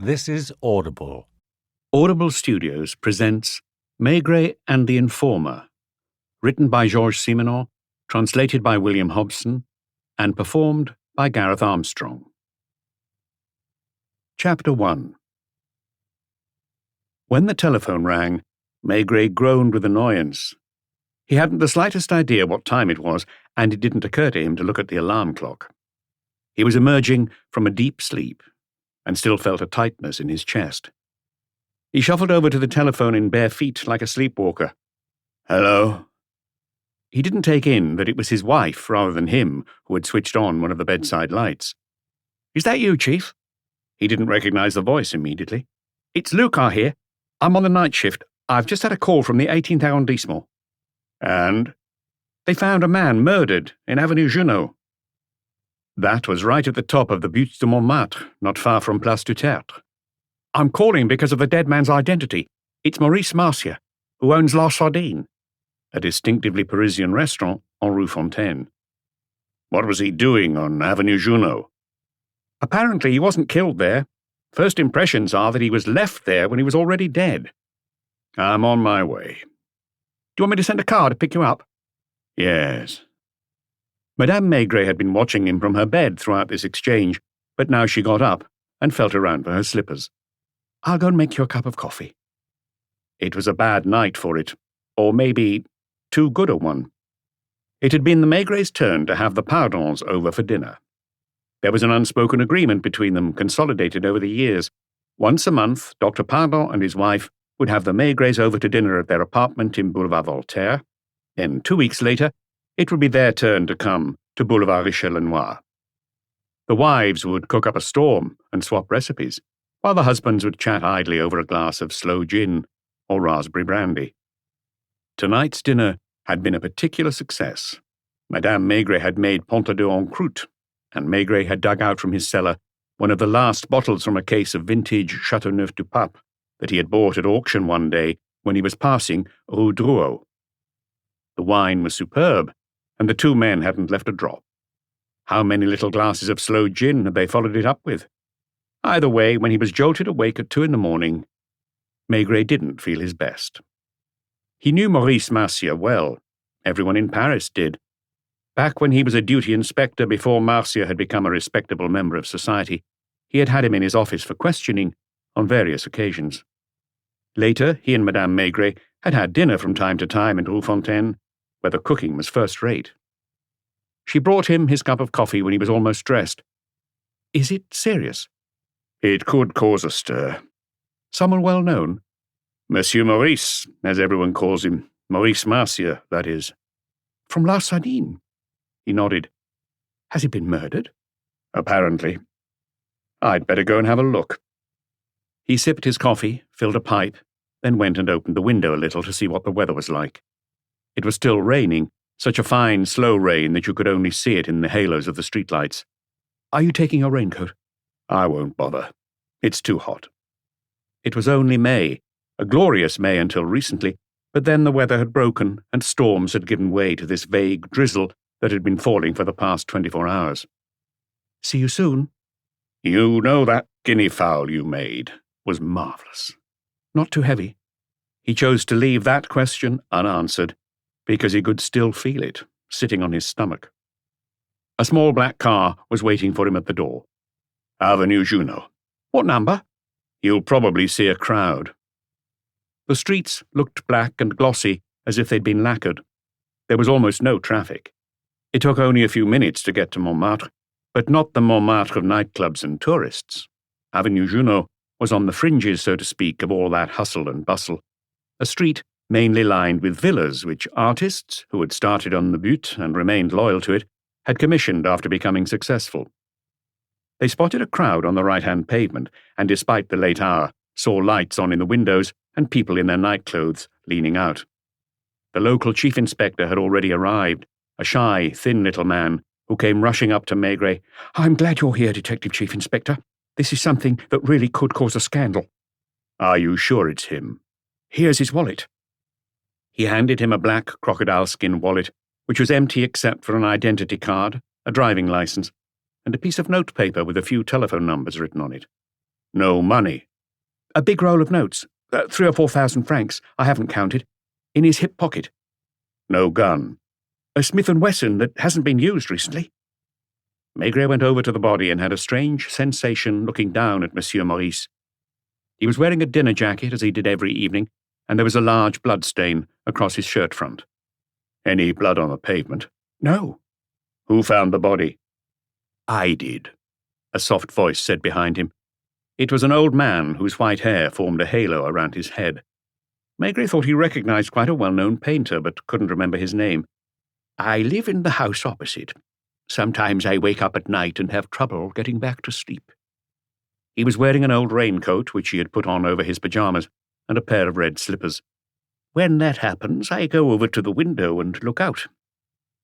This is Audible. Audible Studios presents Maigret and the Informer, written by Georges Simenon, translated by William Hobson, and performed by Gareth Armstrong. Chapter 1. When the telephone rang, Maigret groaned with annoyance. He hadn't the slightest idea what time it was, and it didn't occur to him to look at the alarm clock. He was emerging from a deep sleep, and still felt a tightness in his chest. He shuffled over to the telephone in bare feet like a sleepwalker. "Hello?" He didn't take in that it was his wife rather than him who had switched on one of the bedside lights. "Is that you, Chief?" He didn't recognize the voice immediately. "It's Lucas here. I'm on the night shift. I've just had a call from the 18th arrondissement." "And?" "They found a man murdered in Avenue Junot." That was right at the top of the Butte de Montmartre, not far from Place du Tertre. "I'm calling because of the dead man's identity. It's Maurice Marcia, who owns La Sardine, a distinctively Parisian restaurant en Rue Fontaine." "What was he doing on Avenue Junot?" "Apparently he wasn't killed there. First impressions are that he was left there when he was already dead." "I'm on my way." "Do you want me to send a car to pick you up?" "Yes." Madame Maigret had been watching him from her bed throughout this exchange, but now she got up and felt around for her slippers. "I'll go and make you a cup of coffee." It was a bad night for it, or maybe too good a one. It had been the Maigret's turn to have the Pardons over for dinner. There was an unspoken agreement between them, consolidated over the years. Once a month, Dr. Pardon and his wife would have the Maigrets over to dinner at their apartment in Boulevard Voltaire. Then 2 weeks later, it would be their turn to come to Boulevard Richelieu. The wives would cook up a storm and swap recipes, while the husbands would chat idly over a glass of sloe gin or raspberry brandy. Tonight's dinner had been a particular success. Madame Maigret had made pontadou en croûte, and Maigret had dug out from his cellar one of the last bottles from a case of vintage Châteauneuf-du-Pape that he had bought at auction one day when he was passing Rue Drouot. The wine was superb, and the two men hadn't left a drop. How many little glasses of sloe gin had they followed it up with? Either way, when he was jolted awake at 2 a.m, Maigret didn't feel his best. He knew Maurice Marcia well. Everyone in Paris did. Back when he was a duty inspector before Marcia had become a respectable member of society, he had had him in his office for questioning on various occasions. Later, he and Madame Maigret had had dinner from time to time in Rue Fontaine, where the cooking was first-rate. She brought him his cup of coffee when he was almost dressed. "Is it serious?" "It could cause a stir." "Someone well known?" "Monsieur Maurice, as everyone calls him. Maurice Marcia, that is." "From La Sardine?" He nodded. "Has he been murdered?" "Apparently. I'd better go and have a look." He sipped his coffee, filled a pipe, then went and opened the window a little to see what the weather was like. It was still raining, such a fine, slow rain that you could only see it in the halos of the streetlights. "Are you taking your raincoat?" "I won't bother. It's too hot." It was only May, a glorious May until recently, but then the weather had broken and storms had given way to this vague drizzle that had been falling for the past 24 hours. "See you soon." "You know that guinea fowl you made was marvellous." "Not too heavy?" He chose to leave that question unanswered, because he could still feel it, sitting on his stomach. A small black car was waiting for him at the door. "Avenue Junot." "What number?" "You'll probably see a crowd." The streets looked black and glossy, as if they'd been lacquered. There was almost no traffic. It took only a few minutes to get to Montmartre, but not the Montmartre of nightclubs and tourists. Avenue Junot was on the fringes, so to speak, of all that hustle and bustle. A street mainly lined with villas which artists, who had started on the Butte and remained loyal to it, had commissioned after becoming successful. They spotted a crowd on the right-hand pavement, and despite the late hour, saw lights on in the windows and people in their nightclothes leaning out. The local chief inspector had already arrived, a shy, thin little man who came rushing up to Maigret. "I'm glad you're here, Detective Chief Inspector. This is something that really could cause a scandal." "Are you sure it's him?" "Here's his wallet." He handed him a black crocodile-skin wallet, which was empty except for an identity card, a driving license, and a piece of notepaper with a few telephone numbers written on it. No money. A big roll of notes, 3,000 or 4,000 francs, I haven't counted, in his hip pocket. No gun. A Smith & Wesson that hasn't been used recently. Maigret went over to the body and had a strange sensation looking down at Monsieur Maurice. He was wearing a dinner jacket, as he did every evening, and there was a large blood stain across his shirt front. Any blood on the pavement? No. Who found the body? I did, a soft voice said behind him. It was an old man whose white hair formed a halo around his head. Maigret thought he recognized quite a well-known painter, but couldn't remember his name. I live in the house opposite. Sometimes I wake up at night and have trouble getting back to sleep. He was wearing an old raincoat, which he had put on over his pyjamas, and a pair of red slippers. When that happens, I go over to the window and look out.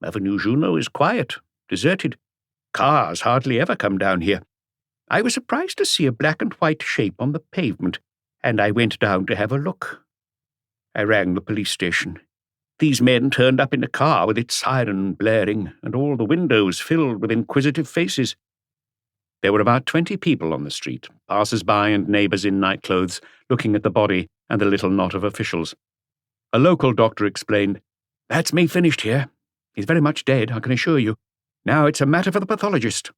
Avenue Junot is quiet, deserted. Cars hardly ever come down here. I was surprised to see a black and white shape on the pavement, and I went down to have a look. I rang the police station. These men turned up in a car with its siren blaring, and all the windows filled with inquisitive faces. There were about 20 people on the street, passers-by and neighbours in nightclothes, looking at the body and the little knot of officials. A local doctor explained, That's me finished here. He's very much dead, I can assure you. Now it's a matter for the pathologist.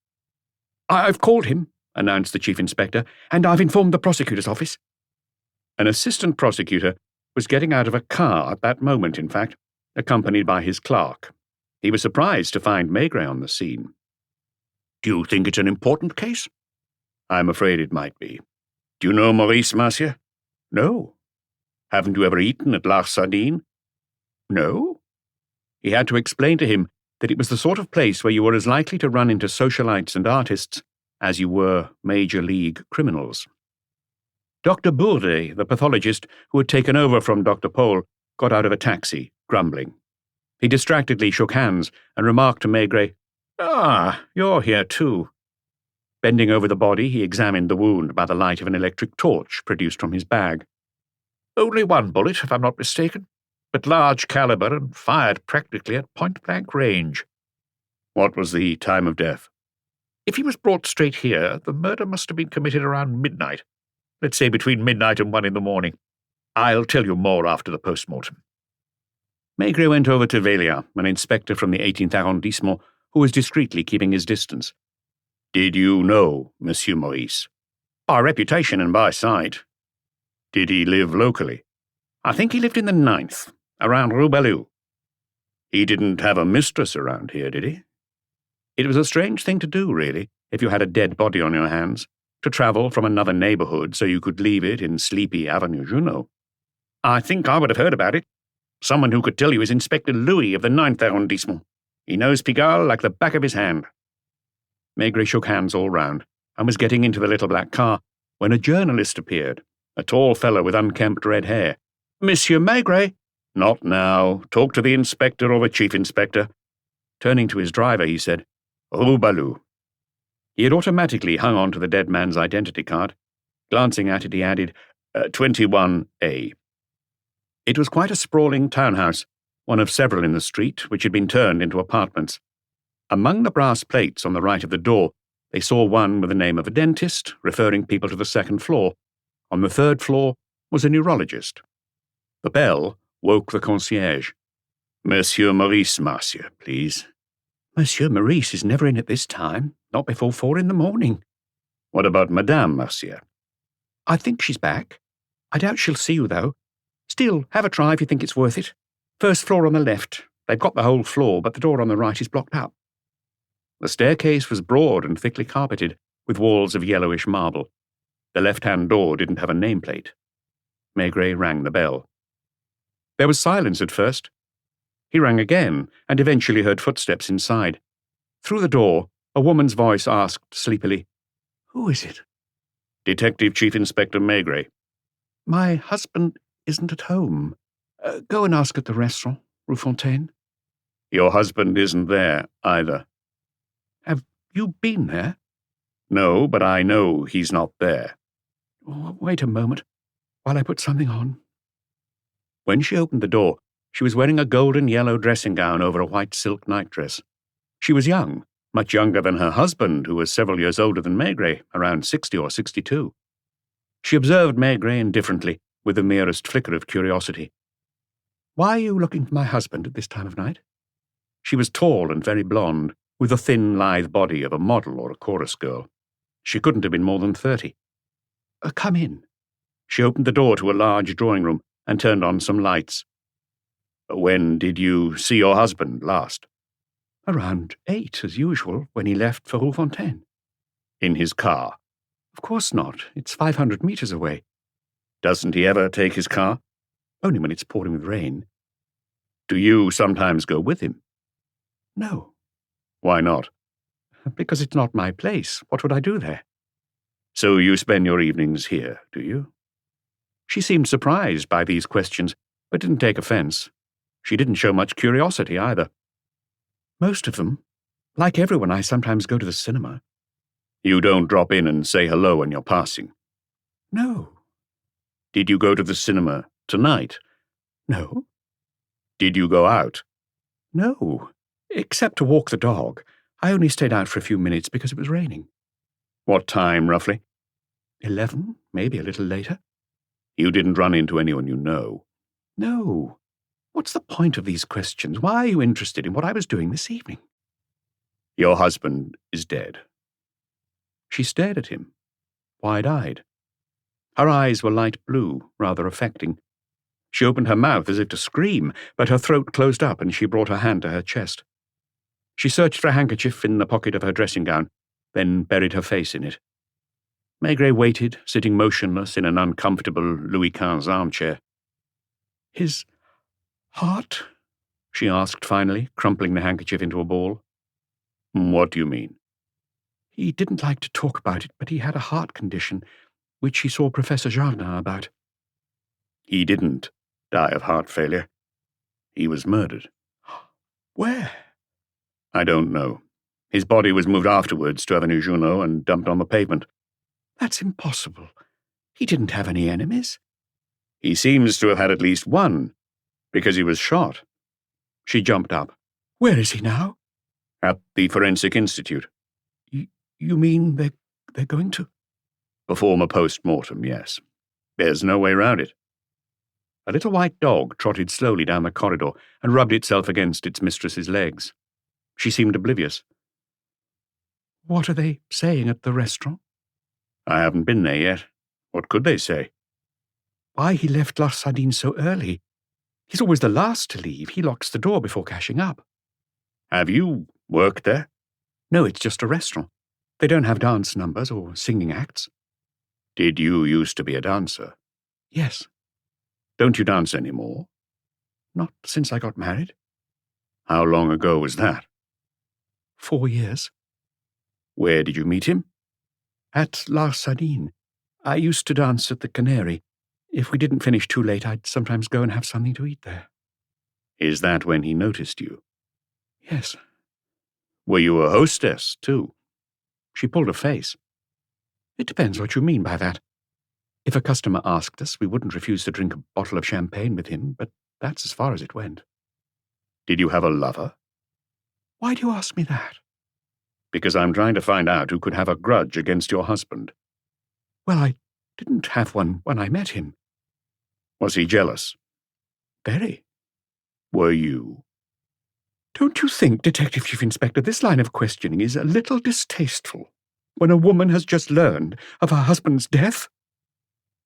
I've called him, announced the chief inspector, and I've informed the prosecutor's office. An assistant prosecutor was getting out of a car at that moment, in fact, accompanied by his clerk. He was surprised to find Maigret on the scene. Do you think it's an important case? I'm afraid it might be. Do you know Maurice, monsieur? No. Haven't you ever eaten at La Sardine? No. He had to explain to him that it was the sort of place where you were as likely to run into socialites and artists as you were major league criminals. Dr. Bourdet, the pathologist who had taken over from Dr. Paul, got out of a taxi, grumbling. He distractedly shook hands and remarked to Maigret, you're here too. Bending over the body, he examined the wound by the light of an electric torch produced from his bag. Only one bullet, if I'm not mistaken, but large caliber and fired practically at point-blank range. What was the time of death? If he was brought straight here, the murder must have been committed around midnight. Let's say between midnight and 1 in the morning. I'll tell you more after the post-mortem. Maigret went over to Velia, an inspector from the 18th arrondissement, who was discreetly keeping his distance. Did you know Monsieur Maurice? By reputation and by sight. Did he live locally? I think he lived in the 9th, around Rue Ballou. He didn't have a mistress around here, did he? It was a strange thing to do, really, if you had a dead body on your hands, to travel from another neighbourhood so you could leave it in sleepy Avenue Junot. I think I would have heard about it. Someone who could tell you is Inspector Louis of the 9th arrondissement. He knows Pigalle like the back of his hand. Maigret shook hands all round and was getting into the little black car when a journalist appeared, a tall fellow with unkempt red hair. Monsieur Maigret? Not now. Talk to the inspector or the chief inspector. Turning to his driver, he said, Rue Ballou. He had automatically hung on to the dead man's identity card. Glancing at it, he added, 21A. It was quite a sprawling townhouse, one of several in the street, which had been turned into apartments. Among the brass plates on the right of the door, they saw one with the name of a dentist, referring people to the 2nd floor. On the 3rd floor was a neurologist. The bell woke the concierge. Monsieur Maurice, monsieur, please. Monsieur Maurice is never in at this time, not before 4 in the morning. What about Madame, monsieur? I think she's back. I doubt she'll see you, though. Still, have a try if you think it's worth it. 1st floor on the left. They've got the whole floor, but the door on the right is blocked up. The staircase was broad and thickly carpeted, with walls of yellowish marble. The left-hand door didn't have a nameplate. Maigret rang the bell. There was silence at first. He rang again, and eventually heard footsteps inside. Through the door, a woman's voice asked sleepily, Who is it? Detective Chief Inspector Maigret. My husband isn't at home. Go and ask at the restaurant, Rue Fontaine. Your husband isn't there, either. Have you been there? No, but I know he's not there. Wait a moment, while I put something on. When she opened the door, she was wearing a golden-yellow dressing gown over a white silk nightdress. She was young, much younger than her husband, who was several years older than Maigret, around 60 or 62. She observed Maigret indifferently, with the merest flicker of curiosity. "Why are you looking for my husband at this time of night?" She was tall and very blonde, with the thin, lithe body of a model or a chorus girl. She couldn't have been more than 30. Come in." She opened the door to a large drawing room and turned on some lights. "When did you see your husband last?" "Around 8, as usual, when he left for Rue Fontaine." "In his car?" "Of course not. It's 500 meters away." "Doesn't he ever take his car?" "Only when it's pouring with rain." "Do you sometimes go with him?" "No." "Why not?" "Because it's not my place. What would I do there?" "So you spend your evenings here, do you?" She seemed surprised by these questions, but didn't take offense. She didn't show much curiosity either. "Most of them. Like everyone, I sometimes go to the cinema." "You don't drop in and say hello when you're passing?" "No." "Did you go to the cinema tonight?" "No." "Did you go out?" "No. Except to walk the dog. I only stayed out for a few minutes because it was raining." "What time, roughly?" 11, maybe a little later." "You didn't run into anyone you know?" "No. What's the point of these questions? Why are you interested in what I was doing this evening?" "Your husband is dead." She stared at him, wide-eyed. Her eyes were light blue, rather affecting. She opened her mouth as if to scream, but her throat closed up and she brought her hand to her chest. She searched for a handkerchief in the pocket of her dressing gown, then buried her face in it. Maigret waited, sitting motionless in an uncomfortable Louis XV armchair. "His heart?" she asked finally, crumpling the handkerchief into a ball. "What do you mean?" "He didn't like to talk about it, but he had a heart condition, which he saw Professor Jardin about." "He didn't die of heart failure. He was murdered." "Where?" "I don't know. His body was moved afterwards to Avenue Junot and dumped on the pavement." "That's impossible. He didn't have any enemies." "He seems to have had at least one, because he was shot." She jumped up. "Where is he now?" "At the Forensic Institute." You mean they're going to—" "Perform a post-mortem, yes. There's no way round it." A little white dog trotted slowly down the corridor and rubbed itself against its mistress's legs. She seemed oblivious. "What are they saying at the restaurant?" "I haven't been there yet. What could they say?" "Why he left La Sardine so early. He's always the last to leave. He locks the door before cashing up." "Have you worked there?" "No, it's just a restaurant. They don't have dance numbers or singing acts." "Did you used to be a dancer?" "Yes." "Don't you dance any more?" "Not since I got married." "How long ago was that?" 4 years." "Where did you meet him?" "At La Sardine. I used to dance at the Canary. If we didn't finish too late, I'd sometimes go and have something to eat there." "Is that when he noticed you?" "Yes." "Were you a hostess, too?" She pulled a face. "It depends what you mean by that. If a customer asked us, we wouldn't refuse to drink a bottle of champagne with him, but that's as far as it went." "Did you have a lover?" "Why do you ask me that?" "Because I'm trying to find out who could have a grudge against your husband." "Well, I didn't have one when I met him." "Was he jealous?" "Very." "Were you?" "Don't you think, Detective Chief Inspector, this line of questioning is a little distasteful when a woman has just learned of her husband's death?"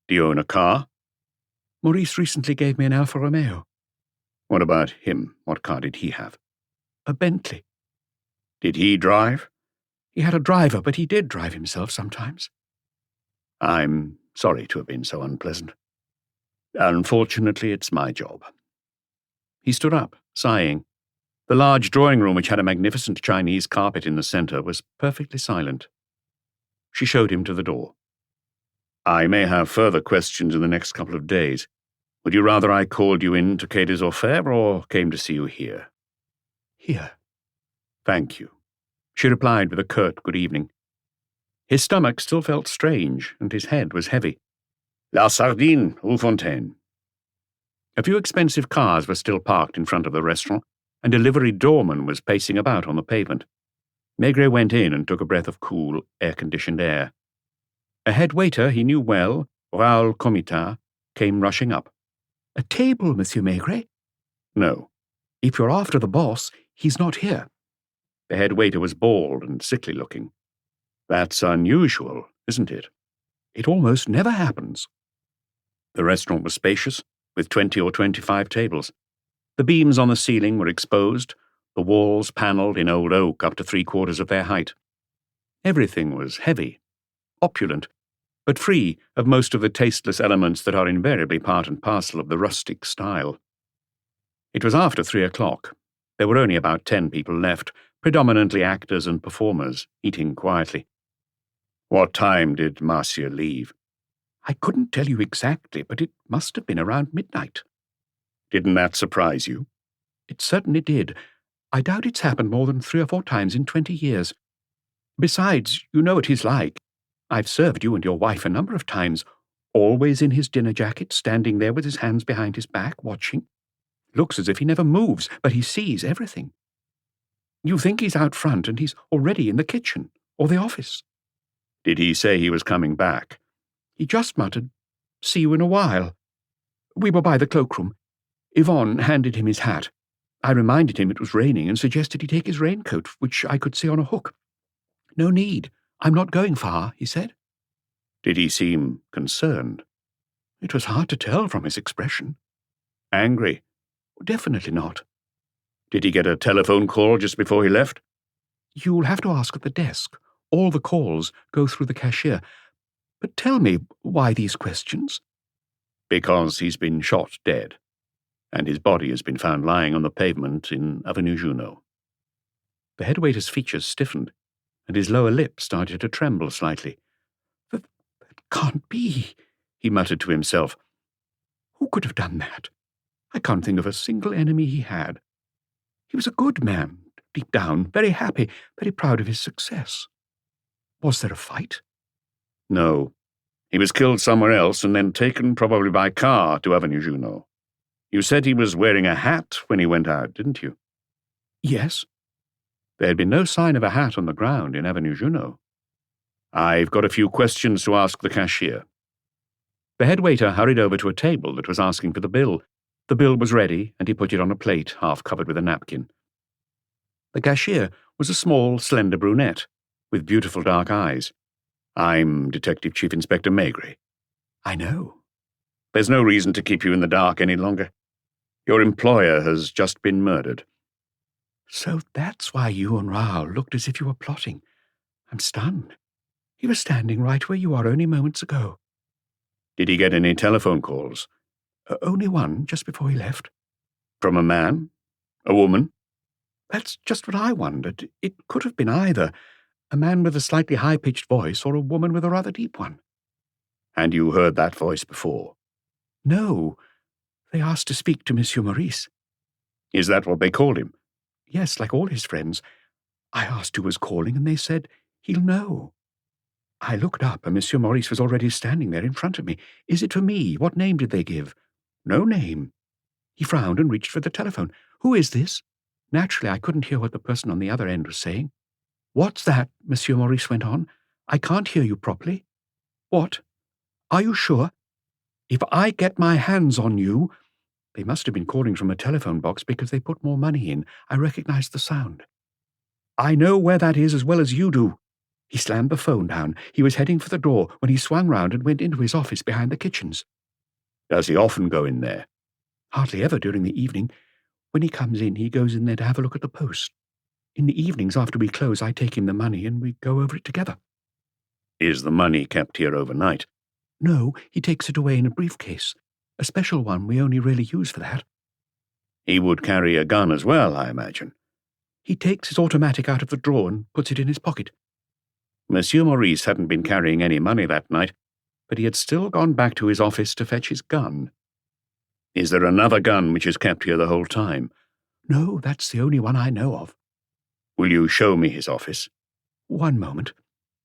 "Do you own a car?" "Maurice recently gave me an Alfa Romeo." "What about him? What car did he have?" "A Bentley." "Did he drive?" "He had a driver, but he did drive himself sometimes." "I'm sorry to have been so unpleasant. Unfortunately, it's my job." He stood up, sighing. The large drawing room, which had a magnificent Chinese carpet in the center, was perfectly silent. She showed him to the door. "I may have further questions in the next couple of days. Would you rather I called you in to Quai des Orfèvres or came to see you here?" "Here." "Thank you," she replied with a curt good evening. His stomach still felt strange, and his head was heavy. La Sardine, Rue Fontaine. A few expensive cars were still parked in front of the restaurant, and a liveried doorman was pacing about on the pavement. Maigret went in and took a breath of cool, air-conditioned air. A head waiter he knew well Raoul Comitat came rushing up. "A table, Monsieur Maigret?" No. "If you're after the boss, he's not here." The head waiter was bald and sickly-looking. That's unusual, isn't it? "It almost never happens." The restaurant was spacious, with 20 or 25 tables. The beams on the ceiling were exposed, the walls panelled in old oak up to 3/4 of their height. Everything was heavy, opulent, but free of most of the tasteless elements that are invariably part and parcel of the rustic style. It was after 3 o'clock. There were only about 10 people left, predominantly actors and performers, eating quietly. What time did Marcia leave? "I couldn't tell you exactly, but it must have been around midnight." Didn't that surprise you? "It certainly did. I doubt it's happened more than 3 or 4 times in 20 years. Besides, you know what he's like. I've served you and your wife a number of times, always in his dinner jacket, standing there with his hands behind his back, watching. Looks as if he never moves, but he sees everything. You think he's out front, and he's already in the kitchen or the office." Did he say he was coming back? "He just muttered, 'See you in a while.' We were by the cloakroom. Yvonne handed him his hat. I reminded him it was raining and suggested he take his raincoat, which I could see on a hook. 'No need. I'm not going far,' he said." Did he seem concerned? "It was hard to tell from his expression." Angry? "Definitely not." Did he get a telephone call just before he left? "You'll have to ask at the desk. All the calls go through the cashier. But tell me, why these questions?" Because he's been shot dead, and his body has been found lying on the pavement in Avenue Junot." The head waiter's features stiffened, and his lower lip started to tremble slightly. That can't be," he muttered to himself. "Who could have done that? I can't think of a single enemy he had. He was a good man, deep down, very happy, very proud of his success. Was there a fight?" No. He was killed somewhere else and then taken, probably by car, to Avenue Junot. You said he was wearing a hat when he went out, didn't you? "Yes." There had been no sign of a hat on the ground in Avenue Junot. I've got a few questions to ask the cashier. The head waiter hurried over to a table that was asking for the bill. The bill was ready, and he put it on a plate, half covered with a napkin. The cashier was a small, slender brunette, with beautiful dark eyes. I'm Detective Chief Inspector Maigret. "I know." There's no reason to keep you in the dark any longer. Your employer has just been murdered. "So that's why you and Raoul looked as if you were plotting. I'm stunned. He was standing right where you are only moments ago." Did he get any telephone calls? Only one, just before he left." From a man? A woman? "That's just what I wondered. It could have been either a man with a slightly high-pitched voice or a woman with a rather deep one." And you heard that voice before? "No. They asked to speak to Monsieur Maurice." Is that what they called him? "Yes, like all his friends. I asked who was calling, and they said, 'He'll know.' I looked up, and Monsieur Maurice was already standing there in front of me. 'Is it for me? What name did they give?' 'No name.' He frowned and reached for the telephone. 'Who is this?' Naturally, I couldn't hear what the person on the other end was saying. 'What's that?' Monsieur Maurice went on. 'I can't hear you properly.' 'What? Are you sure? If I get my hands on you—' They must have been calling from a telephone box because they put more money in. I recognized the sound. 'I know where that is as well as you do.' He slammed the phone down. He was heading for the door when he swung round and went into his office behind the kitchens. Does he often go in there? Hardly ever during the evening. When he comes in, he goes in there to have a look at the post. In the evenings after we close, I take him the money and we go over it together." Is the money kept here overnight? "No, he takes it away in a briefcase. A special one we only really use for that." He would carry a gun as well, I imagine. "He takes his automatic out of the drawer and puts it in his pocket." Monsieur Maurice hadn't been carrying any money that night, but he had still gone back to his office to fetch his gun. Is there another gun which is kept here the whole time? "No, that's the only one I know of." Will you show me his office? "One moment.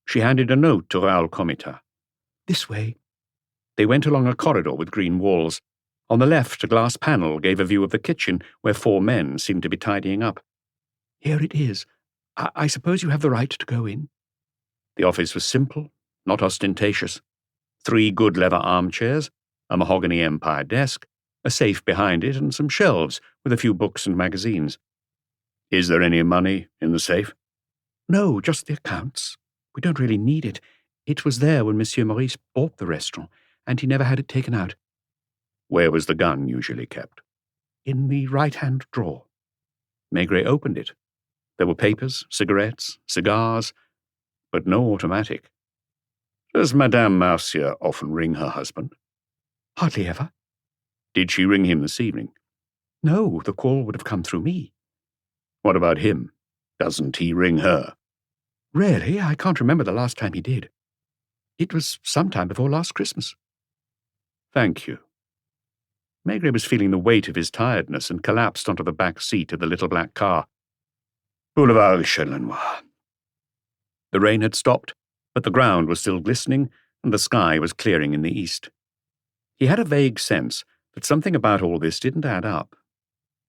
She handed a note to Raoul Comitat. This way." They went along a corridor with green walls. On the left, a glass panel gave a view of the kitchen, where 4 men seemed to be tidying up. "Here it is. I suppose you have the right to go in." The office was simple, not ostentatious. 3 good leather armchairs, a mahogany Empire desk, a safe behind it, and some shelves with a few books and magazines. "Is there any money in the safe?" "No, just the accounts. We don't really need it. It was there when Monsieur Maurice bought the restaurant, and he never had it taken out." "Where was the gun usually kept?" "In the right-hand drawer." Maigret opened it. There were papers, cigarettes, cigars, but no automatic. "Does Madame Marcia often ring her husband?" "Hardly ever." "Did she ring him this evening?" "No, the call would have come through me." "What about him? Doesn't he ring her?" "Really, I can't remember the last time he did. It was some time before last Christmas." "Thank you." Maigret was feeling the weight of his tiredness and collapsed onto the back seat of the little black car. Boulevard Richelieu. The rain had stopped, but the ground was still glistening and the sky was clearing in the east. He had a vague sense that something about all this didn't add up.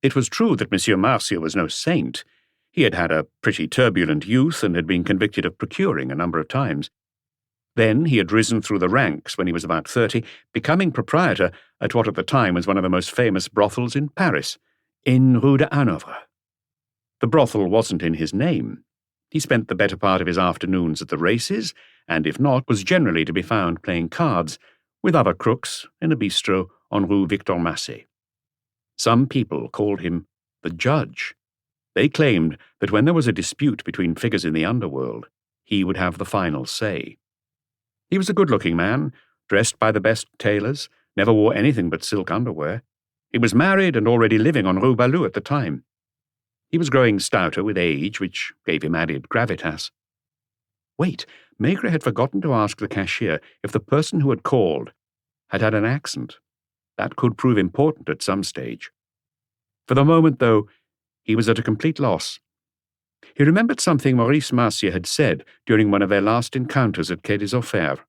It was true that Monsieur Marcia was no saint. He had had a pretty turbulent youth and had been convicted of procuring a number of times. Then he had risen through the ranks when he was about 30, becoming proprietor at what at the time was one of the most famous brothels in Paris, in Rue de Hanovre. The brothel wasn't in his name. He spent the better part of his afternoons at the races, and if not, was generally to be found playing cards with other crooks in a bistro on Rue Victor Massé. Some people called him the Judge. They claimed that when there was a dispute between figures in the underworld, he would have the final say. He was a good-looking man, dressed by the best tailors, never wore anything but silk underwear. He was married and already living on Rue Balou at the time. He was growing stouter with age, which gave him added gravitas. Wait, Maigret had forgotten to ask the cashier if the person who had called had had an accent. That could prove important at some stage. For the moment, though, he was at a complete loss. He remembered something Maurice Marcia had said during one of their last encounters at Quai des Orfèvres.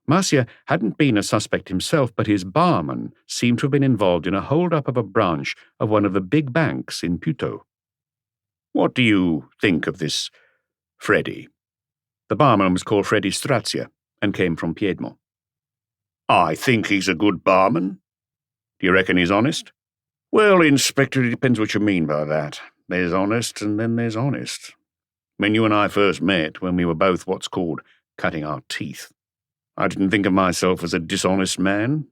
Marcia hadn't been a suspect himself, but his barman seemed to have been involved in a hold-up of a branch of one of the big banks in Puteaux. "What do you think of this Freddy?" The barman was called Freddy Strazia and came from Piedmont. "I think he's a good barman." "Do you reckon he's honest?" "Well, Inspector, it depends what you mean by that. There's honest and then there's honest. When you and I first met, when we were both what's called cutting our teeth, I didn't think of myself as a dishonest man,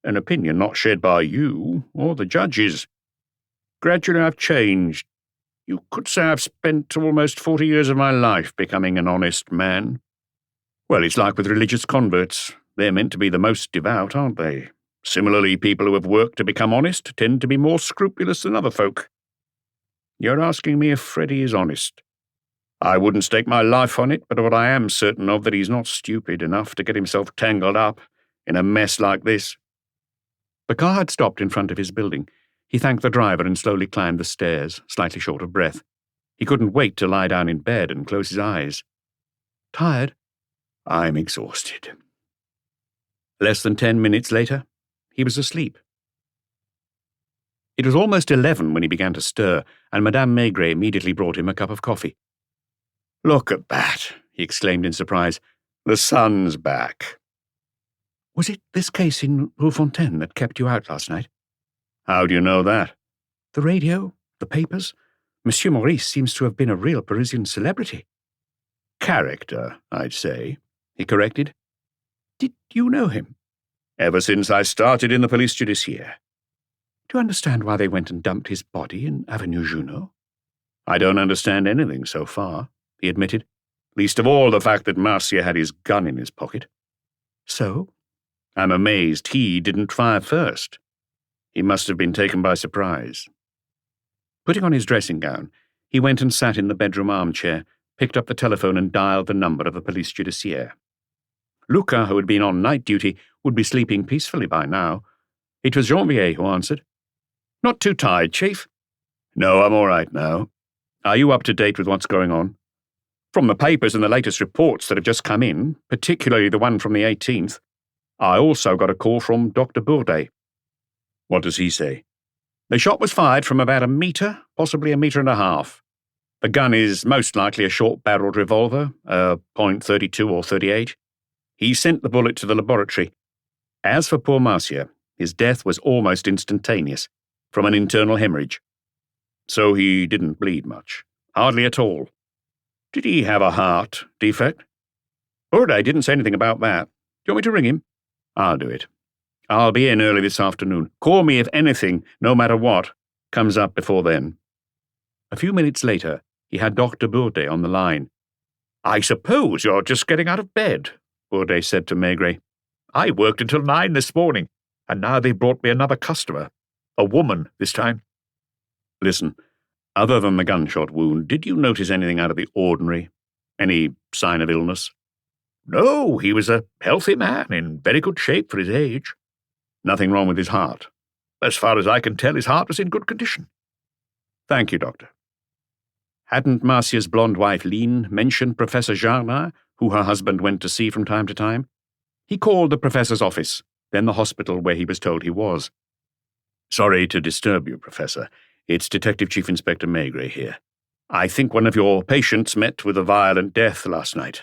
an opinion not shared by you or the judges. Gradually I've changed. You could say I've spent almost 40 years of my life becoming an honest man. Well, it's like with religious converts. They're meant to be the most devout, aren't they? Similarly, people who have worked to become honest tend to be more scrupulous than other folk. You're asking me if Freddy is honest. I wouldn't stake my life on it, but what I am certain of that he's not stupid enough to get himself tangled up in a mess like this." The car had stopped in front of his building. He thanked the driver and slowly climbed the stairs, slightly short of breath. He couldn't wait to lie down in bed and close his eyes. "Tired?" "I'm exhausted." Less than 10 minutes later, he was asleep. It was almost 11 when he began to stir, and Madame Maigret immediately brought him a cup of coffee. "Look at that," he exclaimed in surprise. "The sun's back." "Was it this case in Rue Fontaine that kept you out last night?" "How do you know that?" "The radio, the papers. Monsieur Maurice seems to have been a real Parisian celebrity." "Character, I'd say," he corrected. "Did you know him?" "Ever since I started in the police judiciaire." "Do you understand why they went and dumped his body in Avenue Junot?" "I don't understand anything so far," he admitted. "Least of all the fact that Marcia had his gun in his pocket." "So?" "I'm amazed he didn't fire first. He must have been taken by surprise." Putting on his dressing gown, he went and sat in the bedroom armchair, picked up the telephone and dialed the number of the police judiciaire. Lucas, who had been on night duty, would be sleeping peacefully by now. It was Janvier who answered. "Not too tired, Chief?" "No, I'm all right now. Are you up to date with what's going on?" "From the papers and the latest reports that have just come in, particularly the one from the 18th. I also got a call from Dr. Bourdet." "What does he say?" "The shot was fired from about a metre, possibly a metre and a half. The gun is most likely a short-barreled revolver, a .32 or .38. He sent the bullet to the laboratory. As for poor Marcia, his death was almost instantaneous, from an internal hemorrhage. So he didn't bleed much. Hardly at all. Did he have a heart defect? Bourdet didn't say anything about that. Do you want me to ring him? I'll do it. I'll be in early this afternoon. Call me if anything, no matter what, comes up before then. A few minutes later, he had Dr. Bourdet on the line. I suppose you're just getting out of bed, Bourdet said to Maigret. I worked until 9 this morning, and now they brought me another customer. A woman, this time. Listen, other than the gunshot wound, did you notice anything out of the ordinary? Any sign of illness? No, he was a healthy man, in very good shape for his age. Nothing wrong with his heart? As far as I can tell, his heart was in good condition. Thank you, Doctor. Hadn't Marcia's blonde wife, Line, mentioned Professor Jardin, who her husband went to see from time to time? He called the professor's office, then the hospital where he was told he was. Sorry to disturb you, Professor. It's Detective Chief Inspector Maigret here. I think one of your patients met with a violent death last night.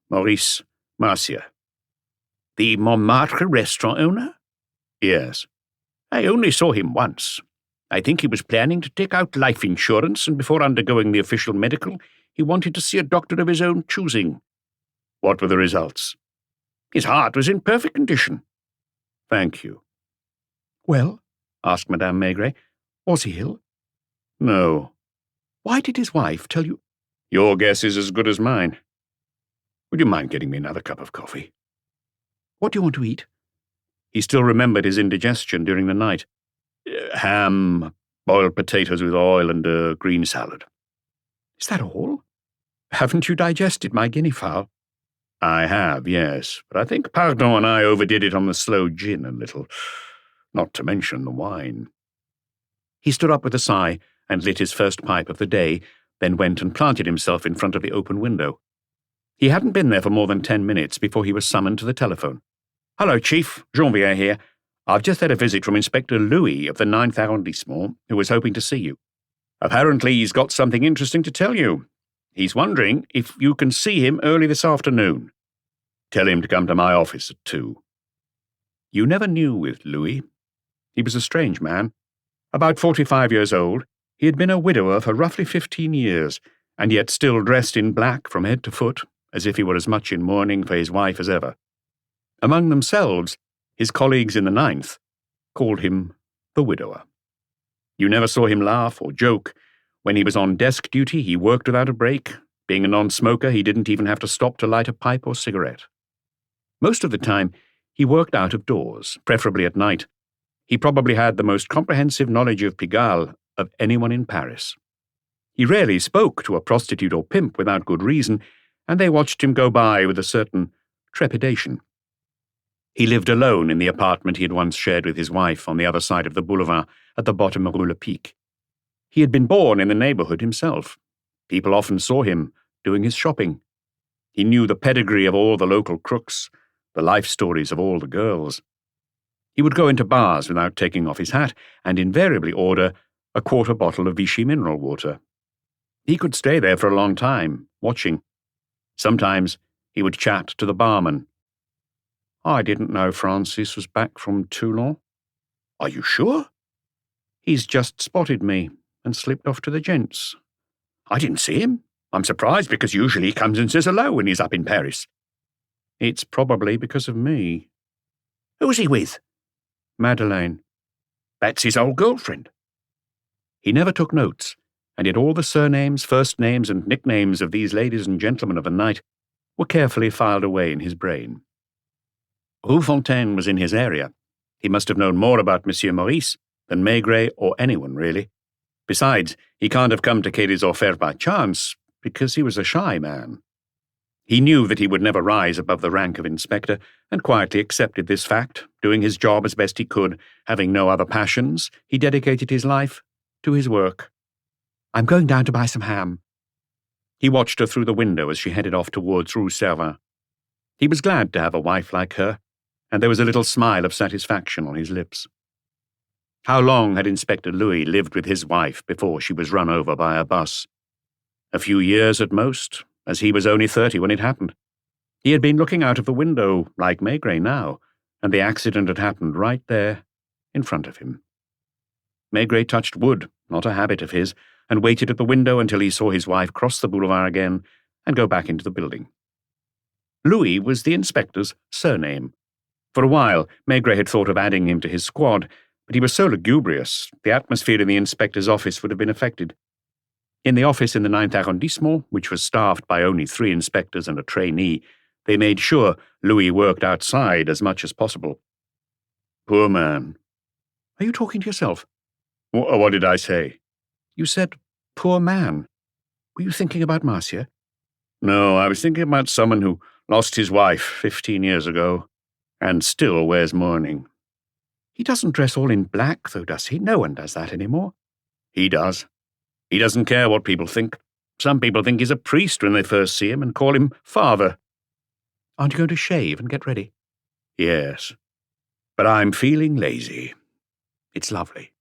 Maurice Marcia. The Montmartre restaurant owner? Yes. I only saw him once. I think he was planning to take out life insurance, and before undergoing the official medical, he wanted to see a doctor of his own choosing. What were the results? His heart was in perfect condition. Thank you. Well, asked Madame Maigret, was he ill? No. Why did his wife tell you? Your guess is as good as mine. Would you mind getting me another cup of coffee? What do you want to eat? He still remembered his indigestion during the night. Ham, boiled potatoes with oil, and a green salad. Is that all? Haven't you digested my guinea fowl? I have, yes, but I think Pardon and I overdid it on the slow gin a little, not to mention the wine. He stood up with a sigh and lit his first pipe of the day, then went and planted himself in front of the open window. He hadn't been there for more than 10 minutes before he was summoned to the telephone. Hello, Chief. Janvier here. I've just had a visit from Inspector Louis of the 9th Arrondissement, who was hoping to see you. Apparently he's got something interesting to tell you. He's wondering if you can see him early this afternoon. Tell him to come to my office at 2. You never knew with Louis. He was a strange man. About 45 years old, he had been a widower for roughly 15 years, and yet still dressed in black from head to foot, as if he were as much in mourning for his wife as ever. Among themselves, his colleagues in the 9th called him the widower. You never saw him laugh or joke. When he was on desk duty, he worked without a break. Being a non-smoker, he didn't even have to stop to light a pipe or cigarette. Most of the time, he worked out of doors, preferably at night. He probably had the most comprehensive knowledge of Pigalle of anyone in Paris. He rarely spoke to a prostitute or pimp without good reason, and they watched him go by with a certain trepidation. He lived alone in the apartment he had once shared with his wife on the other side of the boulevard at the bottom of Rue Lepic. He had been born in the neighborhood himself. People often saw him doing his shopping. He knew the pedigree of all the local crooks, the life stories of all the girls. He would go into bars without taking off his hat and invariably order a quarter bottle of Vichy mineral water. He could stay there for a long time, watching. Sometimes he would chat to the barman. I didn't know Francis was back from Toulon. Are you sure? He's just spotted me and slipped off to the gents. I didn't see him. I'm surprised because usually he comes and says hello when he's up in Paris. It's probably because of me. Who's he with? Madeleine. That's his old girlfriend. He never took notes, and yet all the surnames, first names, and nicknames of these ladies and gentlemen of the night were carefully filed away in his brain. Rue Fontaine was in his area. He must have known more about Monsieur Maurice than Maigret or anyone, really. Besides, he can't have come to Quai des Orfèvres by chance, because he was a shy man. He knew that he would never rise above the rank of inspector, and quietly accepted this fact. Doing his job as best he could, having no other passions, he dedicated his life to his work. I'm going down to buy some ham. He watched her through the window as she headed off towards Rue Servin. He was glad to have a wife like her, and there was a little smile of satisfaction on his lips. How long had Inspector Louis lived with his wife before she was run over by a bus? A few years at most, as he was only 30 when it happened. He had been looking out of the window, like Maigret now, and the accident had happened right there, in front of him. Maigret touched wood, not a habit of his, and waited at the window until he saw his wife cross the boulevard again and go back into the building. Louis was the inspector's surname. For a while, Maigret had thought of adding him to his squad, but he was so lugubrious, the atmosphere in the inspector's office would have been affected. In the office in the 9th arrondissement, which was staffed by only 3 inspectors and a trainee, they made sure Louis worked outside as much as possible. Poor man. Are you talking to yourself? What did I say? You said, poor man. Were you thinking about Marcia? No, I was thinking about someone who lost his wife 15 years ago, and still wears mourning. He doesn't dress all in black, though, does he? No one does that anymore. He does. He doesn't care what people think. Some people think he's a priest when they first see him and call him father. Aren't you going to shave and get ready? Yes. But I'm feeling lazy. It's lovely.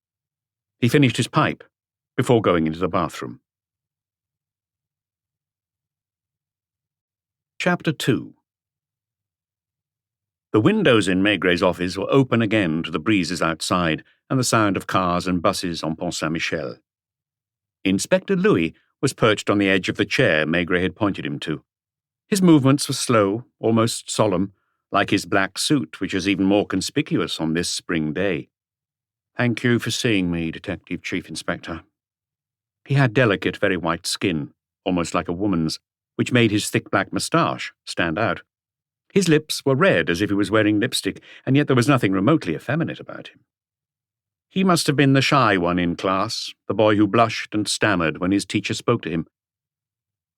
He finished his pipe before going into the bathroom. Chapter 2. The windows in Maigret's office were open again to the breezes outside and the sound of cars and buses on Pont Saint-Michel. Inspector Louis was perched on the edge of the chair Maigret had pointed him to. His movements were slow, almost solemn, like his black suit, which was even more conspicuous on this spring day. Thank you for seeing me, Detective Chief Inspector. He had delicate, very white skin, almost like a woman's, which made his thick black moustache stand out. His lips were red as if he was wearing lipstick, and yet there was nothing remotely effeminate about him. He must have been the shy one in class, the boy who blushed and stammered when his teacher spoke to him.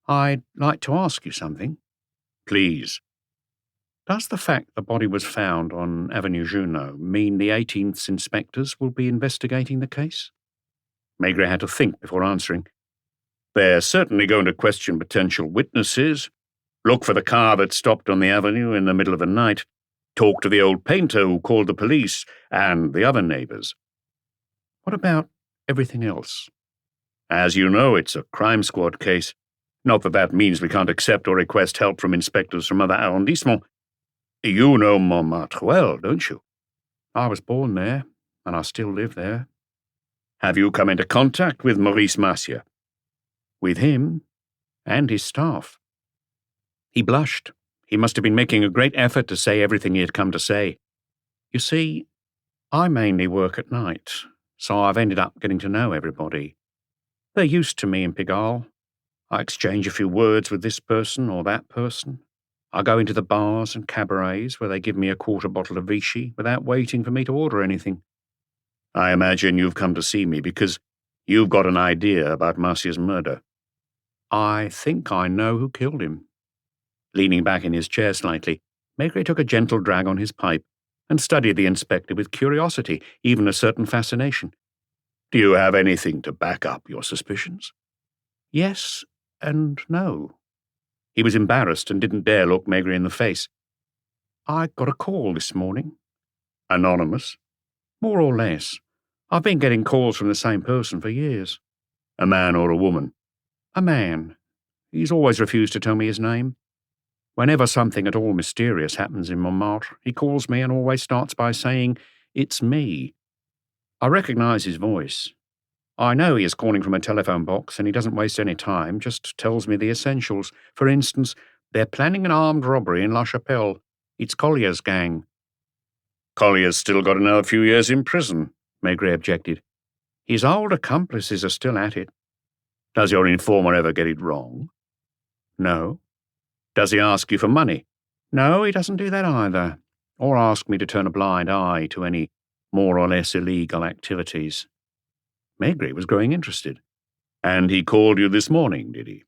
I'd like to ask you something. Please. Does the fact the body was found on Avenue Junot mean the 18th's inspectors will be investigating the case? Maigret had to think before answering. They're certainly going to question potential witnesses, look for the car that stopped on the avenue in the middle of the night, talk to the old painter who called the police, and the other neighbors. What about everything else? As you know, it's a crime squad case. Not that that means we can't accept or request help from inspectors from other arrondissements. You know Montmartre well, don't you? I was born there, and I still live there. Have you come into contact with Maurice Marcia? With him and his staff. He blushed. He must have been making a great effort to say everything he had come to say. You see, I mainly work at night, so I've ended up getting to know everybody. They're used to me in Pigalle. I exchange a few words with this person or that person. I go into the bars and cabarets where they give me a quarter bottle of Vichy without waiting for me to order anything. I imagine you've come to see me because you've got an idea about Marcia's murder. I think I know who killed him. Leaning back in his chair slightly, Maigret took a gentle drag on his pipe and studied the inspector with curiosity, even a certain fascination. Do you have anything to back up your suspicions? Yes and no. He was embarrassed and didn't dare look Maigret in the face. I got a call this morning. Anonymous? More or less. I've been getting calls from the same person for years. A man or a woman? A man. He's always refused to tell me his name. Whenever something at all mysterious happens in Montmartre, he calls me and always starts by saying, "It's me." I recognize his voice. I know he is calling from a telephone box and he doesn't waste any time, just tells me the essentials. For instance, they're planning an armed robbery in La Chapelle. It's Collier's gang. Collier's still got another few years in prison, Maigret objected. His old accomplices are still at it. Does your informer ever get it wrong? No. Does he ask you for money? No, he doesn't do that either. Or ask me to turn a blind eye to any more or less illegal activities. Maigret was growing interested. And he called you this morning, did he?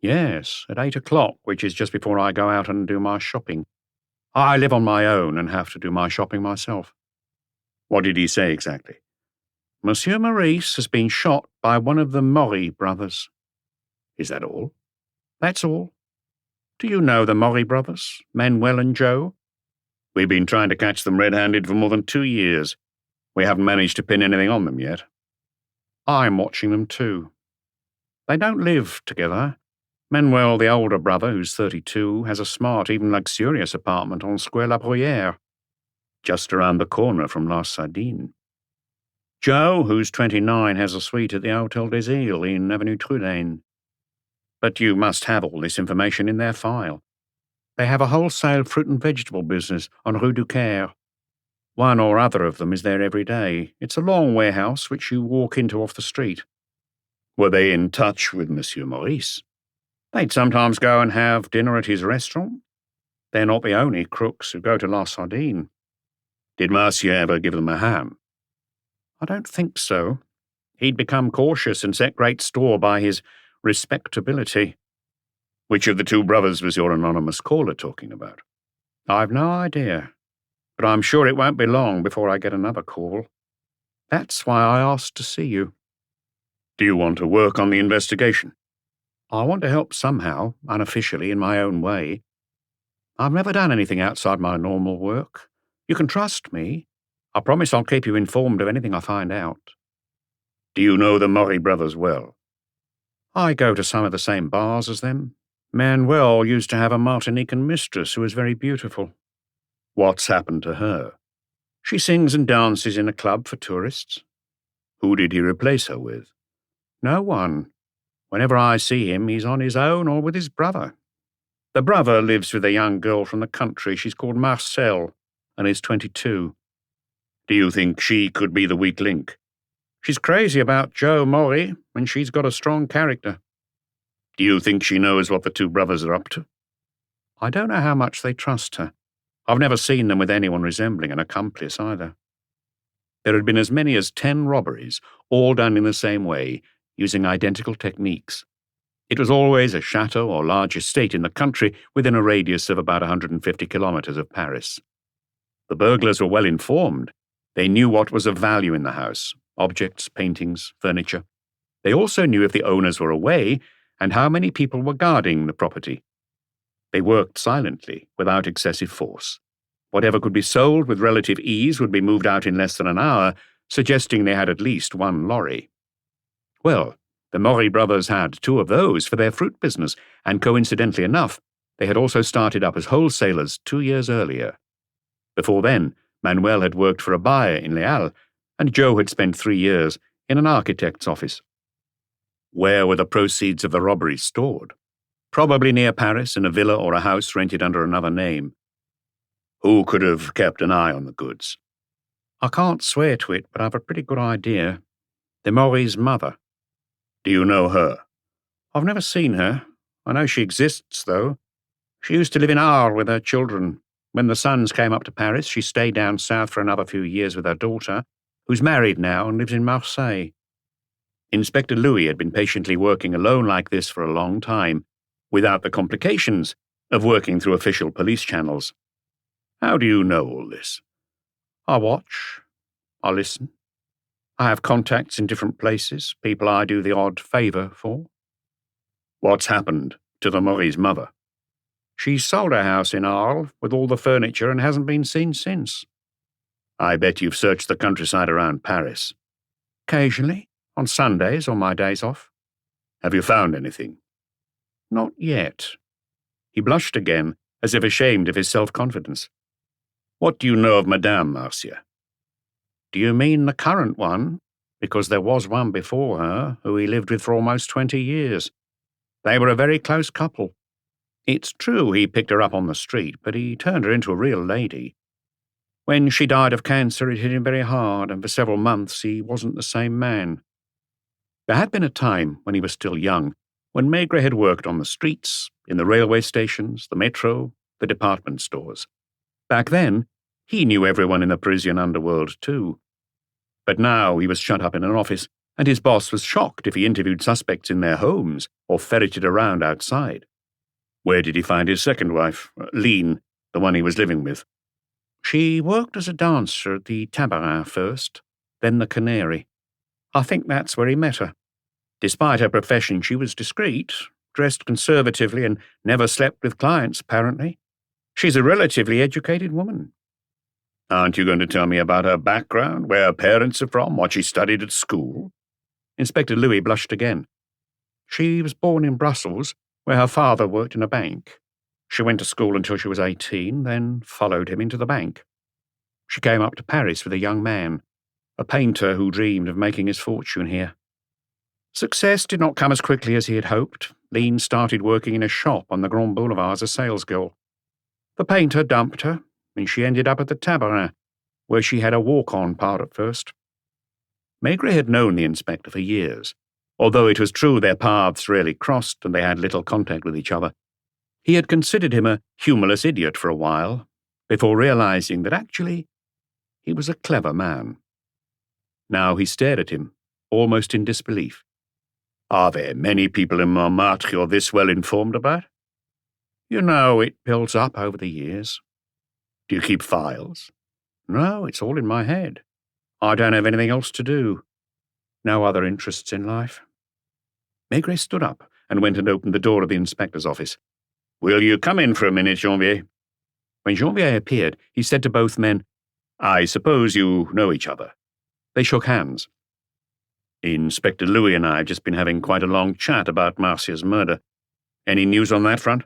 Yes, at 8 o'clock, which is just before I go out and do my shopping. I live on my own and have to do my shopping myself. What did he say exactly? Monsieur Maurice has been shot by one of the Maury brothers. Is that all? That's all. Do you know the Maury brothers, Manuel and Joe? We've been trying to catch them red-handed for more than 2 years. We haven't managed to pin anything on them yet. I'm watching them too. They don't live together. Manuel, the older brother, who's 32, has a smart, even luxurious apartment on Square La Bruyère, just around the corner from La Sardine. Joe, who's 29, has a suite at the Hôtel des Îles in Avenue Trudaine. But you must have all this information in their file. They have a wholesale fruit and vegetable business on Rue du Caire. One or other of them is there every day. It's a long warehouse which you walk into off the street. Were they in touch with Monsieur Maurice? They'd sometimes go and have dinner at his restaurant. They're not the only crooks who go to La Sardine. Did Mercier ever give them a ham? I don't think so. He'd become cautious and set great store by his respectability. Which of the two brothers was your anonymous caller talking about? I've no idea, but I'm sure it won't be long before I get another call. That's why I asked to see you. Do you want to work on the investigation? I want to help somehow, unofficially, in my own way. I've never done anything outside my normal work. You can trust me. I promise I'll keep you informed of anything I find out. Do you know the Maury brothers well? I go to some of the same bars as them. Manuel used to have a Martinican mistress who was very beautiful. What's happened to her? She sings and dances in a club for tourists. Who did he replace her with? No one. Whenever I see him, he's on his own or with his brother. The brother lives with a young girl from the country. She's called Marcel and is 22. Do you think she could be the weak link? She's crazy about Joe Maury, and she's got a strong character. Do you think she knows what the two brothers are up to? I don't know how much they trust her. I've never seen them with anyone resembling an accomplice either. There had been as many as 10 robberies, all done in the same way, using identical techniques. It was always a chateau or large estate in the country within a radius of about 150 kilometers of Paris. The burglars were well informed. They knew what was of value in the house, objects, paintings, furniture. They also knew if the owners were away and how many people were guarding the property. They worked silently, without excessive force. Whatever could be sold with relative ease would be moved out in less than an hour, suggesting they had at least one lorry. Well, the Maury brothers had 2 of those for their fruit business, and coincidentally enough, they had also started up as wholesalers 2 years earlier. Before then, Manuel had worked for a buyer in Les Halles, and Joe had spent 3 years in an architect's office. Where were the proceeds of the robbery stored? Probably near Paris in a villa or a house rented under another name. Who could have kept an eye on the goods? I can't swear to it, but I've a pretty good idea. The Maury's mother. Do you know her? I've never seen her. I know she exists, though. She used to live in Arles with her children. When the sons came up to Paris, she stayed down south for another few years with her daughter, who's married now and lives in Marseille. Inspector Louis had been patiently working alone like this for a long time, without the complications of working through official police channels. How do you know all this? I watch. I listen. I have contacts in different places, people I do the odd favour for. What's happened to the Maury's mother? She sold her house in Arles with all the furniture and hasn't been seen since. I bet you've searched the countryside around Paris. Occasionally, on Sundays or my days off. Have you found anything? Not yet. He blushed again, as if ashamed of his self-confidence. What do you know of Madame Mercier? Do you mean the current one? Because there was one before her, who he lived with for almost 20 years. They were a very close couple. It's true he picked her up on the street, but he turned her into a real lady. When she died of cancer, it hit him very hard, and for several months he wasn't the same man. There had been a time, when he was still young, when Maigret had worked on the streets, in the railway stations, the metro, the department stores. Back then, he knew everyone in the Parisian underworld too. But now he was shut up in an office, and his boss was shocked if he interviewed suspects in their homes or ferreted around outside. Where did he find his second wife, Line, the one he was living with? She worked as a dancer at the Tabarin first, then the Canary. I think that's where he met her. Despite her profession, she was discreet, dressed conservatively, and never slept with clients, apparently. She's a relatively educated woman. Aren't you going to tell me about her background, where her parents are from, what she studied at school? Inspector Louis blushed again. She was born in Brussels, where her father worked in a bank. She went to school until she was 18, then followed him into the bank. She came up to Paris with a young man, a painter who dreamed of making his fortune here. Success did not come as quickly as he had hoped. Lene started working in a shop on the Grand Boulevard as a sales girl. The painter dumped her, and she ended up at the Tabarin, where she had a walk-on part at first. Maigret had known the inspector for years, although it was true their paths rarely crossed and they had little contact with each other. He had considered him a humorless idiot for a while, before realizing that actually he was a clever man. Now he stared at him, almost in disbelief. Are there many people in Montmartre you're this well informed about? You know, it builds up over the years. Do you keep files? No, it's all in my head. I don't have anything else to do. No other interests in life. Maigret stood up and went and opened the door of the inspector's office. Will you come in for a minute, Janvier? When Janvier appeared, he said to both men, I suppose you know each other. They shook hands. Inspector Louis and I have just been having quite a long chat about Marcia's murder. Any news on that front?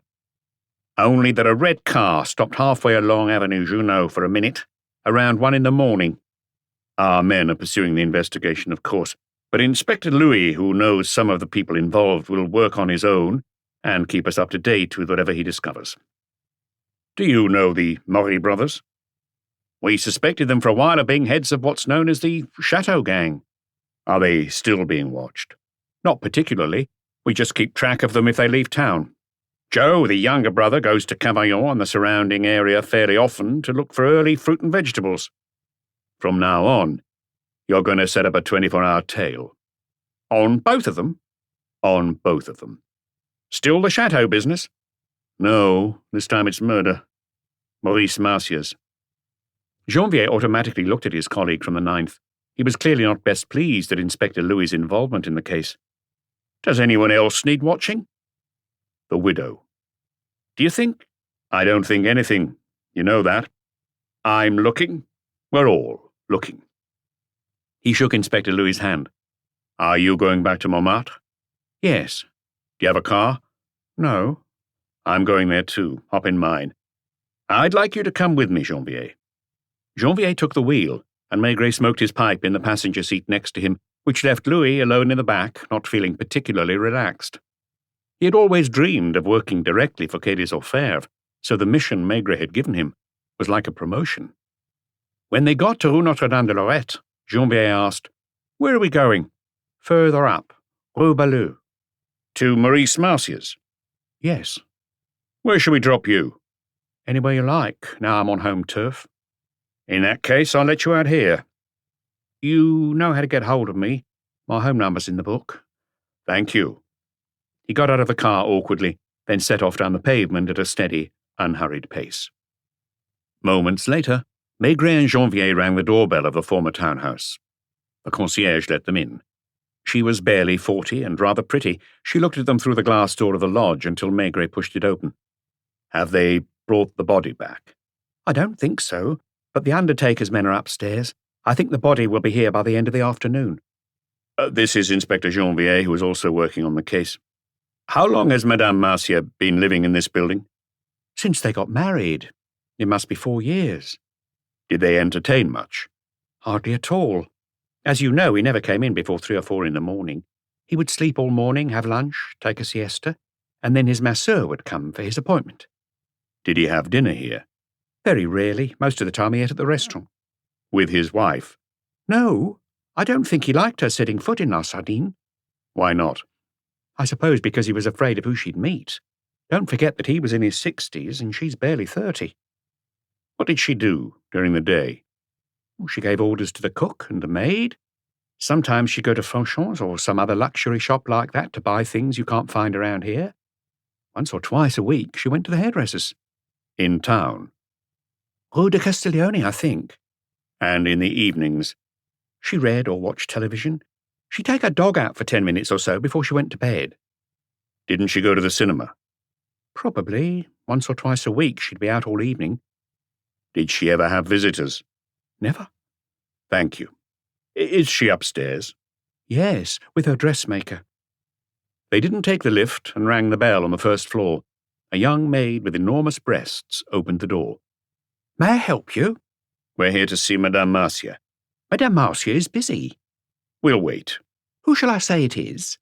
Only that a red car stopped halfway along Avenue Junot for a minute, around 1 a.m. Our men are pursuing the investigation, of course, but Inspector Louis, who knows some of the people involved, will work on his own and keep us up to date with whatever he discovers. Do you know the Maury brothers? We suspected them for a while of being heads of what's known as the Chateau Gang. Are they still being watched? Not particularly. We just keep track of them if they leave town. Joe, the younger brother, goes to Cavaillon and the surrounding area fairly often to look for early fruit and vegetables. From now on, you're going to set up a 24-hour tail. On both of them? On both of them. Still the chateau business? No, this time it's murder. Maurice Marcia's. Janvier automatically looked at his colleague from the 9th. He was clearly not best pleased at Inspector Louis's involvement in the case. Does anyone else need watching? The widow. Do you think? I don't think anything. You know that. I'm looking. We're all looking. He shook Inspector Louis's hand. Are you going back to Montmartre? Yes. Do you have a car? No. I'm going there too. Hop in mine. I'd like you to come with me, Janvier. Janvier took the wheel, and Maigret smoked his pipe in the passenger seat next to him, which left Louis alone in the back, not feeling particularly relaxed. He had always dreamed of working directly for Quai des Orfèvres, so the mission Maigret had given him was like a promotion. When they got to Rue Notre-Dame-de-Lorette, Janvier asked, Where are we going? Further up, Rue Balleux. To Maurice Marcia's? Yes. Where shall we drop you? Anywhere you like, now I'm on home turf. In that case, I'll let you out here. You know how to get hold of me. My home number's in the book. Thank you. He got out of the car awkwardly, then set off down the pavement at a steady, unhurried pace. Moments later, Maigret and Janvier rang the doorbell of the former townhouse. The concierge let them in. She was barely 40 and rather pretty. She looked at them through the glass door of the lodge until Maigret pushed it open. Have they brought the body back? I don't think so, but the undertaker's men are upstairs. I think the body will be here by the end of the afternoon. This is Inspector Janvier, who is also working on the case. How long has Madame Marcia been living in this building? Since they got married. It must be 4 years. Did they entertain much? Hardly at all. As you know, he never came in before 3 or 4 in the morning. He would sleep all morning, have lunch, take a siesta, and then his masseur would come for his appointment. Did he have dinner here? Very rarely. Most of the time he ate at the restaurant. With his wife? No, I don't think he liked her setting foot in La Sardine. Why not? I suppose because he was afraid of who she'd meet. Don't forget that he was in his 60s and she's barely 30. What did she do during the day? Well, she gave orders to the cook and the maid. Sometimes she'd go to Franchon's or some other luxury shop like that to buy things you can't find around here. Once or twice a week she went to the hairdresser's. In town? Rue de Castiglione, I think. And in the evenings? She read or watched television. She'd take her dog out for 10 minutes or so before she went to bed. Didn't she go to the cinema? Probably. Once or twice a week she'd be out all evening. Did she ever have visitors? Never. Thank you. Is she upstairs? Yes, with her dressmaker. They didn't take the lift and rang the bell on the first floor. A young maid with enormous breasts opened the door. "May I help you?" "We're here to see Madame Marcia." "Madame Marcia is busy." "We'll wait." "Who shall I say it is?"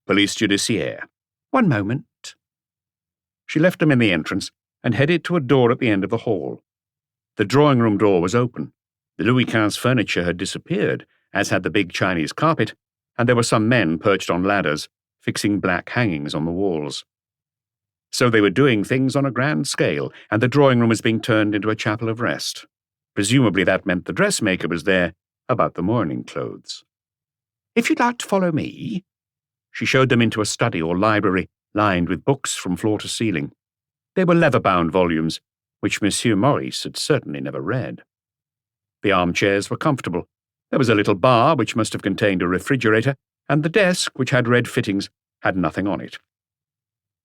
"Police Judiciaire." "One moment." She left them in the entrance and headed to a door at the end of the hall. The drawing-room door was open. The Louis XV furniture had disappeared, as had the big Chinese carpet, and there were some men perched on ladders, fixing black hangings on the walls. So they were doing things on a grand scale, and the drawing-room was being turned into a chapel of rest. Presumably that meant the dressmaker was there about the mourning clothes. "If you'd like to follow me." She showed them into a study or library lined with books from floor to ceiling. They were leather-bound volumes, which Monsieur Maurice had certainly never read. The armchairs were comfortable. There was a little bar, which must have contained a refrigerator, and the desk, which had red fittings, had nothing on it.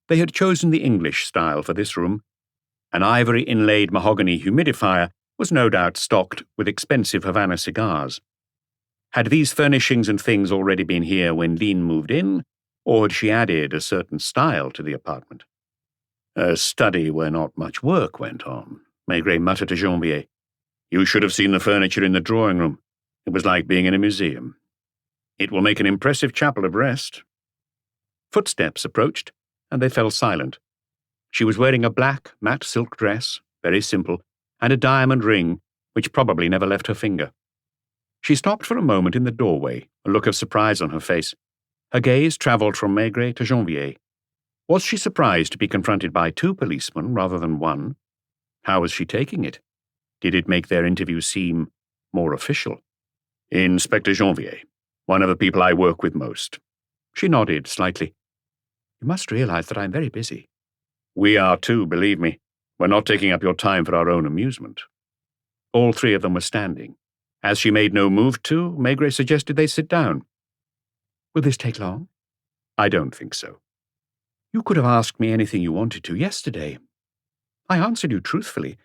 They had chosen the English style for this room. An ivory-inlaid mahogany humidifier was no doubt stocked with expensive Havana cigars. Had these furnishings and things already been here when Lynn moved in, or had she added a certain style to the apartment? A study where not much work went on, Maigret muttered to Janvier. You should have seen the furniture in the drawing-room. It was like being in a museum. It will make an impressive chapel of rest. Footsteps approached, and they fell silent. She was wearing a black, matte silk dress, very simple, and a diamond ring, which probably never left her finger. She stopped for a moment in the doorway, a look of surprise on her face. Her gaze travelled from Maigret to Janvier. Was she surprised to be confronted by two policemen rather than one? How was she taking it? Did it make their interview seem more official? Inspector Janvier, one of the people I work with most. She nodded slightly. You must realize that I'm very busy. We are too, believe me. We're not taking up your time for our own amusement. All three of them were standing. As she made no move to, Maigret suggested they sit down. Will this take long? I don't think so. You could have asked me anything you wanted to yesterday. I answered you truthfully.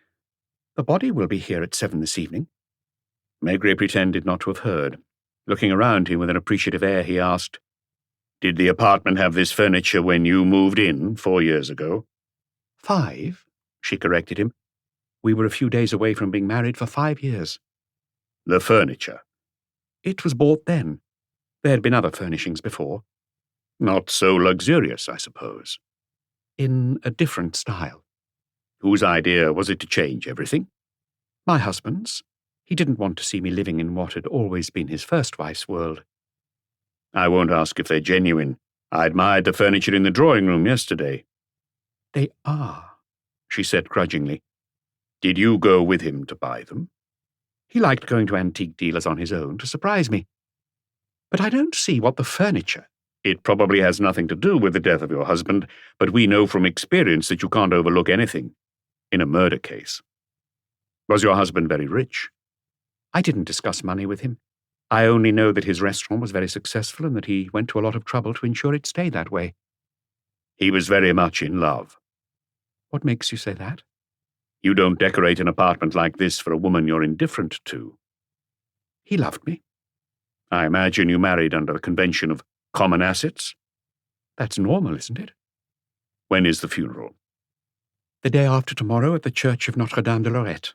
The body will be here at 7 this evening. Maigret pretended not to have heard. Looking around him with an appreciative air, he asked, Did the apartment have this furniture when you moved in 4 years ago? 5, she corrected him. We were a few days away from being married for 5 years. The furniture? It was bought then. There had been other furnishings before. Not so luxurious, I suppose. In a different style. Whose idea was it to change everything? My husband's. He didn't want to see me living in what had always been his first wife's world. I won't ask if they're genuine. I admired the furniture in the drawing-room yesterday. They are, she said grudgingly. Did you go with him to buy them? He liked going to antique dealers on his own to surprise me. But I don't see what the furniture... It probably has nothing to do with the death of your husband, but we know from experience that you can't overlook anything. In a murder case. Was your husband very rich? I didn't discuss money with him. I only know that his restaurant was very successful and that he went to a lot of trouble to ensure it stayed that way. He was very much in love. What makes you say that? You don't decorate an apartment like this for a woman you're indifferent to. He loved me. I imagine you married under the convention of common assets? That's normal, isn't it? When is the funeral? The day after tomorrow at the church of Notre-Dame de Lorette.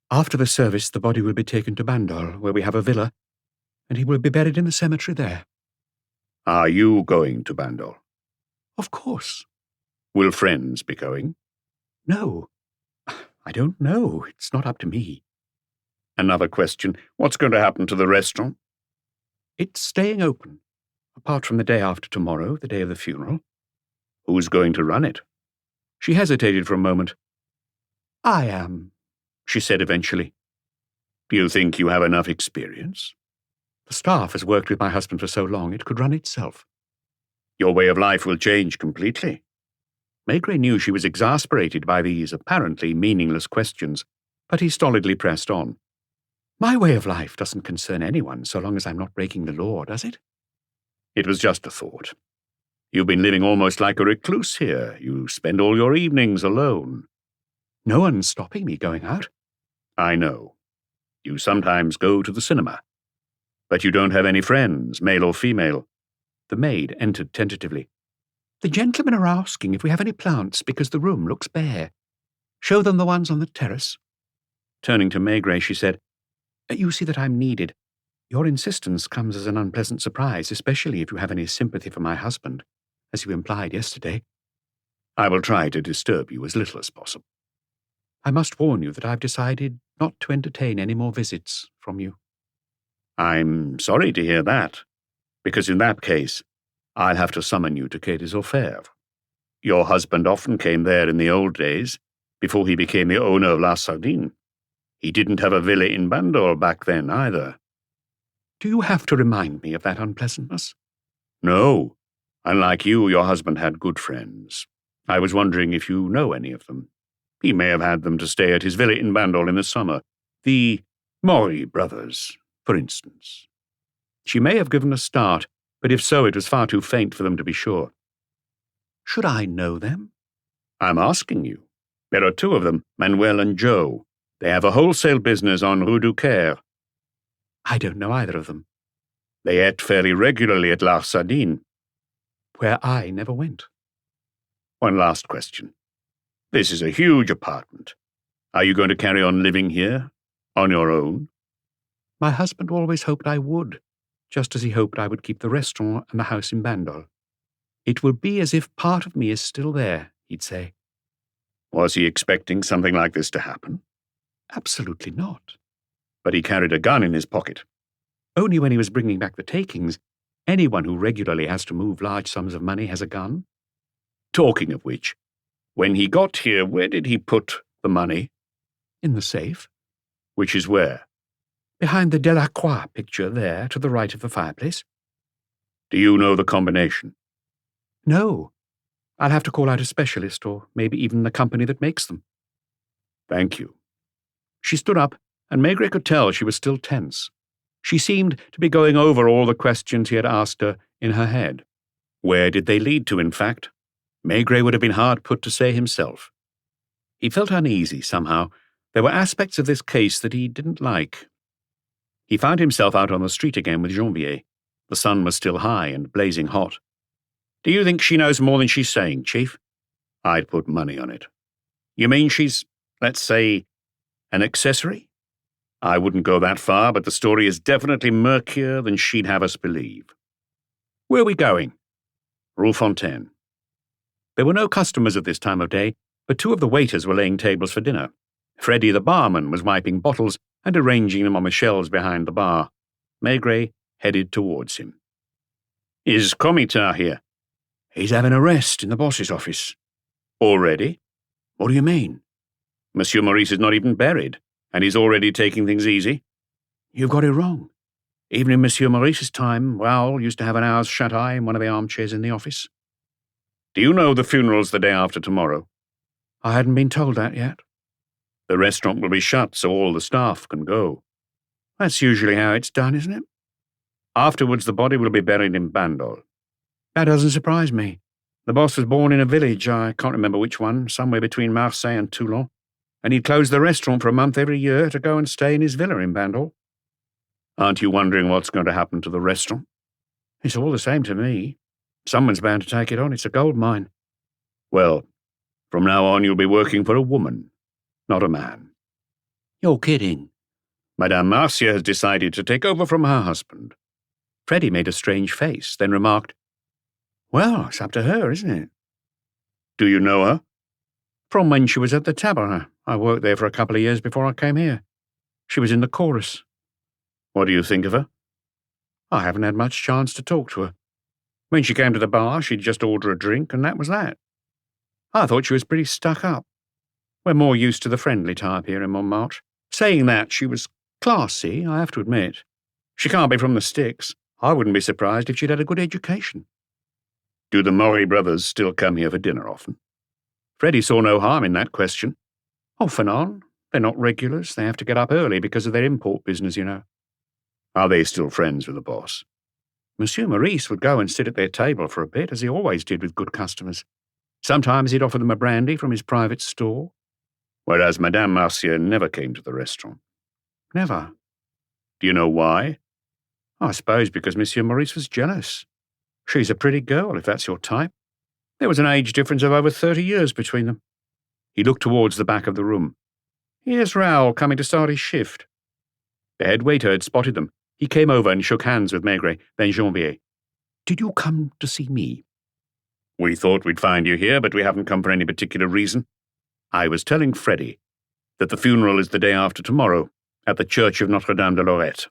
After the service, the body will be taken to Bandol, where we have a villa, and he will be buried in the cemetery there. Are you going to Bandol? Of course. Will friends be going? No. I don't know. It's not up to me. Another question. What's going to happen to the restaurant? It's staying open, apart from the day after tomorrow, the day of the funeral. Who's going to run it? She hesitated for a moment. I am, she said eventually. Do you think you have enough experience? The staff has worked with my husband for so long it could run itself. Your way of life will change completely. Maigret knew she was exasperated by these apparently meaningless questions, but he stolidly pressed on. My way of life doesn't concern anyone so long as I'm not breaking the law, does it? It was just a thought. You've been living almost like a recluse here. You spend all your evenings alone. No one's stopping me going out. I know. You sometimes go to the cinema. But you don't have any friends, male or female. The maid entered tentatively. The gentlemen are asking if we have any plants because the room looks bare. Show them the ones on the terrace." Turning to Maigret, she said, "You see that I'm needed. Your insistence comes as an unpleasant surprise, especially if you have any sympathy for my husband, as you implied yesterday. I will try to disturb you as little as possible. I must warn you that I've decided not to entertain any more visits from you." I'm sorry to hear that, because in that case, I'll have to summon you to Quai des Orfèvres. Your husband often came there in the old days, before he became the owner of La Sardine. He didn't have a villa in Bandol back then, either. Do you have to remind me of that unpleasantness? No. Unlike you, your husband had good friends. I was wondering if you know any of them. He may have had them to stay at his villa in Bandol in the summer. The Maury brothers, for instance. She may have given a start, but if so, it was far too faint for them to be sure. Should I know them? I'm asking you. There are two of them, Manuel and Joe. They have a wholesale business on Rue du Caire. I don't know either of them. They ate fairly regularly at La Sardine, where I never went. One last question. This is a huge apartment. Are you going to carry on living here, on your own? My husband always hoped I would, just as he hoped I would keep the restaurant and the house in Bandol. It will be as if part of me is still there, he'd say. Was he expecting something like this to happen? Absolutely not. But he carried a gun in his pocket. Only when he was bringing back the takings. Anyone who regularly has to move large sums of money has a gun. Talking of which, when he got here, where did he put the money? In the safe. Which is where? Behind the Delacroix picture there, to the right of the fireplace. Do you know the combination? No. I'll have to call out a specialist, or maybe even the company that makes them. Thank you. She stood up, and Maigret could tell she was still tense. She seemed to be going over all the questions he had asked her in her head. Where did they lead to, in fact? Maigret would have been hard put to say himself. He felt uneasy, somehow. There were aspects of this case that he didn't like. He found himself out on the street again with Janvier. The sun was still high and blazing hot. Do you think she knows more than she's saying, Chief? I'd put money on it. You mean she's, let's say, an accessory? I wouldn't go that far, but the story is definitely murkier than she'd have us believe. Where are we going? Rue Fontaine. There were no customers at this time of day, but two of the waiters were laying tables for dinner. Freddy the barman was wiping bottles and arranging them on the shelves behind the bar. Maigret headed towards him. Is Comitat here? He's having a rest in the boss's office. Already? What do you mean? Monsieur Maurice is not even buried, and he's already taking things easy. You've got it wrong. Even in Monsieur Maurice's time, Raoul used to have an hour's shut-eye in one of the armchairs in the office. Do you know the funeral's the day after tomorrow? I hadn't been told that yet. The restaurant will be shut, so all the staff can go. That's usually how it's done, isn't it? Afterwards, the body will be buried in Bandol. That doesn't surprise me. The boss was born in a village, I can't remember which one, somewhere between Marseille and Toulon, and he'd close the restaurant for a month every year to go and stay in his villa in Bandol. Aren't you wondering what's going to happen to the restaurant? It's all the same to me. Someone's bound to take it on. It's a gold mine. Well, from now on you'll be working for a woman, not a man. You're kidding. Madame Marcia has decided to take over from her husband. Freddy made a strange face, then remarked, "Well, it's up to her, isn't it?" Do you know her? From when she was at the Tabarin. I worked there for a couple of years before I came here. She was in the chorus. What do you think of her? I haven't had much chance to talk to her. When she came to the bar, she'd just order a drink, and that was that. I thought she was pretty stuck up. We're more used to the friendly type here in Montmartre. Saying that, she was classy, I have to admit. She can't be from the sticks. I wouldn't be surprised if she'd had a good education. Do the Maury brothers still come here for dinner often? Freddy saw no harm in that question. Off and on. They're not regulars. They have to get up early because of their import business, you know. Are they still friends with the boss? Monsieur Maurice would go and sit at their table for a bit, as he always did with good customers. Sometimes he'd offer them a brandy from his private store. Whereas Madame Marcia never came to the restaurant. Never. Do you know why? I suppose because Monsieur Maurice was jealous. She's a pretty girl, if that's your type. There was an age difference of over 30 years between them. He looked towards the back of the room. Here's Raoul coming to start his shift. The head waiter had spotted them. He came over and shook hands with Maigret, then Janvier. Did you come to see me? We thought we'd find you here, but we haven't come for any particular reason. I was telling Freddie that the funeral is the day after tomorrow, at the Church of Notre-Dame de Lorette.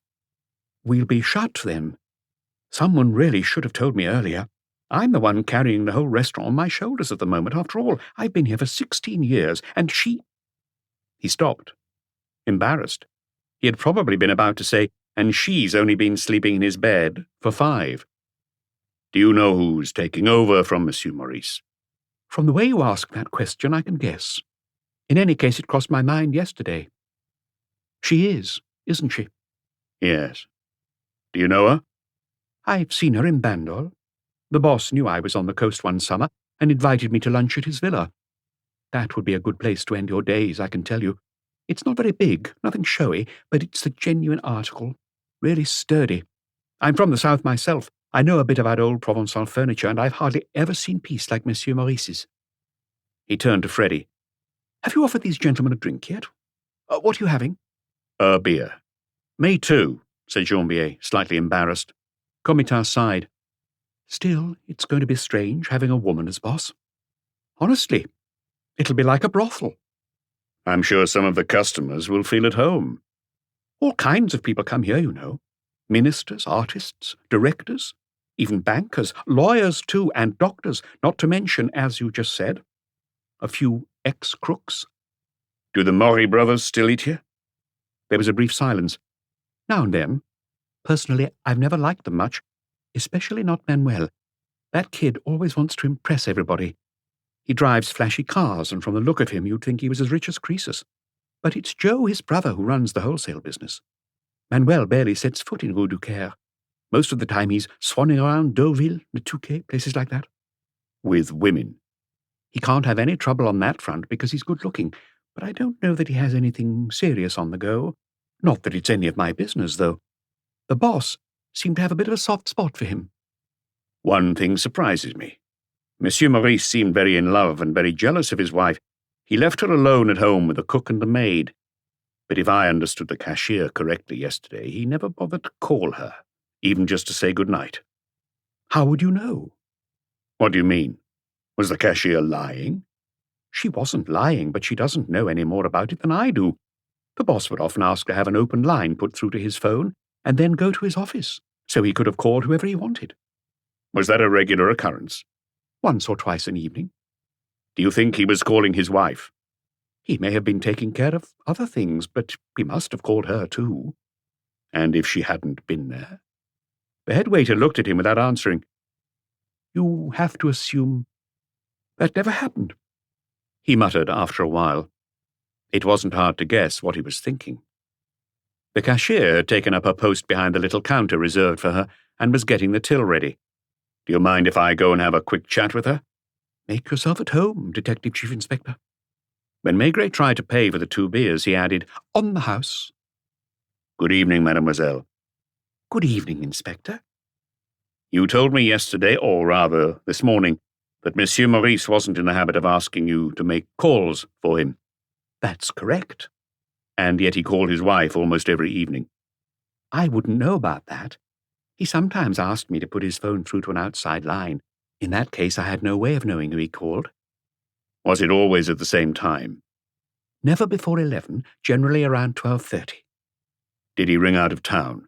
We'll be shut, then. Someone really should have told me earlier. I'm the one carrying the whole restaurant on my shoulders at the moment. After all, I've been here for 16 years, and she— He stopped, embarrassed. He had probably been about to say, and she's only been sleeping in his bed for 5. Do you know who's taking over from Monsieur Maurice? From the way you ask that question, I can guess. In any case, it crossed my mind yesterday. She is, isn't she? Yes. Do you know her? I've seen her in Bandol. The boss knew I was on the coast one summer and invited me to lunch at his villa. That would be a good place to end your days, I can tell you. It's not very big, nothing showy, but it's the genuine article, really sturdy. I'm from the south myself. I know a bit about old Provençal furniture, and I've hardly ever seen peace like Monsieur Maurice's. He turned to Freddie. Have you offered these gentlemen a drink yet? What are you having? Beer. Me too, said Janvier, slightly embarrassed. Comitas sighed. Still, it's going to be strange having a woman as boss. Honestly, it'll be like a brothel. I'm sure some of the customers will feel at home. All kinds of people come here, you know. Ministers, artists, directors, even bankers, lawyers too, and doctors, not to mention, as you just said, a few ex-crooks. Do the Maury brothers still eat here? There was a brief silence. Now and then. Personally, I've never liked them much, especially not Manuel. That kid always wants to impress everybody. He drives flashy cars, and from the look of him, you'd think he was as rich as Croesus. But it's Joe, his brother, who runs the wholesale business. Manuel barely sets foot in Rue du Caire. Most of the time he's swanning around Deauville, Le Touquet, places like that. With women. He can't have any trouble on that front because he's good-looking, but I don't know that he has anything serious on the go. Not that it's any of my business, though. The boss seemed to have a bit of a soft spot for him. One thing surprises me. Monsieur Maurice seemed very in love and very jealous of his wife. He left her alone at home with the cook and the maid. But if I understood the cashier correctly yesterday, he never bothered to call her, even just to say good night. How would you know? What do you mean? Was the cashier lying? She wasn't lying, but she doesn't know any more about it than I do. The boss would often ask to have an open line put through to his phone, and then go to his office, so he could have called whoever he wanted. Was that a regular occurrence? Once or twice an evening. Do you think he was calling his wife? He may have been taking care of other things, but he must have called her too. And if she hadn't been there? The head waiter looked at him without answering. You have to assume that never happened, he muttered after a while. It wasn't hard to guess what he was thinking. The cashier had taken up her post behind the little counter reserved for her and was getting the till ready. Do you mind if I go and have a quick chat with her? Make yourself at home, Detective Chief Inspector. When Maigret tried to pay for the 2 beers, he added, On the house. Good evening, mademoiselle. Good evening, Inspector. You told me yesterday, or rather this morning, that Monsieur Maurice wasn't in the habit of asking you to make calls for him. That's correct. And yet he called his wife almost every evening. I wouldn't know about that. He sometimes asked me to put his phone through to an outside line. In that case, I had no way of knowing who he called. Was it always at the same time? Never before 11, generally around 12:30. Did he ring out of town?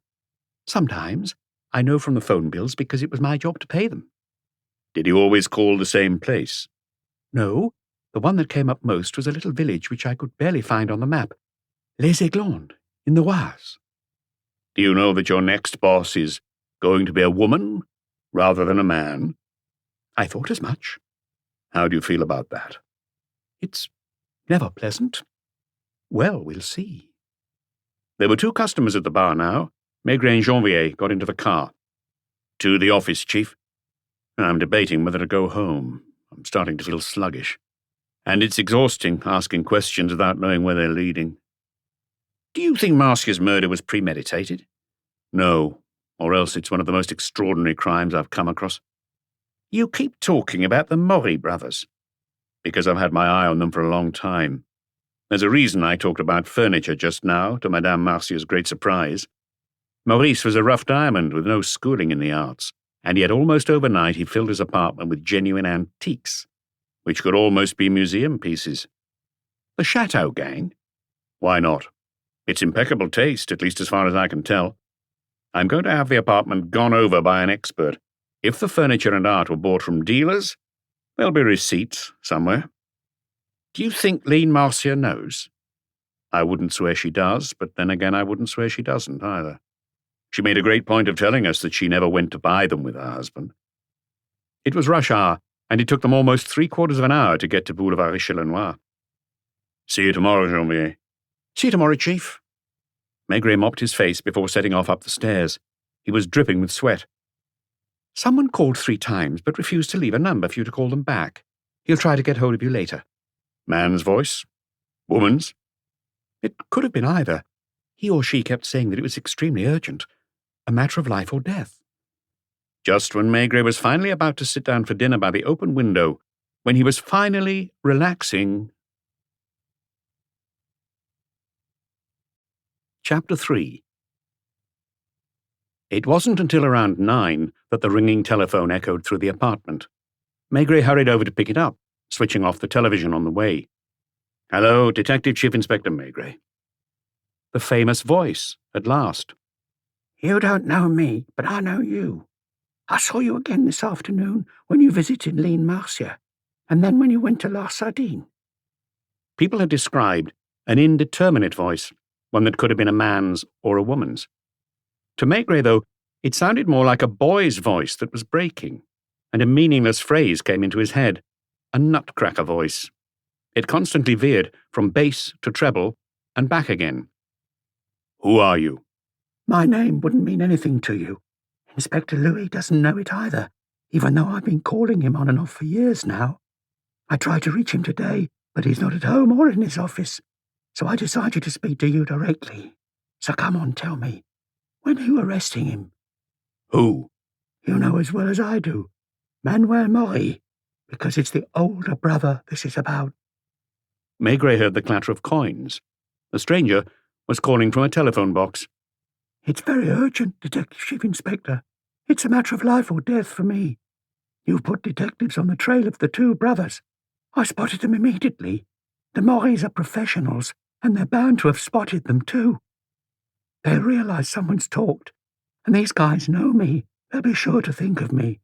Sometimes. I know from the phone bills because it was my job to pay them. Did he always call the same place? No. The one that came up most was a little village which I could barely find on the map. Les Aiglandes, in the Oise. Do you know that your next boss is going to be a woman rather than a man? I thought as much. How do you feel about that? It's never pleasant. Well, we'll see. There were 2 customers at the bar now. Maigret and Janvier got into the car. To the office, Chief. I'm debating whether to go home. I'm starting to feel sluggish. And it's exhausting, asking questions without knowing where they're leading. Do you think Marcia's murder was premeditated? No, or else it's one of the most extraordinary crimes I've come across. You keep talking about the Maury brothers. Because I've had my eye on them for a long time. There's a reason I talked about furniture just now, to Madame Marcia's great surprise. Maurice was a rough diamond with no schooling in the arts, and yet almost overnight he filled his apartment with genuine antiques, which could almost be museum pieces. The Chateau gang? Why not? It's impeccable taste, at least as far as I can tell. I'm going to have the apartment gone over by an expert. If the furniture and art were bought from dealers, there'll be receipts somewhere. Do you think Lean Marcia knows? I wouldn't swear she does, but then again I wouldn't swear she doesn't either. She made a great point of telling us that she never went to buy them with her husband. It was rush hour, and it took them almost 3/4 of an hour to get to Boulevard Richelieu. See you tomorrow, Janvier. See you tomorrow, Chief. Maigret mopped his face before setting off up the stairs. He was dripping with sweat. Someone called 3 times, but refused to leave a number for you to call them back. He'll try to get hold of you later. Man's voice? Woman's? It could have been either. He or she kept saying that it was extremely urgent. A matter of life or death. Just when Maigret was finally about to sit down for dinner by the open window, when he was finally relaxing. Chapter 3. It wasn't until around 9 that the ringing telephone echoed through the apartment. Maigret hurried over to pick it up, switching off the television on the way. Hello, Detective Chief Inspector Maigret. The famous voice, at last. You don't know me, but I know you. I saw you again this afternoon when you visited Lean Marcia, and then when you went to La Sardine. People had described an indeterminate voice, one that could have been a man's or a woman's. To Maigret, though, it sounded more like a boy's voice that was breaking, and a meaningless phrase came into his head, a nutcracker voice. It constantly veered from bass to treble and back again. Who are you? My name wouldn't mean anything to you. Inspector Louis doesn't know it either, even though I've been calling him on and off for years now. I tried to reach him today, but he's not at home or in his office, so I decided to speak to you directly. So come on, tell me, when are you arresting him? Who? You know as well as I do. Manuel Maury, because it's the older brother this is about. Maigret heard the clatter of coins. The stranger was calling from a telephone box. It's very urgent, Detective Chief Inspector. It's a matter of life or death for me. You've put detectives on the trail of the 2 brothers. I spotted them immediately. The Maurys are professionals, and they're bound to have spotted them too. They'll realize someone's talked, and these guys know me. They'll be sure to think of me.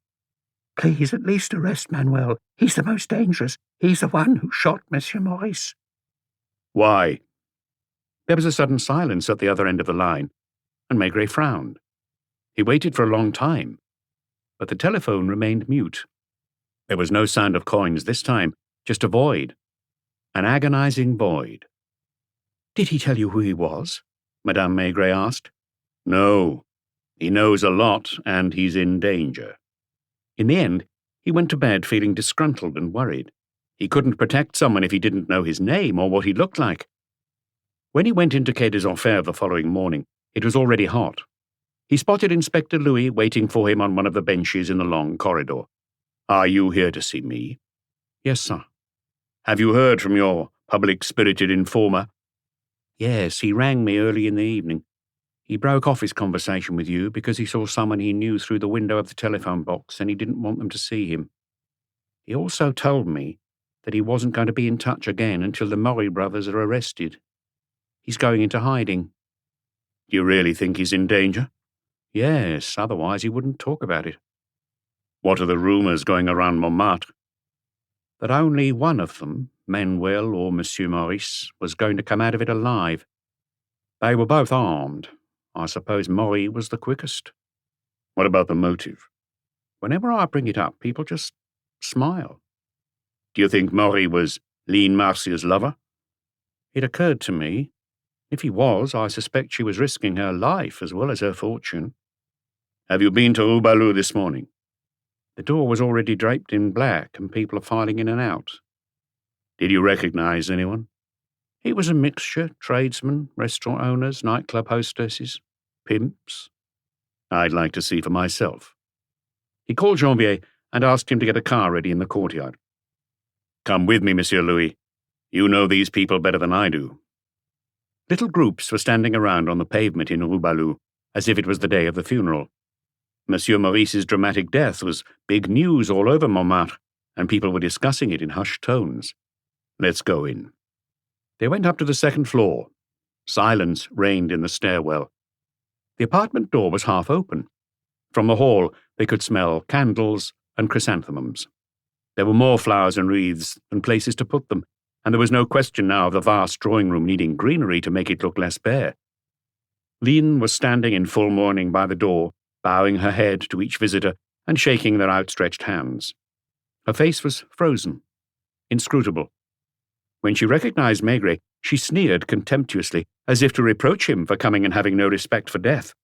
Please at least arrest Manuel. He's the most dangerous. He's the one who shot Monsieur Maurice. Why? There was a sudden silence at the other end of the line, and Maigret frowned. He waited for a long time, but the telephone remained mute. There was no sound of coins this time, just a void. An agonizing void. Did he tell you who he was? Madame Maigret asked. No. He knows a lot, and he's in danger. In the end, he went to bed feeling disgruntled and worried. He couldn't protect someone if he didn't know his name or what he looked like. When he went into Quai des Enfers the following morning, it was already hot. He spotted Inspector Louis waiting for him on one of the benches in the long corridor. Are you here to see me? Yes, sir. Have you heard from your public-spirited informer? Yes, he rang me early in the evening. He broke off his conversation with you because he saw someone he knew through the window of the telephone box and he didn't want them to see him. He also told me that he wasn't going to be in touch again until the Maury brothers are arrested. He's going into hiding. Do you really think he's in danger? Yes, otherwise he wouldn't talk about it. What are the rumours going around Montmartre? That only one of them, Manuel or Monsieur Maurice, was going to come out of it alive. They were both armed. I suppose Maury was the quickest. What about the motive? Whenever I bring it up, people just smile. Do you think Maury was Lean Marcia's lover? It occurred to me. If he was, I suspect she was risking her life as well as her fortune. Have you been to Rue Ballou this morning? The door was already draped in black and people are filing in and out. Did you recognize anyone? It was a mixture, tradesmen, restaurant owners, nightclub hostesses, pimps. I'd like to see for myself. He called Janvier and asked him to get a car ready in the courtyard. "Come with me, Monsieur Louis. You know these people better than I do." Little groups were standing around on the pavement in Rue Balou, as if it was the day of the funeral. Monsieur Maurice's dramatic death was big news all over Montmartre, and people were discussing it in hushed tones. "Let's go in." They went up to the second floor. Silence reigned in the stairwell. The apartment door was half open. From the hall they could smell candles and chrysanthemums. There were more flowers and wreaths than places to put them, and there was no question now of the vast drawing-room needing greenery to make it look less bare. Line was standing in full mourning by the door, bowing her head to each visitor and shaking their outstretched hands. Her face was frozen, inscrutable. When she recognized Maigret, she sneered contemptuously, as if to reproach him for coming and having no respect for death.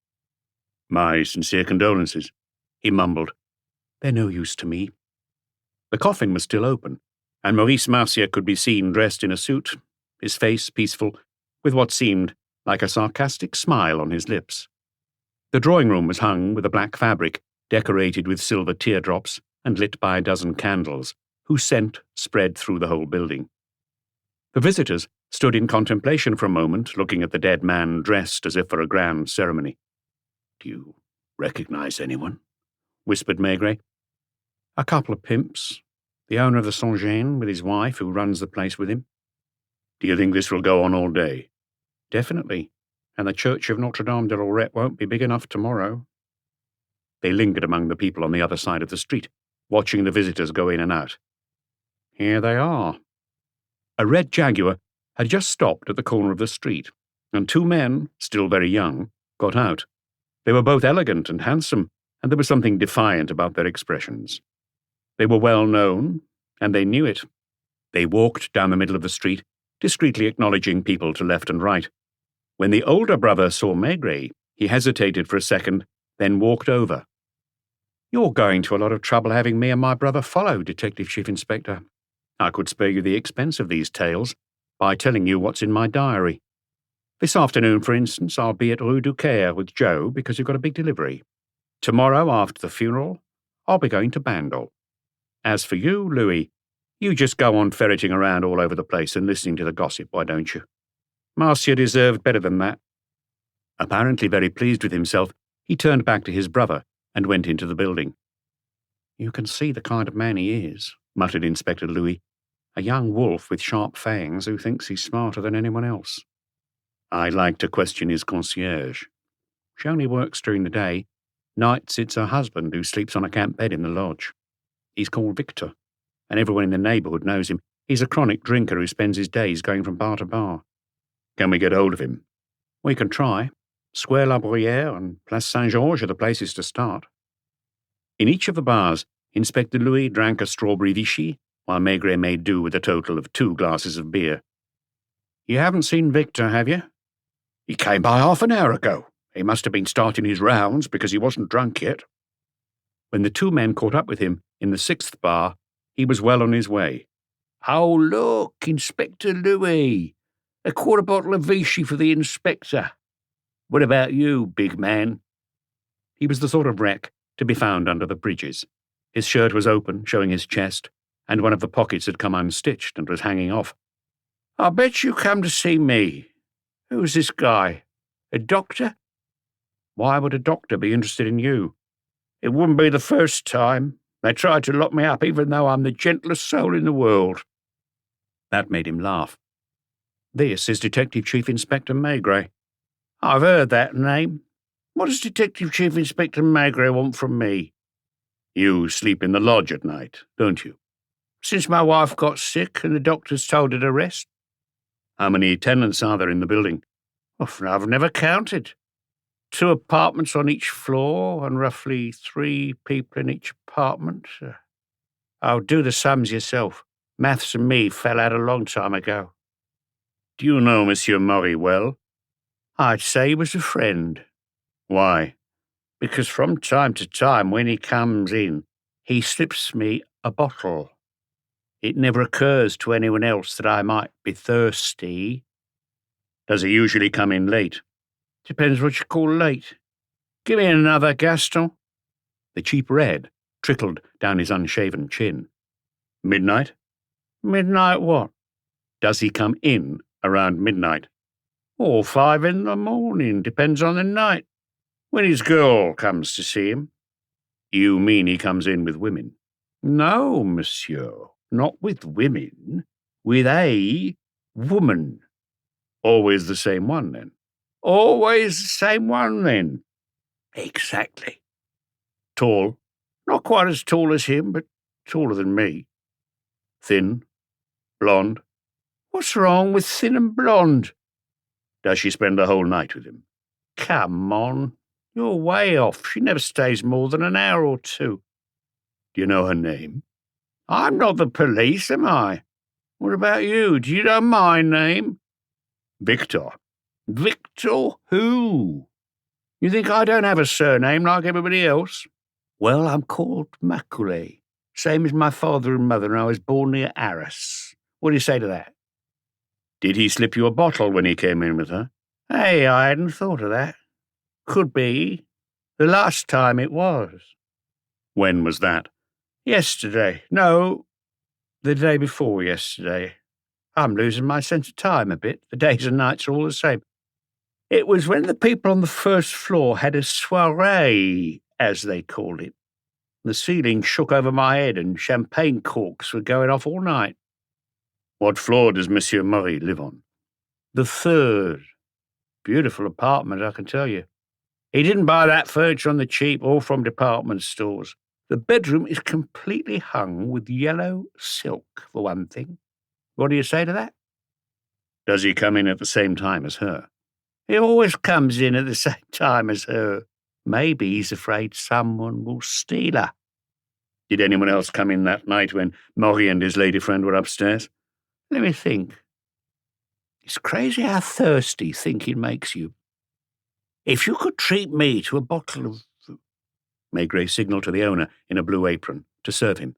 "My sincere condolences," he mumbled. "They're no use to me." The coffin was still open, and Maurice Mercier could be seen dressed in a suit, his face peaceful, with what seemed like a sarcastic smile on his lips. The drawing-room was hung with a black fabric, decorated with silver teardrops and lit by a dozen candles, whose scent spread through the whole building. The visitors stood in contemplation for a moment, looking at the dead man dressed as if for a grand ceremony. "Do you recognize anyone?" whispered Maigret. "A couple of pimps. The owner of the Saint-Jean with his wife, who runs the place with him." "Do you think this will go on all day?" "Definitely. And the church of Notre-Dame de Lorette won't be big enough tomorrow." They lingered among the people on the other side of the street, watching the visitors go in and out. Here they are. A red Jaguar had just stopped at the corner of the street, and two men, still very young, got out. They were both elegant and handsome, and there was something defiant about their expressions. They were well known, and they knew it. They walked down the middle of the street, discreetly acknowledging people to left and right. When the older brother saw Maigret, he hesitated for a second, then walked over. "You're going to a lot of trouble having me and my brother follow, Detective Chief Inspector. I could spare you the expense of these tales by telling you what's in my diary. This afternoon, for instance, I'll be at Rue du Caire with Joe because you've got a big delivery. Tomorrow, after the funeral, I'll be going to Bandol. As for you, Louis, you just go on ferreting around all over the place and listening to the gossip, why don't you? Marcia deserved better than that." Apparently very pleased with himself, he turned back to his brother and went into the building. "You can see the kind of man he is," muttered Inspector Louis, "a young wolf with sharp fangs who thinks he's smarter than anyone else. I'd like to question his concierge. She only works during the day. Nights it's her husband who sleeps on a camp bed in the lodge. He's called Victor, and everyone in the neighbourhood knows him. He's a chronic drinker who spends his days going from bar to bar." "Can we get hold of him?" "We can try. Square La Bruyère and Place Saint-Georges are the places to start." In each of the bars, Inspector Louis drank a strawberry Vichy, while Maigret made do with a total of 2 glasses of beer. "You haven't seen Victor, have you?" "He came by half an hour ago. He must have been starting his rounds because he wasn't drunk yet." When the 2 men caught up with him in the 6th bar, he was well on his way. "Oh, look, Inspector Louis. A quarter bottle of Vichy for the inspector. What about you, big man?" He was the sort of wreck to be found under the bridges. His shirt was open, showing his chest, and one of the pockets had come unstitched and was hanging off. "I bet you come to see me. Who's this guy? A doctor?" "Why would a doctor be interested in you?" "It wouldn't be the first time. They tried to lock me up even though I'm the gentlest soul in the world." That made him laugh. "This is Detective Chief Inspector Maigret." "I've heard that name. What does Detective Chief Inspector Maigret want from me?" "You sleep in the lodge at night, don't you?" "Since my wife got sick and the doctors told her to rest." "How many tenants are there in the building?" "I've never counted. 2 apartments on each floor and roughly 3 people in each apartment. Do the sums yourself. Maths and me fell out a long time ago." "Do you know Monsieur Murray well?" "I'd say he was a friend." "Why?" "Because from time to time when he comes in, he slips me a bottle. It never occurs to anyone else that I might be thirsty." "Does he usually come in late?" "Depends what you call late. Give me another, Gaston." The cheap red trickled down his unshaven chin. Midnight? Midnight what? Does he come in around midnight? Or 5 in the morning, depends on the night. When his girl comes to see him. You mean he comes in with women? No, monsieur, not with women. With a woman. Always the same one, then? Always the same one, then. Exactly. Tall? Not quite as tall as him, but taller than me. Thin? Blonde? What's wrong with thin and blonde? Does she spend the whole night with him? Come on. You're way off. She never stays more than an hour or two. Do you know her name? I'm not the police, am I? What about you? Do you know my name? Victor. Victor who? You think I don't have a surname like everybody else? Well, I'm called Macaulay, same as my father and mother, and I was born near Arras. What do you say to that? Did he slip you a bottle when he came in with her? Hey, I hadn't thought of that. Could be. The last time it was. When was that? Yesterday. No, the day before yesterday. I'm losing my sense of time a bit. The days and nights are all the same. It was when the people on the first floor had a soiree, as they called it. The ceiling shook over my head and champagne corks were going off all night. What floor does Monsieur Murray live on? The 3rd. Beautiful apartment, I can tell you. He didn't buy that furniture on the cheap or from department stores. The bedroom is completely hung with yellow silk, for one thing. What do you say to that? Does he come in at the same time as her? He always comes in at the same time as her. Maybe he's afraid someone will steal her. Did anyone else come in that night when Maury and his lady friend were upstairs? Let me think. It's crazy how thirsty thinking makes you. If you could treat me to a bottle of... Maigret signalled to the owner in a blue apron to serve him.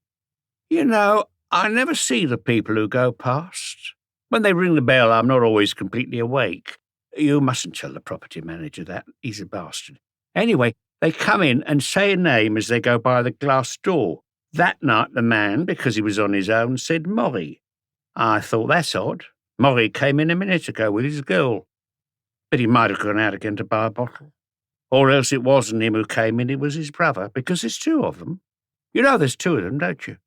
You know, I never see the people who go past. When they ring the bell, I'm not always completely awake. You mustn't tell the property manager that. He's a bastard. Anyway, they come in and say a name as they go by the glass door. That night the man, because he was on his own, said Maury. I thought, that's odd. Maury came in a minute ago with his girl. But he might have gone out again to buy a bottle. Or else it wasn't him who came in, it was his brother, because there's 2 of them. You know there's 2 of them, don't you?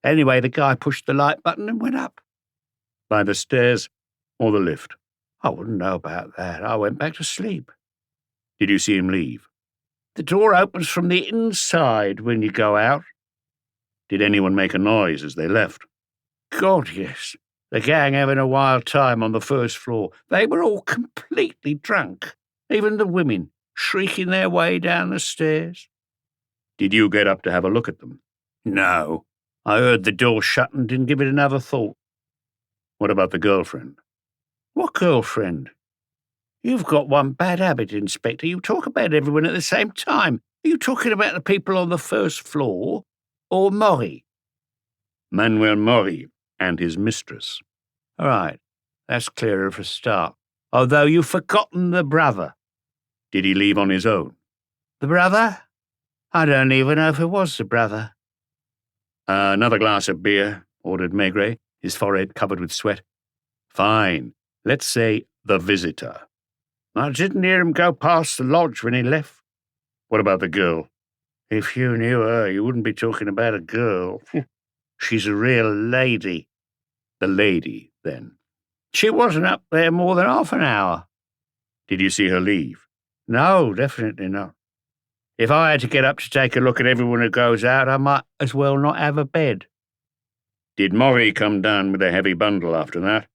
Anyway, the guy pushed the light button and went up. By the stairs or the lift? I wouldn't know about that. I went back to sleep. Did you see him leave? The door opens from the inside when you go out. Did anyone make a noise as they left? God, yes. The gang having a wild time on the first floor. They were all completely drunk. Even the women, shrieking their way down the stairs. Did you get up to have a look at them? No. I heard the door shut and didn't give it another thought. What about the girlfriend? What girlfriend? You've got one bad habit, Inspector. You talk about everyone at the same time. Are you talking about the people on the first floor or Maury? Manuel Maury and his mistress. All right, that's clearer for a start. Although you've forgotten the brother. Did he leave on his own? The brother? I don't even know if it was the brother. Another glass of beer, ordered Maigret, his forehead covered with sweat. Fine. Let's say the visitor. I didn't hear him go past the lodge when he left. What about the girl? If you knew her, you wouldn't be talking about a girl. She's a real lady. The lady, then? She wasn't up there more than half an hour. Did you see her leave? No, definitely not. If I had to get up to take a look at everyone who goes out, I might as well not have a bed. Did Maury come down with a heavy bundle after that?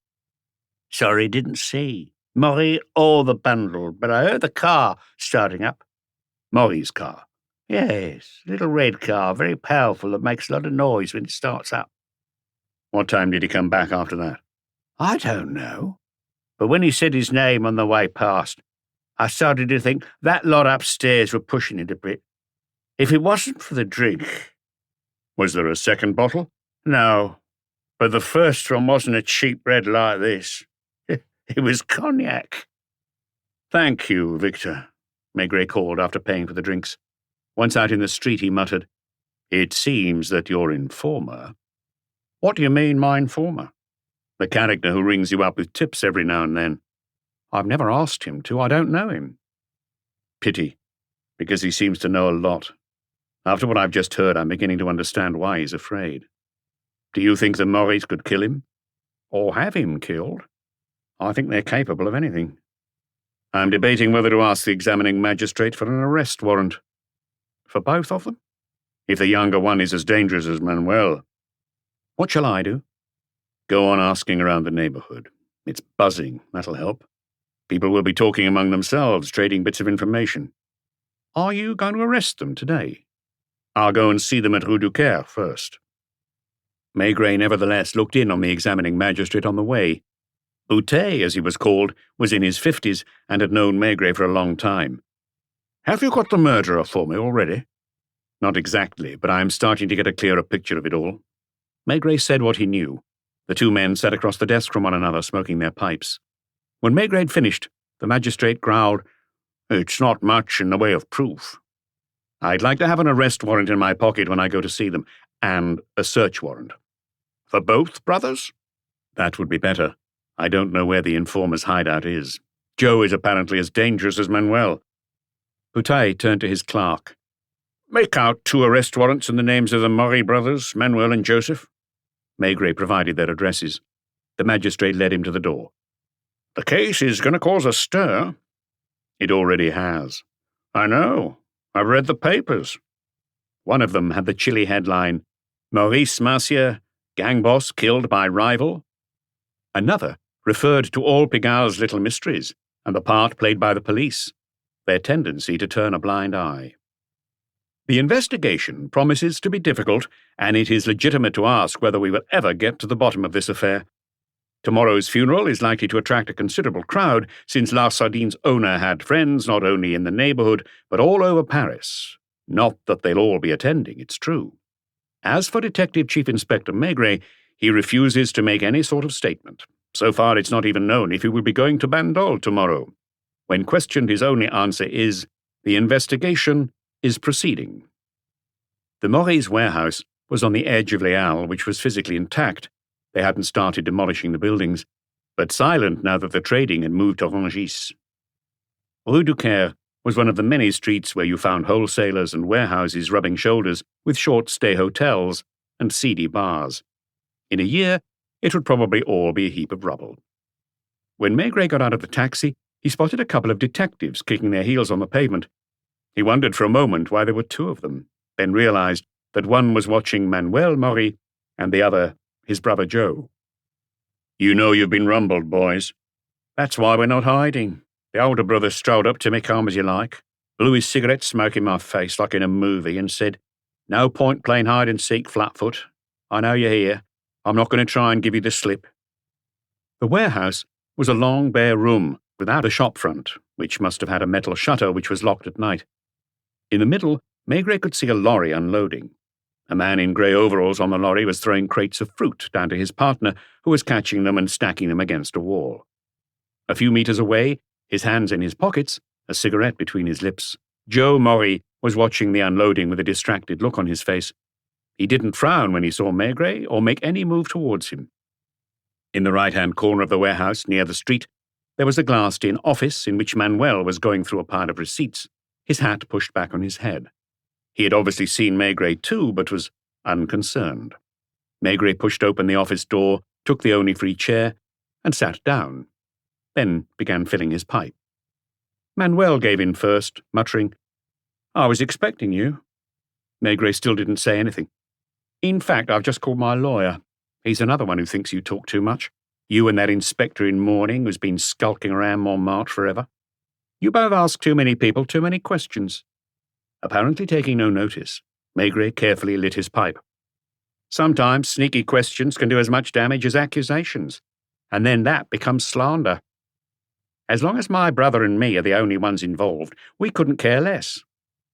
Sorry, didn't see. Maury or the bundle, but I heard the car starting up. Maury's car? Yes, little red car, very powerful, that makes a lot of noise when it starts up. What time did he come back after that? I don't know. But when he said his name on the way past, I started to think that lot upstairs were pushing it a bit. If it wasn't for the drink... Was there a second bottle? No, but the first one wasn't a cheap red like this. It was cognac. Thank you, Victor, Maigret called after paying for the drinks. Once out in the street, he muttered, It seems that your informer— What do you mean, my informer? The character who rings you up with tips every now and then. I've never asked him to. I don't know him. Pity, because he seems to know a lot. After what I've just heard, I'm beginning to understand why he's afraid. Do you think the Morris could kill him? Or have him killed? I think they're capable of anything. I'm debating whether to ask the examining magistrate for an arrest warrant. For both of them? If the younger one is as dangerous as Manuel. What shall I do? Go on asking around the neighborhood. It's buzzing. That'll help. People will be talking among themselves, trading bits of information. Are you going to arrest them today? I'll go and see them at Rue du Caire first. Maigret nevertheless looked in on the examining magistrate on the way. Boutet, as he was called, was in his 50s and had known Maigret for a long time. Have you got the murderer for me already? Not exactly, but I am starting to get a clearer picture of it all. Maigret said what he knew. The two men sat across the desk from one another, smoking their pipes. When Maigret had finished, the magistrate growled, It's not much in the way of proof. I'd like to have an arrest warrant in my pocket when I go to see them, and a search warrant. For both brothers? That would be better. I don't know where the informer's hideout is. Joe is apparently as dangerous as Manuel. Boutet turned to his clerk. Make out 2 arrest warrants in the names of the Maury brothers, Manuel and Joseph. Maigret provided their addresses. The magistrate led him to the door. The case is going to cause a stir. It already has. I know. I've read the papers. One of them had the chilly headline, Maurice Mercier, gang boss killed by rival. Another referred to all Pigault's little mysteries and the part played by the police, their tendency to turn a blind eye. The investigation promises to be difficult, and it is legitimate to ask whether we will ever get to the bottom of this affair. Tomorrow's funeral is likely to attract a considerable crowd, since La Sardine's owner had friends not only in the neighborhood, but all over Paris. Not that they'll all be attending, it's true. As for Detective Chief Inspector Maigret, he refuses to make any sort of statement. So far, it's not even known if he will be going to Bandol tomorrow. When questioned, his only answer is, the investigation is proceeding. The Maurice warehouse was on the edge of Les Halles, which was physically intact. They hadn't started demolishing the buildings, but silent now that the trading had moved to Rungis. Rue du Caire was one of the many streets where you found wholesalers and warehouses rubbing shoulders with short-stay hotels and seedy bars. In a year, it would probably all be a heap of rubble. When Maigret got out of the taxi, he spotted a couple of detectives kicking their heels on the pavement. He wondered for a moment why there were 2 of them, then realized that one was watching Manuel Maury and the other his brother Joe. You know you've been rumbled, boys. That's why we're not hiding. The older brother strolled up to me calm as you like, blew his cigarette smoke in my face like in a movie and said, No point playing hide-and-seek, Flatfoot. I know you're here. I'm not going to try and give you the slip. The warehouse was a long, bare room without a shop front, which must have had a metal shutter which was locked at night. In the middle, Maigret could see a lorry unloading. A man in grey overalls on the lorry was throwing crates of fruit down to his partner, who was catching them and stacking them against a wall. A few meters away, his hands in his pockets, a cigarette between his lips, Joe Maury was watching the unloading with a distracted look on his face. He didn't frown when he saw Maigret or make any move towards him. In the right-hand corner of the warehouse, near the street, there was a glassed-in office in which Manuel was going through a pile of receipts, his hat pushed back on his head. He had obviously seen Maigret too, but was unconcerned. Maigret pushed open the office door, took the only free chair, and sat down, then began filling his pipe. Manuel gave in first, muttering, I was expecting you. Maigret still didn't say anything. In fact, I've just called my lawyer. He's another one who thinks you talk too much. You and that inspector in mourning who's been skulking around Montmartre forever. You both ask too many people too many questions. Apparently taking no notice, Maigret carefully lit his pipe. Sometimes sneaky questions can do as much damage as accusations, and then that becomes slander. As long as my brother and me are the only ones involved, we couldn't care less.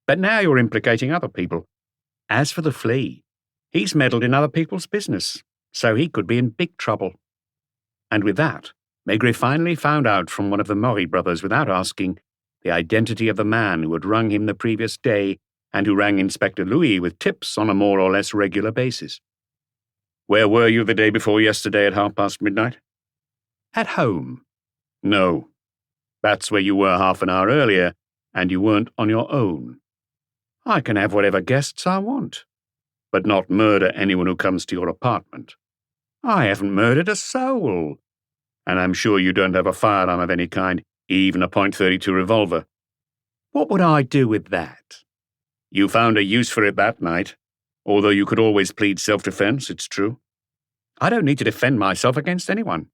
But now you're implicating other people. As for the flea, he's meddled in other people's business, so he could be in big trouble. And with that, Maigret finally found out from one of the Maury brothers, without asking, the identity of the man who had rung him the previous day and who rang Inspector Louis with tips on a more or less regular basis. "Where were you the day before yesterday at midnight?" "At home." "No. That's where you were half an hour earlier, and you weren't on your own." "I can have whatever guests I want." "But not murder anyone who comes to your apartment." "I haven't murdered a soul." "And I'm sure you don't have a firearm of any kind, even a .32 revolver." "What would I do with that?" "You found a use for it that night, although you could always plead self-defense, it's true." "I don't need to defend myself against anyone."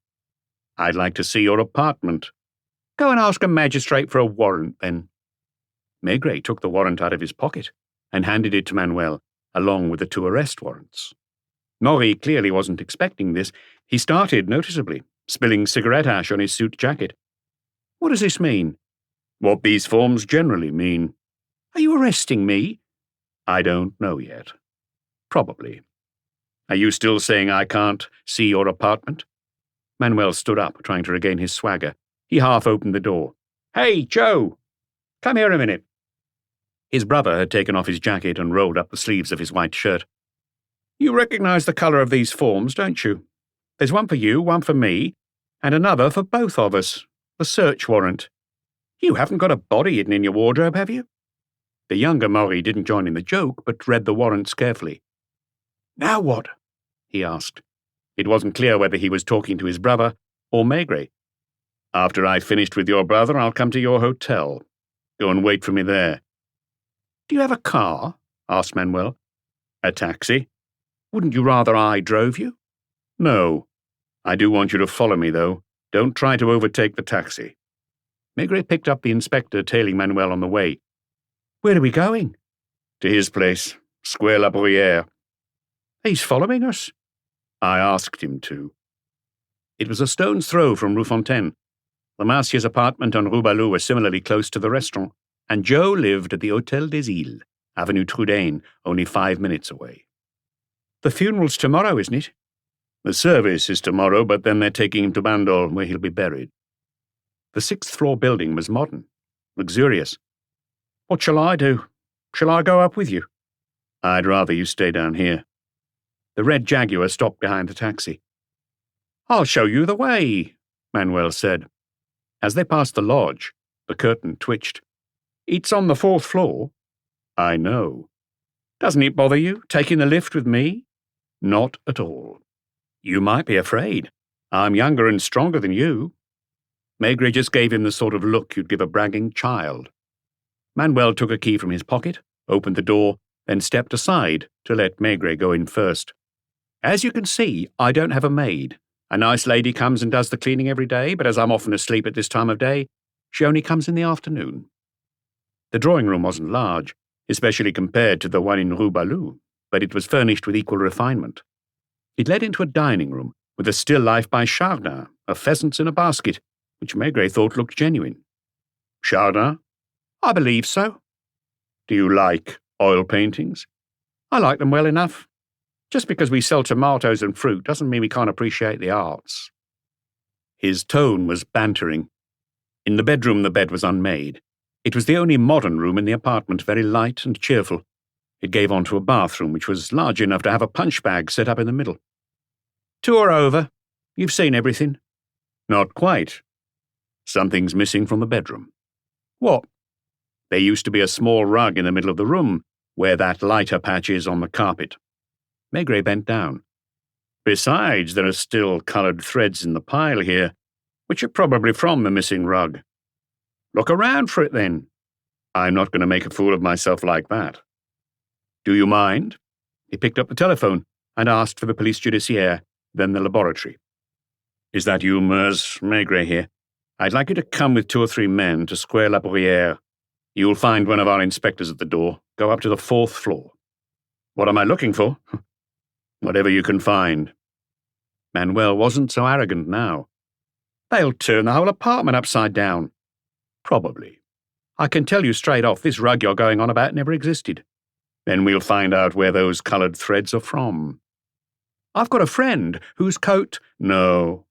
"I'd like to see your apartment." "Go and ask a magistrate for a warrant, then." Maigret took the warrant out of his pocket and handed it to Manuel, along with the 2 arrest warrants. Maury clearly wasn't expecting this. He started noticeably, spilling cigarette ash on his suit jacket. "What does this mean?" "What these forms generally mean." "Are you arresting me?" "I don't know yet. Probably. Are you still saying I can't see your apartment?" Manuel stood up, trying to regain his swagger. He half opened the door. "Hey, Joe! Come here a minute." His brother had taken off his jacket and rolled up the sleeves of his white shirt. "You recognize the color of these forms, don't you? There's one for you, one for me, and another for both of us. The search warrant. You haven't got a body hidden in your wardrobe, have you?" The younger Maury didn't join in the joke, but read the warrants carefully. "Now what?" he asked. It wasn't clear whether he was talking to his brother or Maigret. "After I've finished with your brother, I'll come to your hotel. Go and wait for me there." "Do you have a car?" asked Manuel. "A taxi?" "Wouldn't you rather I drove you?" "No. I do want you to follow me, though. Don't try to overtake the taxi." Maigret picked up the inspector, tailing Manuel on the way. "Where are we going?" "To his place, Square La Bruyère." "He's following us?" "I asked him to." It was a stone's throw from Rue Fontaine. The Marciers' apartment on Rue Balou was similarly close to the restaurant, and Joe lived at the Hôtel des Îles, Avenue Trudaine, only 5 minutes away. "The funeral's tomorrow, isn't it?" "The service is tomorrow, but then they're taking him to Bandol, where he'll be buried." The 6th-floor building was modern, luxurious. "What shall I do? Shall I go up with you?" "I'd rather you stay down here." The red Jaguar stopped behind the taxi. "I'll show you the way," Manuel said. As they passed the lodge, the curtain twitched. "It's on the 4th floor." "I know." "Doesn't it bother you, taking the lift with me?" "Not at all." "You might be afraid. I'm younger and stronger than you." Maigret just gave him the sort of look you'd give a bragging child. Manuel took a key from his pocket, opened the door, then stepped aside to let Maigret go in first. "As you can see, I don't have a maid. A nice lady comes and does the cleaning every day, but as I'm often asleep at this time of day, she only comes in the afternoon." The drawing room wasn't large, especially compared to the one in Rue Balou, but it was furnished with equal refinement. It led into a dining room with a still life by Chardin, of pheasants in a basket, which Maigret thought looked genuine. "Chardin?" "I believe so." "Do you like oil paintings?" "I like them well enough. Just because we sell tomatoes and fruit doesn't mean we can't appreciate the arts." His tone was bantering. In the bedroom, the bed was unmade. It was the only modern room in the apartment, very light and cheerful. It gave onto a bathroom, which was large enough to have a punch bag set up in the middle. "Tour over. You've seen everything." "Not quite. Something's missing from the bedroom." "What?" "There used to be a small rug in the middle of the room, where that lighter patch is on the carpet." Maigret bent down. "Besides, there are still coloured threads in the pile here, which are probably from the missing rug." "Look around for it, then." "I'm not going to make a fool of myself like that." "Do you mind?" He picked up the telephone and asked for the police judiciaire, then the laboratory. "Is that you, Mers? Maigret here. I'd like you to come with 2 or 3 men to Square La Bruyère. You'll find one of our inspectors at the door. Go up to the 4th floor." "What am I looking for?" "Whatever you can find." Manuel wasn't so arrogant now. "They'll turn the whole apartment upside down." "Probably. I can tell you straight off, this rug you're going on about never existed." "Then we'll find out where those coloured threads are from." "I've got a friend whose coat—" "No.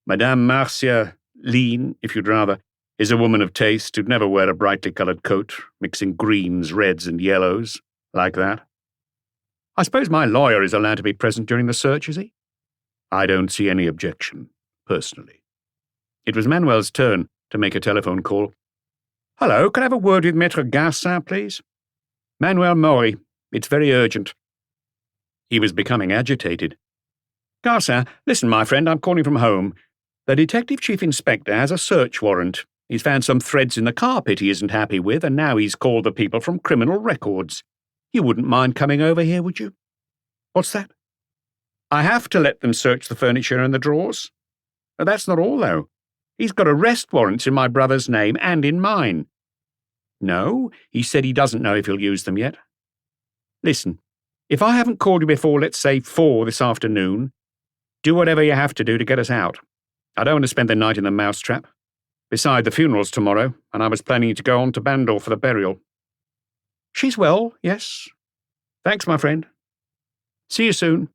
Madame Marcia, lean, if you'd rather, is a woman of taste who'd never wear a brightly coloured coat, mixing greens, reds, and yellows, like that. I suppose my lawyer is allowed to be present during the search, is he? I don't see any objection, personally. It was Manuel's turn to make a telephone call. Hello, can I have a word with Maître Garcin, please? Manuel Maury. It's very urgent. He was becoming agitated. Garcin, listen, my friend, I'm calling from home. The Detective Chief Inspector has a search warrant. He's found some threads in the carpet he isn't happy with, and now he's called the people from Criminal Records. You wouldn't mind coming over here, would you? What's that? I have to let them search the furniture and the drawers. But that's not all, though. He's got arrest warrants in my brother's name and in mine. No, he said he doesn't know if he'll use them yet. Listen, if I haven't called you before, let's say 4 this afternoon, do whatever you have to do to get us out. I don't want to spend the night in the mousetrap. Besides, the funeral's tomorrow, and I was planning to go on to Bandor for the burial. She's well, yes. Thanks, my friend. See you soon.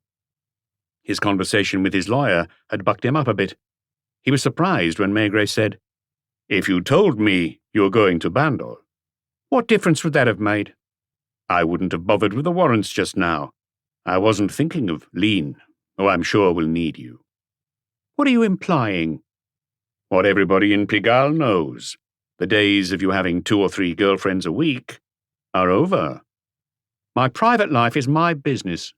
His conversation with his lawyer had bucked him up a bit. He was surprised when Maigret said, If you told me you were going to Bandor, what difference would that have made? I wouldn't have bothered with the warrants just now. I wasn't thinking of Lean, who I'm sure will need you. What are you implying? What everybody in Pigalle knows. The days of you having 2 or 3 girlfriends a week are over. My private life is my business.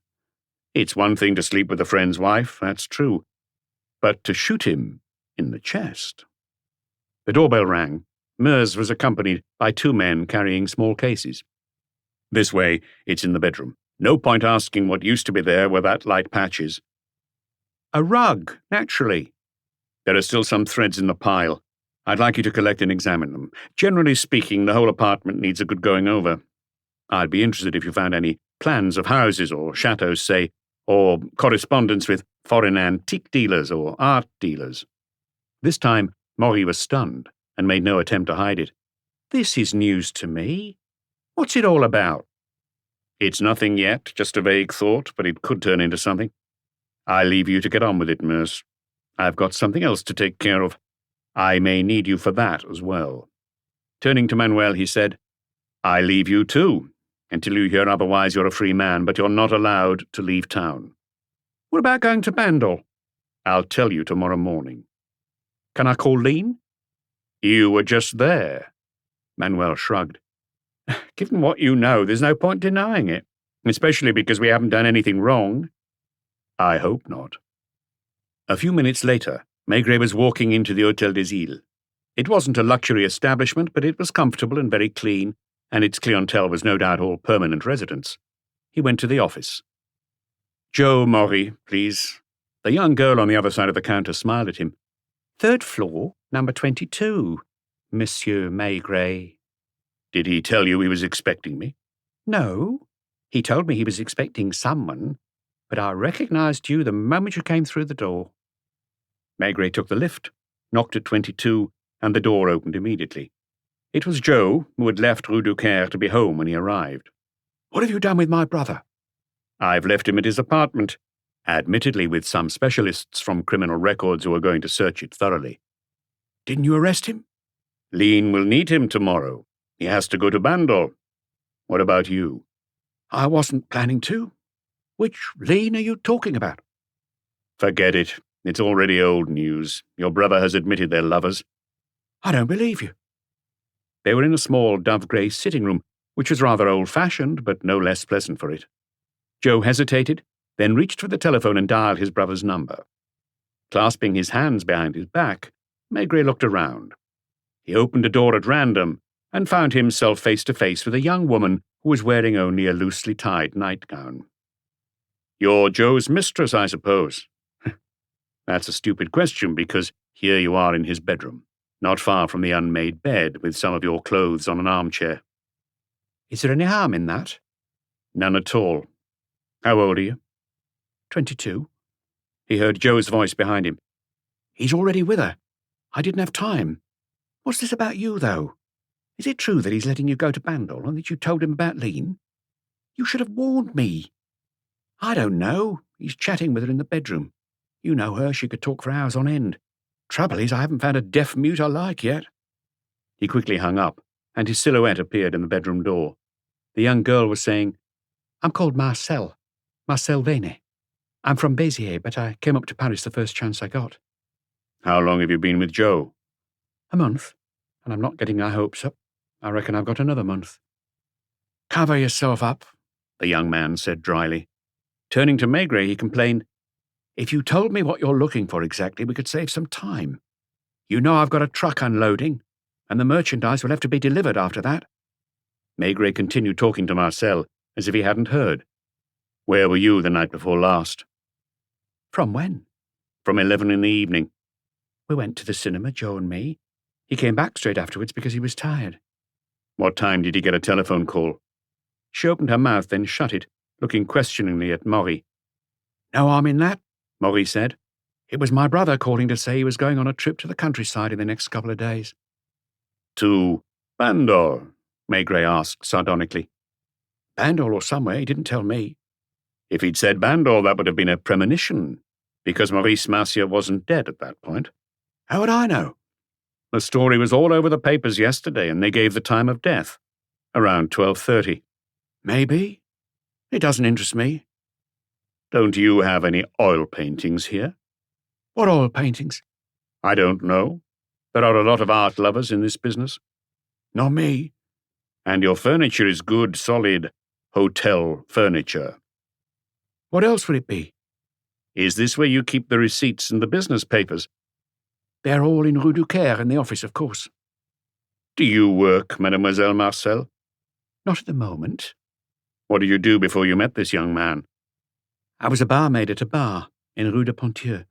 It's one thing to sleep with a friend's wife, that's true. But to shoot him in the chest. The doorbell rang. Meurs was accompanied by 2 men carrying small cases. This way, it's in the bedroom. No point asking what used to be there where that light patch is. A rug, naturally. There are still some threads in the pile. I'd like you to collect and examine them. Generally speaking, the whole apartment needs a good going over. I'd be interested if you found any plans of houses or chateaux, say, or correspondence with foreign antique dealers or art dealers. This time, Maury was stunned and made no attempt to hide it. This is news to me. What's it all about? It's nothing yet, just a vague thought, but it could turn into something. I leave you to get on with it, Meurs. I've got something else to take care of. I may need you for that as well. Turning to Manuel, he said, I leave you too. Until you hear otherwise, you're a free man, but you're not allowed to leave town. What about going to Bandor? I'll tell you tomorrow morning. Can I call Lean? You were just there. Manuel shrugged. Given what you know, there's no point denying it, especially because we haven't done anything wrong. I hope not. A few minutes later, Maigret was walking into the Hôtel des Îles. It wasn't a luxury establishment, but it was comfortable and very clean, and its clientele was no doubt all permanent residents. He went to the office. Joe Maury, please. The young girl on the other side of the counter smiled at him. 3rd floor, number 22, Monsieur Maigret. Did he tell you he was expecting me? No. He told me he was expecting someone, but I recognized you the moment you came through the door. Maigret took the lift, knocked at 22, and the door opened immediately. It was Joe, who had left Rue du Caire to be home when he arrived. What have you done with my brother? I've left him at his apartment, admittedly with some specialists from Criminal Records who are going to search it thoroughly. Didn't you arrest him? Lean will need him tomorrow. He has to go to Bandor. What about you? I wasn't planning to. Which Lean are you talking about? Forget it. It's already old news. Your brother has admitted they're lovers. I don't believe you. They were in a small dove-grey sitting room, which was rather old-fashioned, but no less pleasant for it. Joe hesitated, then reached for the telephone and dialed his brother's number. Clasping his hands behind his back, Maigret looked around. He opened a door at random and found himself face-to-face with a young woman who was wearing only a loosely tied nightgown. You're Joe's mistress, I suppose? That's a stupid question, because here you are in his bedroom, not far from the unmade bed, with some of your clothes on an armchair. Is there any harm in that? None at all. How old are you? 22. He heard Joe's voice behind him. He's already with her. I didn't have time. What's this about you, though? Is it true that he's letting you go to Bandor and that you told him about Lean? You should have warned me. I don't know. He's chatting with her in the bedroom. You know her, she could talk for hours on end. Trouble is, I haven't found a deaf mute I like yet. He quickly hung up, and his silhouette appeared in the bedroom door. The young girl was saying, I'm called Marcel Vene. I'm from Béziers, but I came up to Paris the first chance I got. How long have you been with Joe? A month, and I'm not getting my hopes up. I reckon I've got another month. Cover yourself up, the young man said dryly. Turning to Maigret, he complained, If you told me what you're looking for exactly, we could save some time. You know I've got a truck unloading, and the merchandise will have to be delivered after that. Maigret continued talking to Marcel as if he hadn't heard. Where were you the night before last? From when? From 11 in the evening. We went to the cinema, Joe and me. He came back straight afterwards because he was tired. What time did he get a telephone call? She opened her mouth, then shut it, looking questioningly at Maury. No harm in that, Maury said. It was my brother calling to say he was going on a trip to the countryside in the next couple of days. To Bandol? Maigret asked sardonically. Bandol or somewhere, he didn't tell me. If he'd said Bandol, that would have been a premonition, because Maurice Mercier wasn't dead at that point. How would I know? The story was all over the papers yesterday, and they gave the time of death, around 12:30. Maybe. It doesn't interest me. Don't you have any oil paintings here? What oil paintings? I don't know. There are a lot of art lovers in this business. Not me. And your furniture is good, solid hotel furniture. What else would it be? Is this where you keep the receipts and the business papers? They're all in Rue du Caire in the office, of course. Do you work, Mademoiselle Marcel? Not at the moment. What did you do before you met this young man? I was a barmaid at a bar in Rue de Pontieu.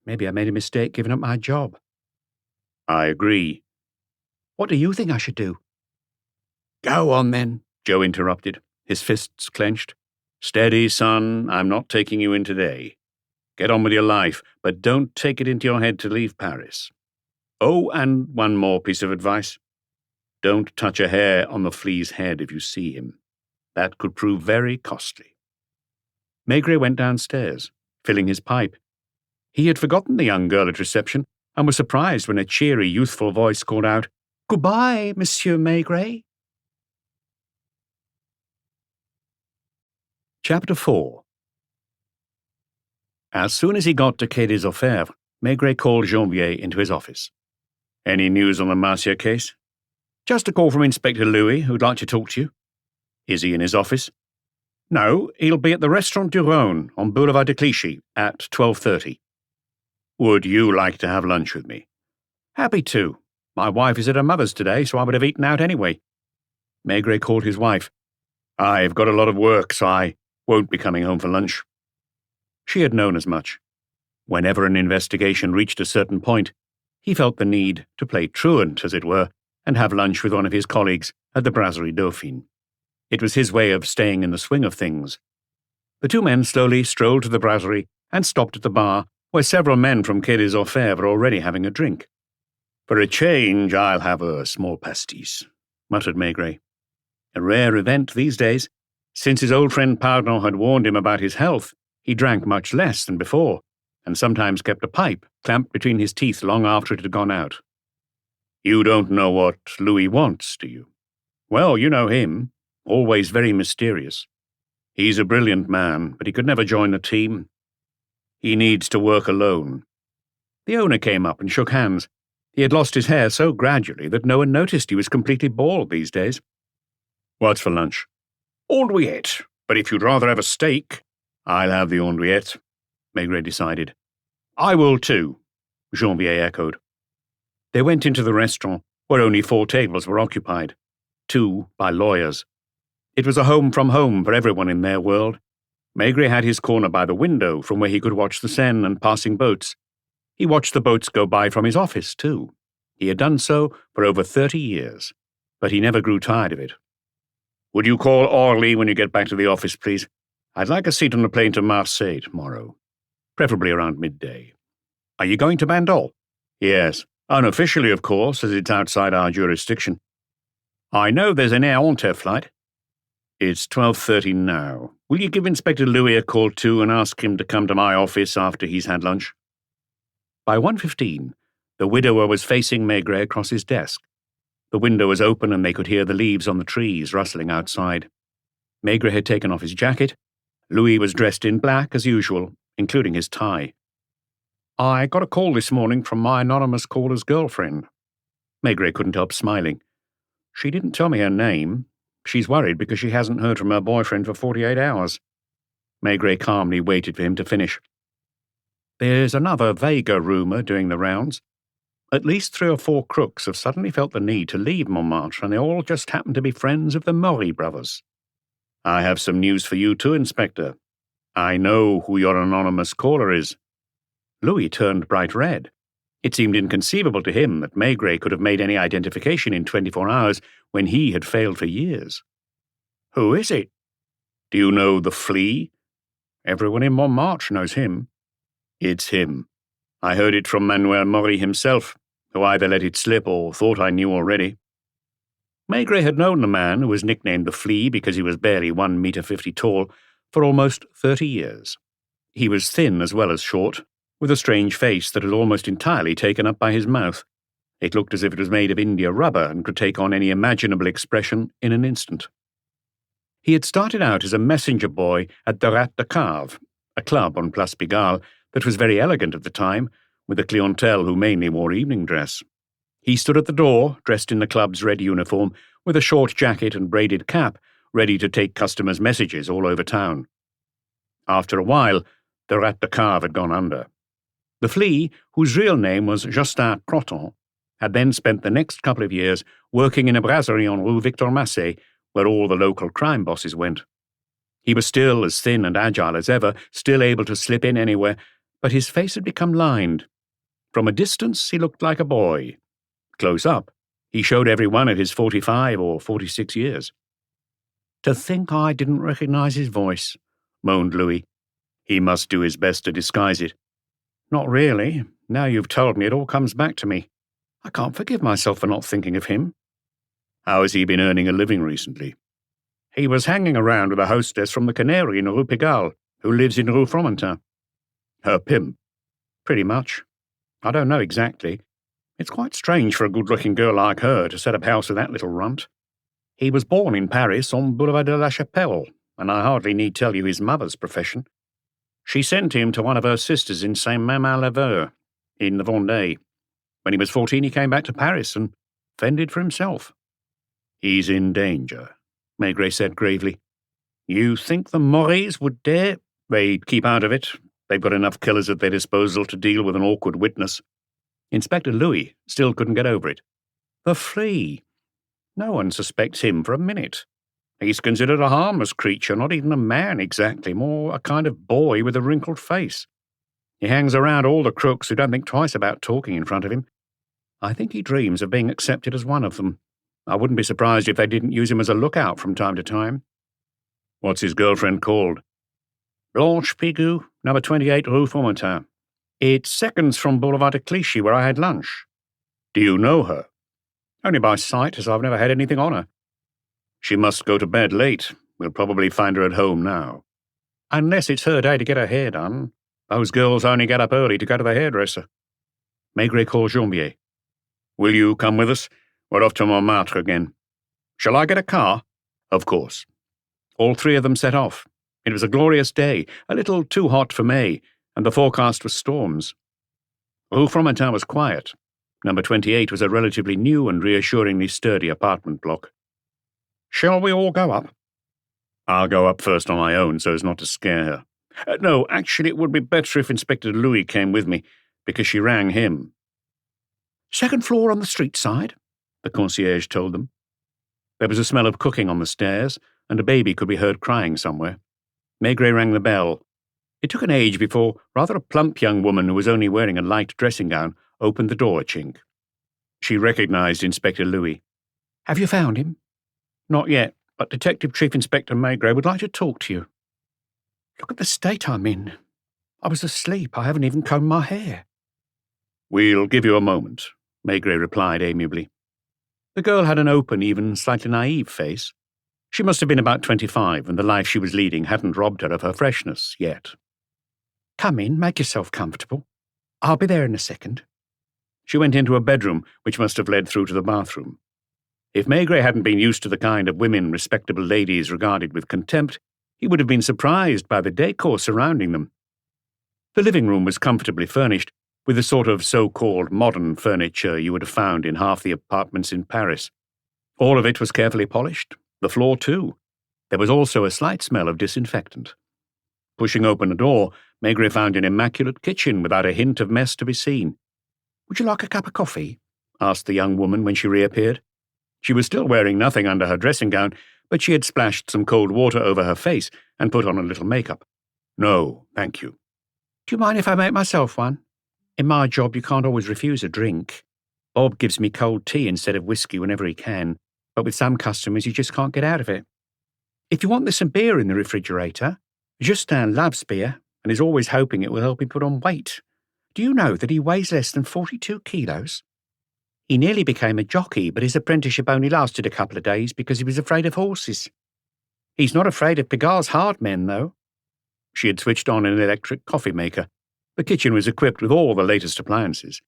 Maybe I made a mistake giving up my job. I agree. What do you think I should do? Go on, then, Joe interrupted, his fists clenched. Steady, son, I'm not taking you in today. Get on with your life, but don't take it into your head to leave Paris. Oh, and one more piece of advice. Don't touch a hair on the flea's head if you see him. That could prove very costly. Maigret went downstairs, filling his pipe. He had forgotten the young girl at reception and was surprised when a cheery, youthful voice called out, Goodbye, Monsieur Maigret. Chapter 4. As soon as he got to Quai des Orfèvres, Maigret called Janvier into his office. Any news on the Mercier case? Just a call from Inspector Louis, who'd like to talk to you. Is he in his office? No, he'll be at the Restaurant du Rhône on Boulevard de Clichy at 12:30. Would you like to have lunch with me? Happy to. My wife is at her mother's today, so I would have eaten out anyway. Maigret called his wife. I've got a lot of work, so I won't be coming home for lunch. She had known as much. Whenever an investigation reached a certain point, he felt the need to play truant, as it were, and have lunch with one of his colleagues at the Brasserie Dauphine. It was his way of staying in the swing of things. The two men slowly strolled to the brasserie and stopped at the bar, where several men from Quai des Orfèvres were already having a drink. For a change, I'll have a small pastis, muttered Maigret. A rare event these days. Since his old friend Pardon had warned him about his health, he drank much less than before, and sometimes kept a pipe clamped between his teeth long after it had gone out. You don't know what Louis wants, do you? Well, you know him, always very mysterious. He's a brilliant man, but he could never join the team. He needs to work alone. The owner came up and shook hands. He had lost his hair so gradually that no one noticed he was completely bald these days. What's for lunch? Andouillette, but if you'd rather have a steak, I'll have the andouillette, Maigret decided. I will too, Janvier echoed. They went into the restaurant, where only 4 tables were occupied, 2 by lawyers. It was a home from home for everyone in their world. Maigret had his corner by the window from where he could watch the Seine and passing boats. He watched the boats go by from his office, too. He had done so for over 30 years, but he never grew tired of it. Would you call Orly when you get back to the office, please? I'd like a seat on the plane to Marseille tomorrow, preferably around midday. Are you going to Bandol? Yes, unofficially, of course, as it's outside our jurisdiction. I know there's an Air Inter flight. It's 12:30 now. Will you give Inspector Louis a call too and ask him to come to my office after he's had lunch? By 1:15, the widower was facing Maigret across his desk, The window was open and they could hear the leaves on the trees rustling outside. Maigret had taken off his jacket. Louis was dressed in black as usual, including his tie. "I got a call this morning from my anonymous caller's girlfriend." Maigret couldn't help smiling. "She didn't tell me her name. She's worried because she hasn't heard from her boyfriend for 48 hours. Maigret calmly waited for him to finish. "There's another vaguer rumour doing the rounds. At least 3 or 4 crooks have suddenly felt the need to leave Montmartre, and they all just happen to be friends of the Maury brothers. I have some news for you too, Inspector. I know who your anonymous caller is." Louis turned bright red. It seemed inconceivable to him that Maigret could have made any identification in 24 hours when he had failed for years. "Who is it?" "Do you know the Flea?" "Everyone in Montmartre knows him." "It's him. I heard it from Manuel Maury himself, who either let it slip or thought I knew already." Maigret had known the man, who was nicknamed the Flea because he was barely 1.50 meters tall, for almost 30 years. He was thin as well as short, with a strange face that was almost entirely taken up by his mouth. It looked as if it was made of India rubber and could take on any imaginable expression in an instant. He had started out as a messenger boy at the Rat de Cave, a club on Place Pigalle that was very elegant at the time, with a clientele who mainly wore evening dress. He stood at the door, dressed in the club's red uniform, with a short jacket and braided cap, ready to take customers' messages all over town. After a while, the Rat de Cave had gone under. The Flea, whose real name was Justin Croton, had then spent the next couple of years working in a brasserie on Rue Victor Massé, where all the local crime bosses went. He was still as thin and agile as ever, still able to slip in anywhere, but his face had become lined. From a distance, he looked like a boy. Close up, he showed every one of his 45 or 46 years. "To think I didn't recognize his voice," moaned Louis. "He must do his best to disguise it." "Not really. Now you've told me, it all comes back to me. I can't forgive myself for not thinking of him." "How has he been earning a living recently?" "He was hanging around with a hostess from the Canary in Rue Pigalle, who lives in Rue Fromentin." "Her pimp?" "Pretty much. I don't know exactly. It's quite strange for a good-looking girl like her to set up house with that little runt. He was born in Paris on Boulevard de la Chapelle, and I hardly need tell you his mother's profession. She sent him to one of her sisters in Saint-Mamin-la-Veur, in the Vendée. When he was 14, he came back to Paris and fended for himself." "He's in danger," Maigret said gravely. "You think the Maurys would dare?" "They'd keep out of it. They've got enough killers at their disposal to deal with an awkward witness." Inspector Louis still couldn't get over it. "The Flea. No one suspects him for a minute. He's considered a harmless creature, not even a man exactly, more a kind of boy with a wrinkled face. He hangs around all the crooks who don't think twice about talking in front of him. I think he dreams of being accepted as one of them. I wouldn't be surprised if they didn't use him as a lookout from time to time." "What's his girlfriend called?" "Blanche Pigou, number 28 Rue Fromentin. It's seconds from Boulevard de Clichy, where I had lunch." "Do you know her?" "Only by sight, as I've never had anything on her." "She must go to bed late. We'll probably find her at home now." "Unless it's her day to get her hair done. Those girls only get up early to go to the hairdresser." Maigret called Jambier. "Will you come with us? We're off to Montmartre again." "Shall I get a car?" "Of course." All 3 of them set off. It was a glorious day, a little too hot for May, and the forecast was storms. Rue Fromentin was quiet. Number 28 was a relatively new and reassuringly sturdy apartment block. "Shall we all go up?" "I'll go up first on my own so as not to scare her. No, actually it would be better if Inspector Louis came with me, because she rang him." "Second floor on the street side," the concierge told them. There was a smell of cooking on the stairs, and a baby could be heard crying somewhere. Maigret rang the bell. It took an age before rather a plump young woman who was only wearing a light dressing gown opened the door a chink. She recognized Inspector Louis. "Have you found him?" "Not yet, but Detective Chief Inspector Maigret would like to talk to you." "Look at the state I'm in. I was asleep. I haven't even combed my hair." "We'll give you a moment," Maigret replied amiably. The girl had an open, even slightly naive face. She must have been about 25, and the life she was leading hadn't robbed her of her freshness yet. "Come in, make yourself comfortable. I'll be there in a second." She went into a bedroom, which must have led through to the bathroom. If Maigret hadn't been used to the kind of women respectable ladies regarded with contempt, he would have been surprised by the decor surrounding them. The living room was comfortably furnished, with the sort of so-called modern furniture you would have found in half the apartments in Paris. All of it was carefully polished, the floor too. There was also a slight smell of disinfectant. Pushing open a door, Maigret found an immaculate kitchen without a hint of mess to be seen. "Would you like a cup of coffee?" asked the young woman when she reappeared. She was still wearing nothing under her dressing gown, but she had splashed some cold water over her face and put on a little makeup. "No, thank you." "Do you mind if I make myself one? In my job you can't always refuse a drink. Bob gives me cold tea instead of whiskey whenever he can, but with some customers you just can't get out of it. If you want, there's some beer in the refrigerator. Justin loves beer and is always hoping it will help him put on weight. Do you know that he weighs less than 42 kilos? He nearly became a jockey, but his apprenticeship only lasted a couple of days because he was afraid of horses. He's not afraid of Pigault's hard men, though." She had switched on an electric coffee maker. The kitchen was equipped with all the latest appliances.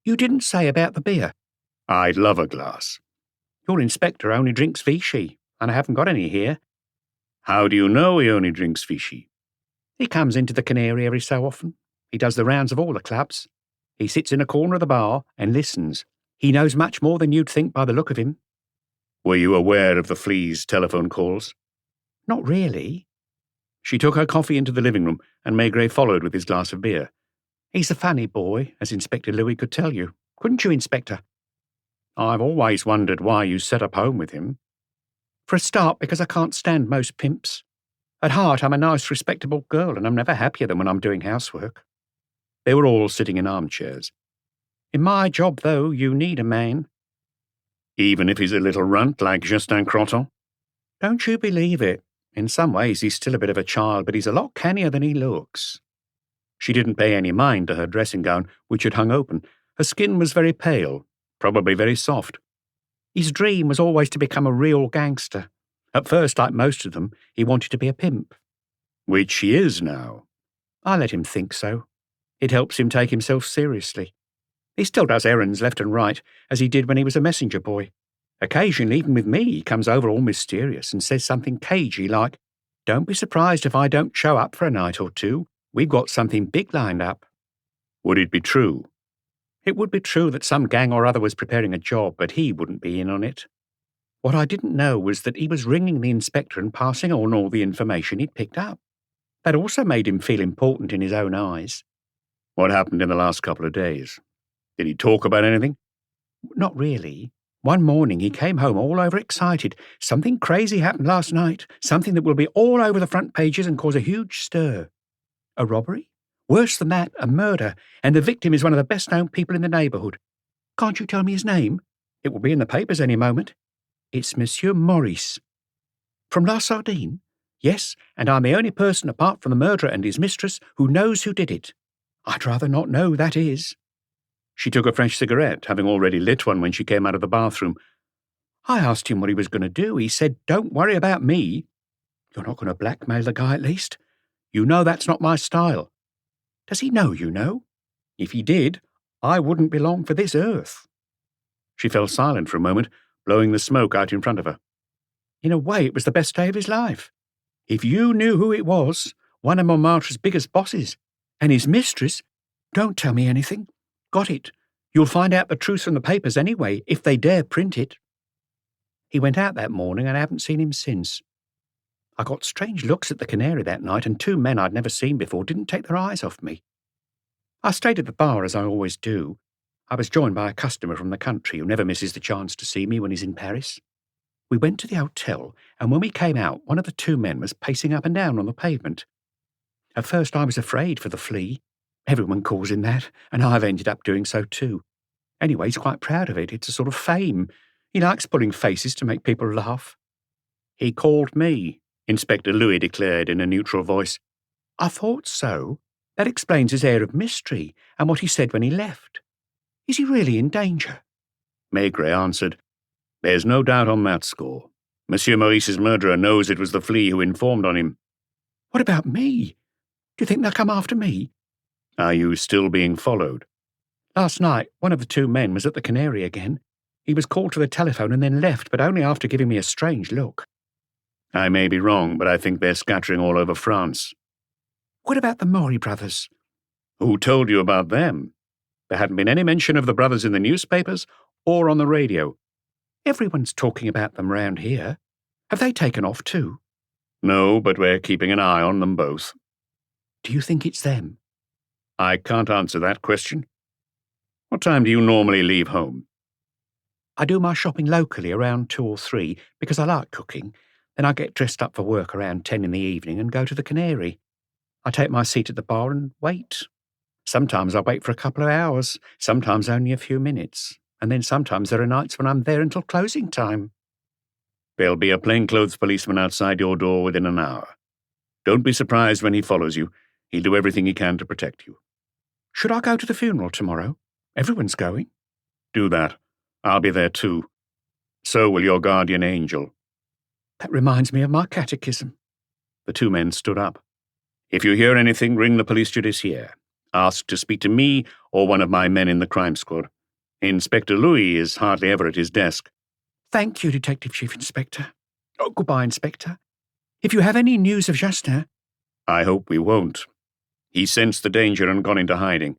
"You didn't say about the beer." "I'd love a glass." "Your inspector only drinks Vichy, and I haven't got any here." "How do you know he only drinks Vichy?" "He comes into the Canary every so often. He does the rounds of all the clubs. He sits in a corner of the bar and listens. He knows much more than you'd think by the look of him." "Were you aware of the flea's telephone calls?" "Not really." She took her coffee into the living room, and Maigret followed with his glass of beer. "He's a funny boy, as Inspector Louis could tell you. Couldn't you, Inspector?" "I've always wondered why you set up home with him." "For a start, because I can't stand most pimps. At heart, I'm a nice, respectable girl, and I'm never happier than when I'm doing housework." They were all sitting in armchairs. "In my job, though, you need a man." "Even if he's a little runt like Justin Croton?" "Don't you believe it. In some ways, he's still a bit of a child, but he's a lot cannier than he looks." She didn't pay any mind to her dressing gown, which had hung open. Her skin was very pale, probably very soft. "His dream was always to become a real gangster. At first, like most of them, he wanted to be a pimp." "Which he is now." "I let him think so. It helps him take himself seriously. He still does errands left and right, as he did when he was a messenger boy. Occasionally, even with me, he comes over all mysterious and says something cagey like, 'Don't be surprised if I don't show up for a night or two. We've got something big lined up.'" "Would it be true?" "It would be true that some gang or other was preparing a job, but he wouldn't be in on it. What I didn't know was that he was ringing the inspector and passing on all the information he'd picked up. That also made him feel important in his own eyes." "What happened in the last couple of days? Did he talk about anything?" "Not really. One morning he came home all overexcited. 'Something crazy happened last night, something that will be all over the front pages and cause a huge stir.' A robbery? Worse than that, a murder, and the victim is one of the best-known people in the neighbourhood. Can't you tell me his name? It will be in the papers any moment. It's Monsieur Maurice." "From La Sardine?" "Yes, and I'm the only person apart from the murderer and his mistress who knows who did it. I'd rather not know, that is." She took a fresh cigarette, having already lit one when she came out of the bathroom. "I asked him what he was going to do. He said, 'Don't worry about me.' You're not going to blackmail the guy, at least? You know that's not my style." "Does he know you know? If he did, I wouldn't belong for this earth." She fell silent for a moment, blowing the smoke out in front of her. "In a way, it was the best day of his life. If you knew who it was, one of Montmartre's biggest bosses, and his mistress— Don't tell me anything. Got it. You'll find out the truth from the papers anyway, if they dare print it." He went out that morning, and I haven't seen him since. I got strange looks at the Canary that night, and two men I'd never seen before didn't take their eyes off me. I stayed at the bar, as I always do. I was joined by a customer from the country who never misses the chance to see me when he's in Paris. We went to the hotel, and when we came out, one of the two men was pacing up and down on the pavement. At first I was afraid for the flea. Everyone calls him that, and I've ended up doing so too. Anyway, he's quite proud of it. It's a sort of fame. He likes pulling faces to make people laugh. "He called me," Inspector Louis declared in a neutral voice. "I thought so. That explains his air of mystery and what he said when he left. Is he really in danger?" Maigret answered, "There's no doubt on that score. Monsieur Maurice's murderer knows it was the flea who informed on him." "What about me? Do you think they'll come after me?" "Are you still being followed?" "Last night, one of the two men was at the Canary again. He was called to the telephone and then left, but only after giving me a strange look. I may be wrong, but I think they're scattering all over France. What about the Maury brothers? Who told you about them? There hadn't been any mention of the brothers in the newspapers or on the radio. Everyone's talking about them round here. Have they taken off too? No, but we're keeping an eye on them both. Do you think it's them? I can't answer that question. What time do you normally leave home? I do my shopping locally around 2 or 3 because I like cooking. Then I get dressed up for work around 10 in the evening and go to the Canary. I take my seat at the bar and wait. Sometimes I wait for a couple of hours, sometimes only a few minutes, and then sometimes there are nights when I'm there until closing time. There'll be a plainclothes policeman outside your door within an hour. Don't be surprised when he follows you. He'll do everything he can to protect you. Should I go to the funeral tomorrow? Everyone's going. Do that. I'll be there too. So will your guardian angel. That reminds me of my catechism. The two men stood up. If you hear anything, ring the police justicière. Ask to speak to me or one of my men in the crime squad. Inspector Louis is hardly ever at his desk. Thank you, Detective Chief Inspector. Oh, goodbye, Inspector. If you have any news of Justin... I hope we won't. He sensed the danger and gone into hiding.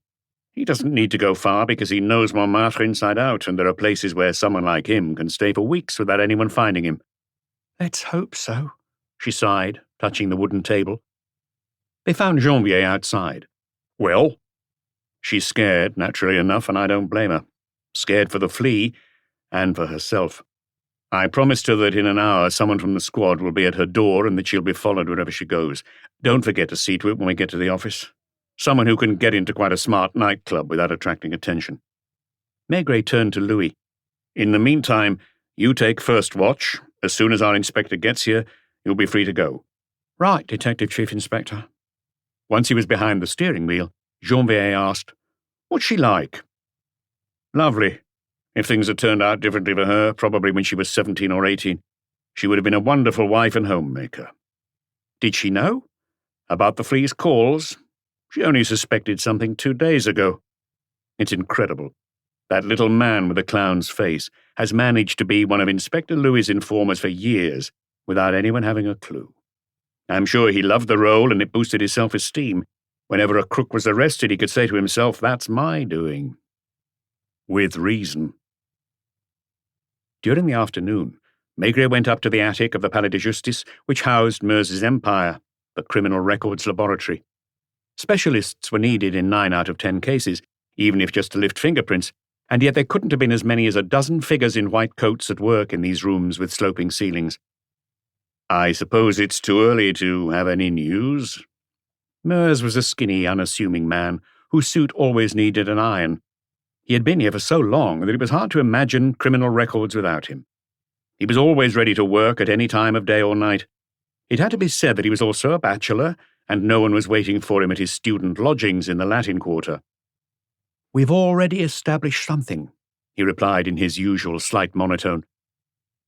He doesn't need to go far because he knows Montmartre inside out, and there are places where someone like him can stay for weeks without anyone finding him. Let's hope so, she sighed, touching the wooden table. They found Janvier outside. Well? She's scared, naturally enough, and I don't blame her. Scared for the flea, and for herself. I promised her that in an hour someone from the squad will be at her door and that she'll be followed wherever she goes. Don't forget to see to it when we get to the office. Someone who can get into quite a smart nightclub without attracting attention. Maigret turned to Louis. In the meantime, you take first watch. As soon as our inspector gets here, you'll be free to go. Right, Detective Chief Inspector. Once he was behind the steering wheel, Janvier asked, What's she like? Lovely. If things had turned out differently for her, probably when she was 17 or 18, she would have been a wonderful wife and homemaker. Did she know? About the flea's calls? She only suspected something 2 days ago. It's incredible. That little man with the clown's face has managed to be one of Inspector Louis' informers for years without anyone having a clue. I'm sure he loved the role and it boosted his self-esteem. Whenever a crook was arrested, he could say to himself, That's my doing. With reason. During the afternoon, Maigret went up to the attic of the Palais de Justice, which housed Meurs's empire, the criminal records laboratory. Specialists were needed in 9 out of 10 cases, even if just to lift fingerprints, and yet there couldn't have been as many as a dozen figures in white coats at work in these rooms with sloping ceilings. I suppose it's too early to have any news? Meurs was a skinny, unassuming man whose suit always needed an iron. He had been here for so long that it was hard to imagine criminal records without him. He was always ready to work at any time of day or night. It had to be said that he was also a bachelor, and no one was waiting for him at his student lodgings in the Latin Quarter. We've already established something, he replied in his usual slight monotone.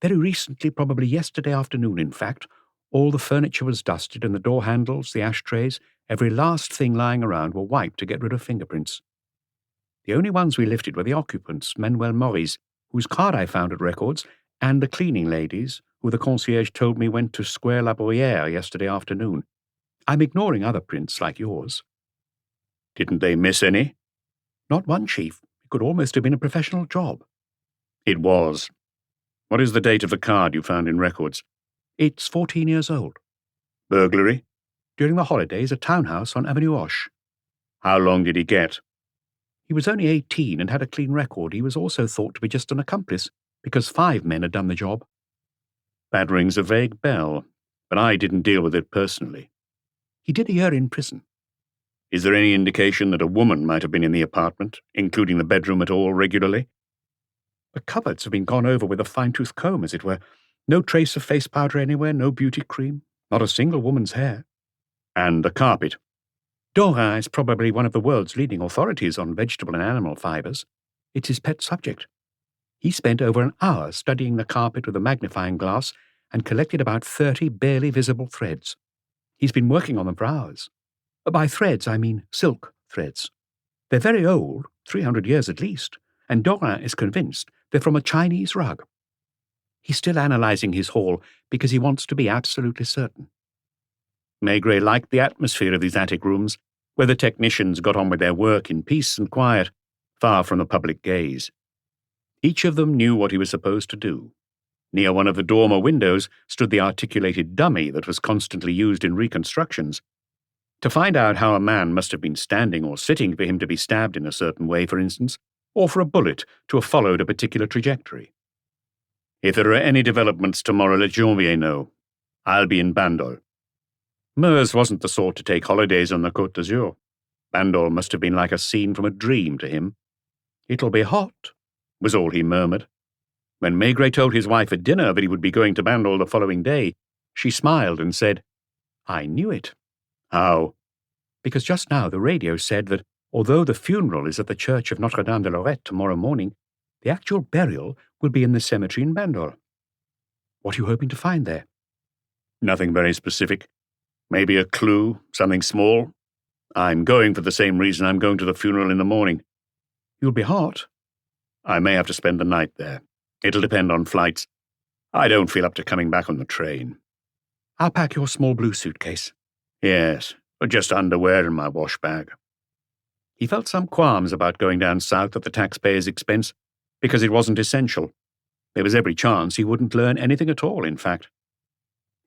Very recently, probably yesterday afternoon, in fact, all the furniture was dusted and the door handles, the ashtrays, every last thing lying around were wiped to get rid of fingerprints. The only ones we lifted were the occupants, Manuel Maurice, whose card I found at records, and the cleaning ladies, who the concierge told me went to Square La Bruyère yesterday afternoon. I'm ignoring other prints like yours. Didn't they miss any? Not one, Chief. It could almost have been a professional job. It was. What is the date of the card you found in records? It's 14 years old. Burglary? During the holidays, a townhouse on Avenue Hoche. How long did he get? He was only 18 and had a clean record. He was also thought to be just an accomplice, because 5 men had done the job. That rings a vague bell, but I didn't deal with it personally. He did a year in prison. Is there any indication that a woman might have been in the apartment, including the bedroom at all regularly? The cupboards have been gone over with a fine-tooth comb, as it were. No trace of face powder anywhere, no beauty cream, not a single woman's hair. And the carpet? Dorin is probably one of the world's leading authorities on vegetable and animal fibres. It's his pet subject. He spent over an hour studying the carpet with a magnifying glass and collected about 30 barely visible threads. He's been working on them for hours. By threads, I mean silk threads. They're very old, 300 years at least, and Dorin is convinced they're from a Chinese rug. He's still analysing his haul because he wants to be absolutely certain. Maigret liked the atmosphere of these attic rooms, where the technicians got on with their work in peace and quiet, far from the public gaze. Each of them knew what he was supposed to do. Near one of the dormer windows stood the articulated dummy that was constantly used in reconstructions. To find out how a man must have been standing or sitting for him to be stabbed in a certain way, for instance, or for a bullet to have followed a particular trajectory. If there are any developments tomorrow, let Janvier know. I'll be in Bandol. Meurs wasn't the sort to take holidays on the Côte d'Azur. Bandol must have been like a scene from a dream to him. "It'll be hot," was all he murmured. When Maigret told his wife at dinner that he would be going to Bandol the following day, she smiled and said, "I knew it." "How?" "Because just now the radio said that, although the funeral is at the church of Notre-Dame de Lorette tomorrow morning, the actual burial will be in the cemetery in Bandol." "What are you hoping to find there?" "Nothing very specific. Maybe a clue, something small. I'm going for the same reason I'm going to the funeral in the morning." "You'll be hot." "I may have to spend the night there. It'll depend on flights. I don't feel up to coming back on the train." "I'll pack your small blue suitcase." "Yes, but just underwear in my wash bag." He felt some qualms about going down south at the taxpayer's expense, because it wasn't essential. There was every chance he wouldn't learn anything at all, in fact.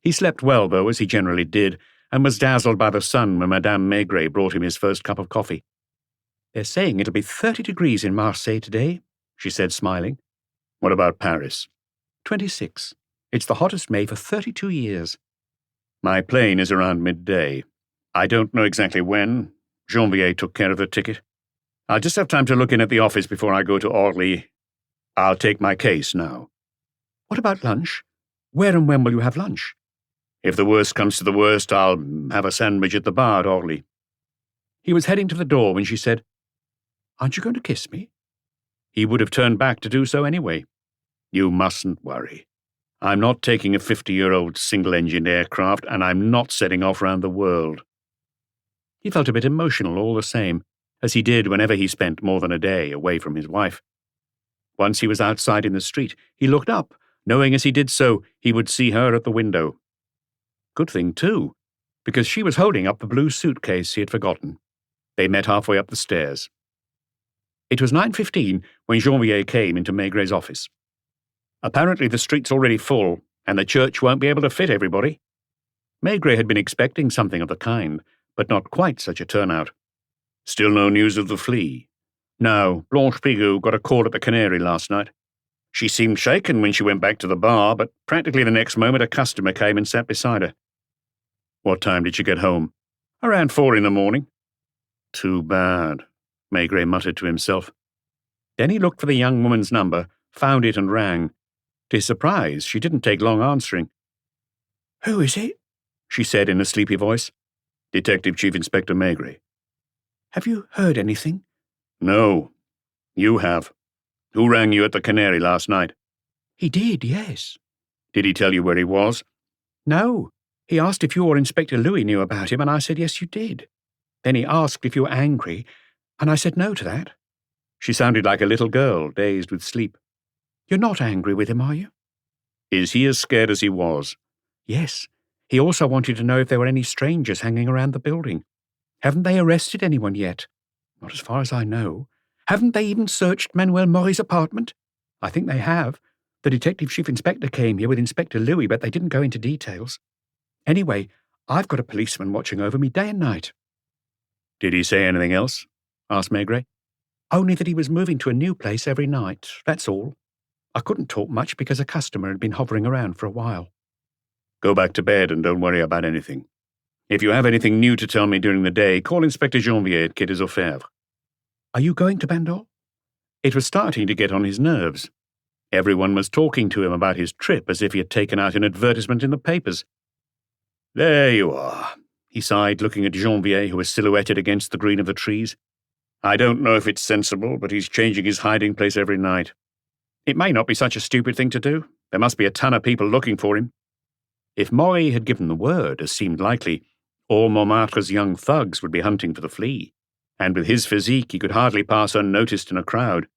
He slept well, though, as he generally did, and was dazzled by the sun when Madame Maigret brought him his first cup of coffee. "They're saying it'll be 30 degrees in Marseille today," she said, smiling. "What about Paris?" 26. It's the hottest May for 32 years. "My plane is around midday. I don't know exactly when. Janvier took care of the ticket. I'll just have time to look in at the office before I go to Orly. I'll take my case now." "What about lunch? Where and when will you have lunch?" "If the worst comes to the worst, I'll have a sandwich at the bar at Orly." He was heading to the door when she said, "Aren't you going to kiss me?" He would have turned back to do so anyway. "You mustn't worry. I'm not taking a 50-year-old single-engined aircraft, and I'm not setting off round the world." He felt a bit emotional all the same, as he did whenever he spent more than a day away from his wife. Once he was outside in the street, he looked up, knowing as he did so he would see her at the window. Good thing, too, because she was holding up the blue suitcase he had forgotten. They met halfway up the stairs. It was 9:15 when Janvier came into Maigret's office. "Apparently the street's already full, and the church won't be able to fit everybody." Maigret had been expecting something of the kind, but not quite such a turnout. "Still no news of the flea?" "No, Blanche Pigou got a call at the Canary last night. She seemed shaken when she went back to the bar, but practically the next moment a customer came and sat beside her." "What time did she get home?" "Around 4 in the morning." "Too bad," Maigret muttered to himself. Then he looked for the young woman's number, found it and rang. To his surprise, she didn't take long answering. "Who is it?" she said in a sleepy voice. "Detective Chief Inspector Maigret." "Have you heard anything?" "No. You have. Who rang you at the Canary last night?" "He did, yes." "Did he tell you where he was?" "No. He asked if you or Inspector Louis knew about him, and I said yes, you did. Then he asked if you were angry, and I said no to that." She sounded like a little girl, dazed with sleep. "You're not angry with him, are you?" "Is he as scared as he was?" "Yes. He also wanted to know if there were any strangers hanging around the building. Haven't they arrested anyone yet?" "Not as far as I know." "Haven't they even searched Manuel Mori's apartment?" "I think they have. The detective chief inspector came here with Inspector Louis, but they didn't go into details. Anyway, I've got a policeman watching over me day and night." "Did he say anything else?" asked Maigret. "Only that he was moving to a new place every night, that's all. I couldn't talk much because a customer had been hovering around for a while." "Go back to bed and don't worry about anything. If you have anything new to tell me during the day, call Inspector Janvier at Quai des Orfèvres." "Are you going to Bandol?" It was starting to get on his nerves. Everyone was talking to him about his trip as if he had taken out an advertisement in the papers. "There you are," he sighed, looking at Janvier, who was silhouetted against the green of the trees. "I don't know if it's sensible, but he's changing his hiding place every night. It may not be such a stupid thing to do. There must be a ton of people looking for him." If Maury had given the word, as seemed likely, all Montmartre's young thugs would be hunting for the flea, and with his physique he could hardly pass unnoticed in a crowd.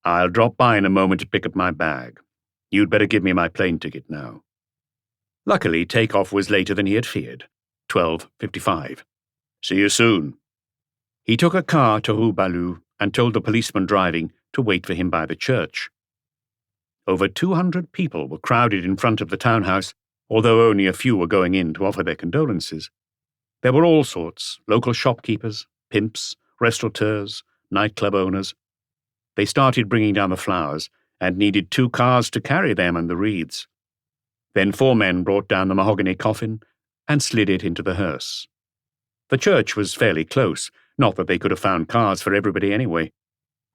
I'll drop by in a moment to pick up my bag. You'd better give me my plane ticket now. Luckily, takeoff was later than he had feared, 12:55. See you soon. He took a car to Rue Balou and told the policeman driving to wait for him by the church. Over 200 people were crowded in front of the townhouse, although only a few were going in to offer their condolences. There were all sorts, local shopkeepers, pimps, restaurateurs, nightclub owners. They started bringing down the flowers and needed 2 cars to carry them and the wreaths. Then 4 men brought down the mahogany coffin and slid it into the hearse. The church was fairly close, not that they could have found cars for everybody anyway.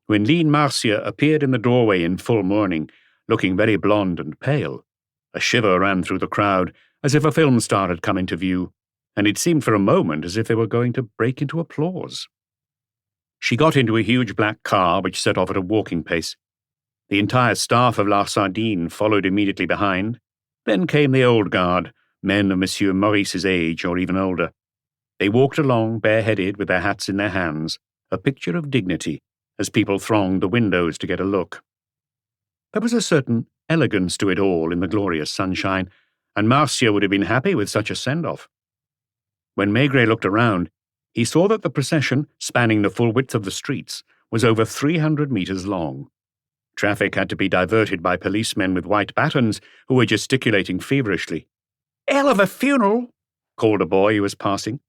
When Lean Marcia appeared in the doorway in full mourning, looking very blonde and pale, a shiver ran through the crowd as if a film star had come into view, and it seemed for a moment as if they were going to break into applause. She got into a huge black car which set off at a walking pace. The entire staff of La Sardine followed immediately behind. Then came the old guard, men of Monsieur Maurice's age or even older. They walked along bareheaded with their hats in their hands, a picture of dignity, as people thronged the windows to get a look. There was a certain elegance to it all in the glorious sunshine, and Marcia would have been happy with such a send-off. When Maigret looked around, he saw that the procession, spanning the full width of the streets, was over 300 meters long. Traffic had to be diverted by policemen with white batons who were gesticulating feverishly. "Hell of a funeral!" called a boy who was passing.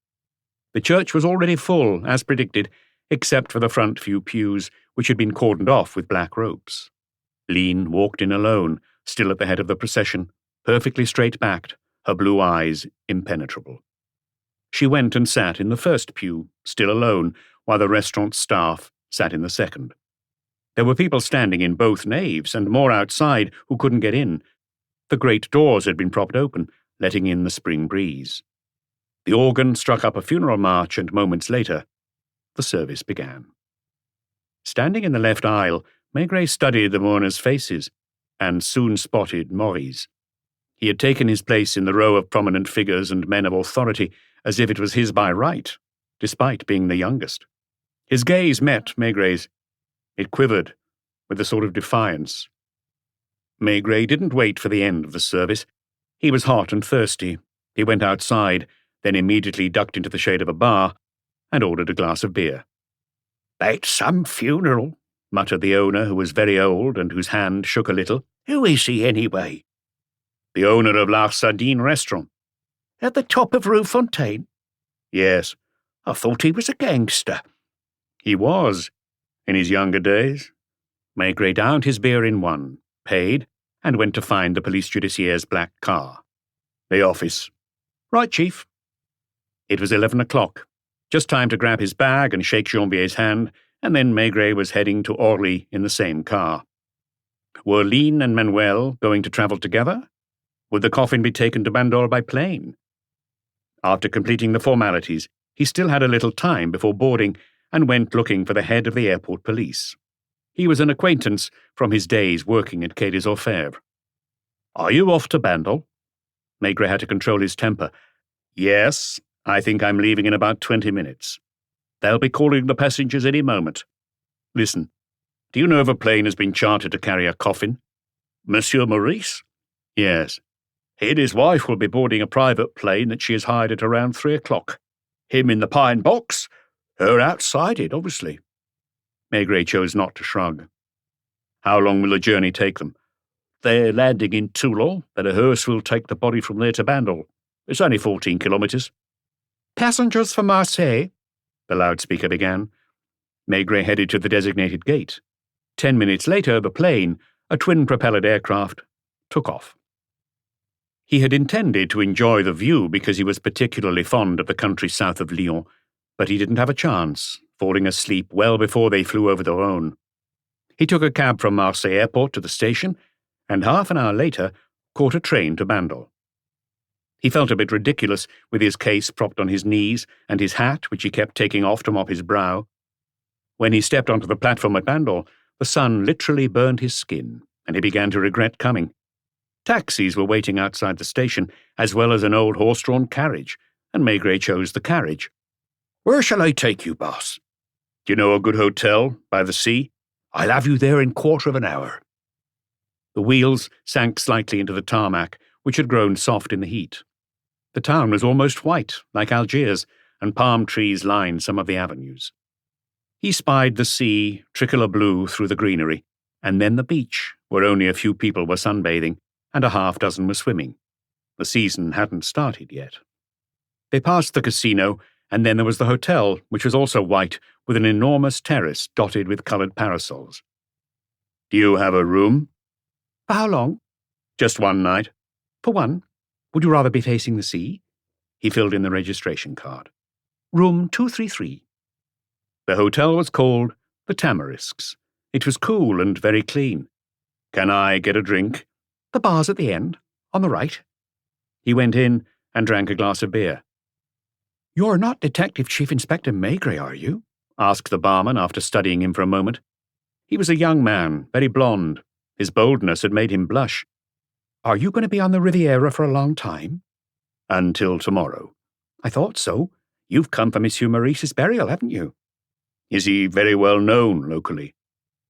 The church was already full, as predicted, except for the front few pews, which had been cordoned off with black ropes. Lean walked in alone, still at the head of the procession, perfectly straight-backed, her blue eyes impenetrable. She went and sat in the first pew, still alone, while the restaurant staff sat in the second. There were people standing in both naves, and more outside who couldn't get in. The great doors had been propped open, letting in the spring breeze. The organ struck up a funeral march, and moments later, the service began. Standing in the left aisle, Maigret studied the mourners' faces, and soon spotted Maurice. He had taken his place in the row of prominent figures and men of authority, as if it was his by right, despite being the youngest. His gaze met Maigret's. It quivered with a sort of defiance. Maigret didn't wait for the end of the service. He was hot and thirsty. He went outside, then immediately ducked into the shade of a bar and ordered a glass of beer. "That's some funeral," muttered the owner, who was very old and whose hand shook a little. "Who is he, anyway?" "The owner of La Sardine restaurant." "At the top of Rue Fontaine?" "Yes." "I thought he was a gangster." "He was, in his younger days." Maigret downed his beer in one, paid, and went to find the police judiciaire's black car. "The office." "Right, Chief." It was 11 o'clock. Just time to grab his bag and shake Janvier's hand, and then Maigret was heading to Orly in the same car. Were Lean and Manuel going to travel together? Would the coffin be taken to Bandol by plane? After completing the formalities, he still had a little time before boarding and went looking for the head of the airport police. He was an acquaintance from his days working at Quai des Orfèvres. "Are you off to Bandol?" Maigret had to control his temper. "Yes, I think I'm leaving in about 20 minutes. They'll be calling the passengers any moment. Listen, do you know if a plane has been chartered to carry a coffin?" "Monsieur Maurice?" "Yes. He and his wife will be boarding a private plane that she has hired at around 3 o'clock. Him in the pine box, her outside it, obviously." Maigret chose not to shrug. "How long will the journey take them?" "They're landing in Toulon, and a hearse will take the body from there to Bandol. It's only 14 kilometres. "Passengers for Marseille," the loudspeaker began. Maigret headed to the designated gate. 10 minutes later, the plane, a twin-propellered aircraft, took off. He had intended to enjoy the view because he was particularly fond of the country south of Lyon, but he didn't have a chance, falling asleep well before they flew over the Rhône. He took a cab from Marseille Airport to the station, and half an hour later caught a train to Bandol. He felt a bit ridiculous with his case propped on his knees and his hat, which he kept taking off to mop his brow. When he stepped onto the platform at Bandol, the sun literally burned his skin, and he began to regret coming. Taxis were waiting outside the station, as well as an old horse-drawn carriage, and Maigret chose the carriage. "Where shall I take you, boss?" "Do you know a good hotel by the sea?" I'll have you there in 1/4 hour. The wheels sank slightly into the tarmac, which had grown soft in the heat. The town was almost white, like Algiers, and palm trees lined some of the avenues. He spied the sea trickle a blue through the greenery, and then the beach, where only a few people were sunbathing, and a half-dozen were swimming. The season hadn't started yet. They passed the casino, and then there was the hotel, which was also white, with an enormous terrace dotted with coloured parasols. Do you have a room? For how long? Just one night. For one. Would you rather be facing the sea? He filled in the registration card. Room 233. The hotel was called the Tamarisks. It was cool and very clean. Can I get a drink? The bar's at the end, on the right. He went in and drank a glass of beer. You're not Detective Chief Inspector Maigret, are you? Asked the barman after studying him for a moment. He was a young man, very blonde. His boldness had made him blush. Are you going to be on the Riviera for a long time? Until tomorrow. I thought so. You've come for Monsieur Maurice's burial, haven't you? Is he very well known locally?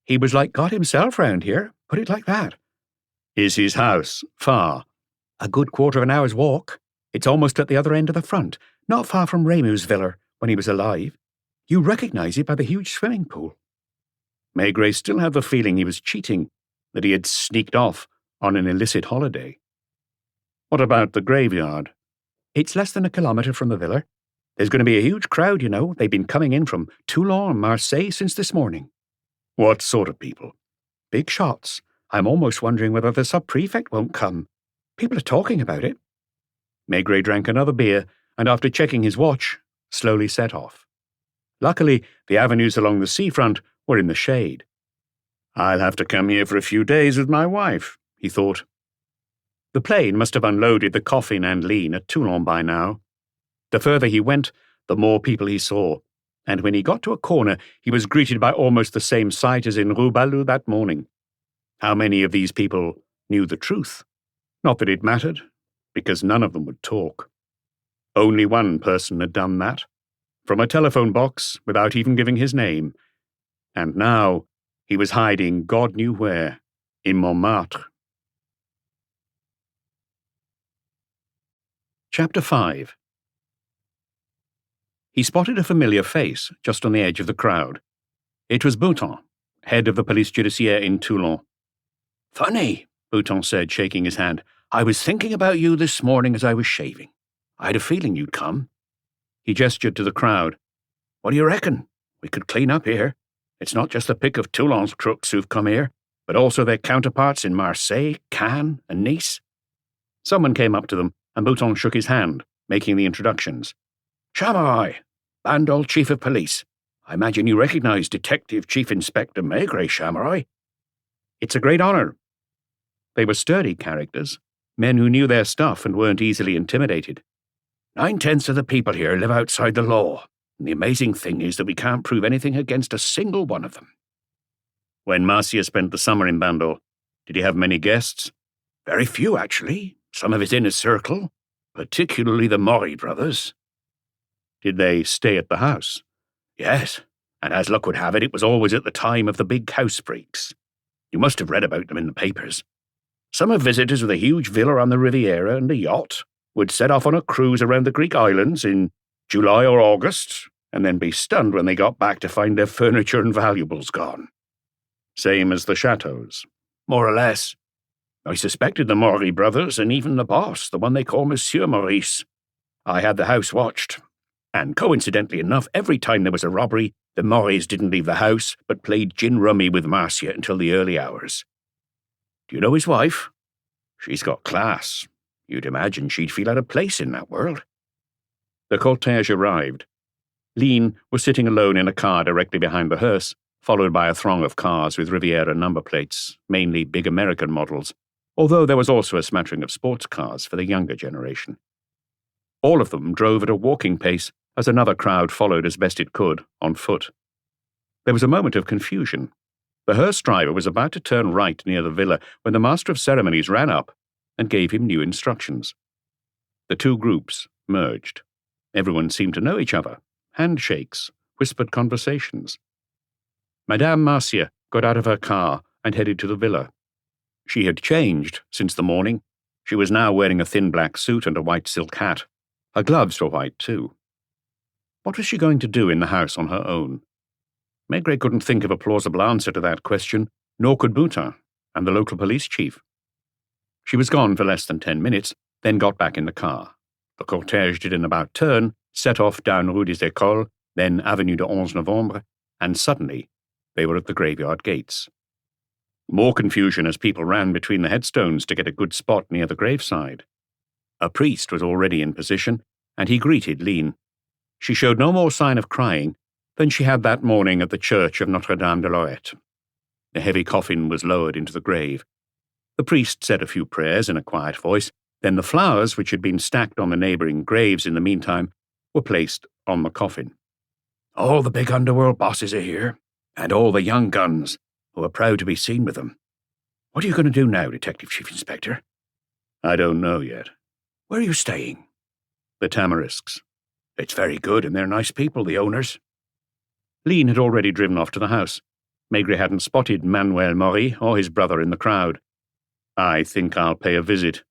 He was like God himself round here, put it like that. Is his house far? A good 1/4 hour's walk. It's almost at the other end of the front, not far from Rémus's villa when he was alive. You recognise it by the huge swimming pool. Maigret still had the feeling he was cheating, that he had sneaked off on an illicit holiday. What about the graveyard? It's less than 1 kilometre from the villa. There's going to be a huge crowd, you know. They've been coming in from Toulon and Marseille since this morning. What sort of people? Big shots. I'm almost wondering whether the sub-prefect won't come. People are talking about it. Maigret drank another beer, and after checking his watch, slowly set off. Luckily, the avenues along the seafront were in the shade. I'll have to come here for a few days with my wife, he thought. The plane must have unloaded the coffin and lean at Toulon by now. The further he went, the more people he saw, and when he got to a corner, he was greeted by almost the same sight as in Rue Balou that morning. How many of these people knew the truth? Not that it mattered, because none of them would talk. Only one person had done that, from a telephone box without even giving his name, and now he was hiding God knew where, in Montmartre. Chapter 5. He spotted a familiar face just on the edge of the crowd. It was Bouton, head of the police judiciaire in Toulon. Funny, Bouton said, shaking his hand. I was thinking about you this morning as I was shaving. I had a feeling you'd come. He gestured to the crowd. What do you reckon? We could clean up here. It's not just the pick of Toulon's crooks who've come here, but also their counterparts in Marseille, Cannes, and Nice. Someone came up to them, and Bouton shook his hand, making the introductions. Chamois, Bandol Chief of Police. I imagine you recognize Detective Chief Inspector Maigret, Chamois. It's a great honor. They were sturdy characters, men who knew their stuff and weren't easily intimidated. 9/10 of the people here live outside the law, and the amazing thing is that we can't prove anything against a single one of them. When Marcia spent the summer in Bandol, did he have many guests? Very few, actually. Some of his inner circle, particularly the Maury brothers. Did they stay at the house? Yes, and as luck would have it, it was always at the time of the big house breaks. You must have read about them in the papers. Summer visitors with a huge villa on the Riviera and a yacht would set off on a cruise around the Greek islands in July or August, and then be stunned when they got back to find their furniture and valuables gone. Same as the chateaus. More or less. I suspected the Maury brothers and even the boss, the one they call Monsieur Maurice. I had the house watched, and coincidentally enough, every time there was a robbery, the Maurys didn't leave the house, but played gin rummy with Marcia until the early hours. Do you know his wife? She's got class. You'd imagine she'd feel out of place in that world. The cortege arrived. Lean was sitting alone in a car directly behind the hearse, followed by a throng of cars with Riviera number plates, mainly big American models, although there was also a smattering of sports cars for the younger generation. All of them drove at a walking pace as another crowd followed as best it could, on foot. There was a moment of confusion. The hearse driver was about to turn right near the villa when the master of ceremonies ran up and gave him new instructions. The two groups merged. Everyone seemed to know each other. Handshakes, whispered conversations. Madame Marcia got out of her car and headed to the villa. She had changed since the morning. She was now wearing a thin black suit and a white silk hat. Her gloves were white, too. What was she going to do in the house on her own? Maigret couldn't think of a plausible answer to that question, nor could Boutin and the local police chief. She was gone for less than 10 minutes, then got back in the car. The cortège did an about turn, set off down Rue des Écoles, then Avenue de 11 Novembre, and suddenly they were at the graveyard gates. More confusion as people ran between the headstones to get a good spot near the graveside. A priest was already in position, and he greeted Line. She showed no more sign of crying than she had that morning at the church of Notre-Dame de Lorette. The heavy coffin was lowered into the grave. The priest said a few prayers in a quiet voice, then the flowers, which had been stacked on the neighbouring graves in the meantime, were placed on the coffin. All the big underworld bosses are here, and all the young guns, who are proud to be seen with them. What are you going to do now, Detective Chief Inspector? I don't know yet. Where are you staying? The Tamarisks. It's very good, and they're nice people, the owners. Line had already driven off to the house. Maigret hadn't spotted Manuel Maury or his brother in the crowd. I think I'll pay a visit.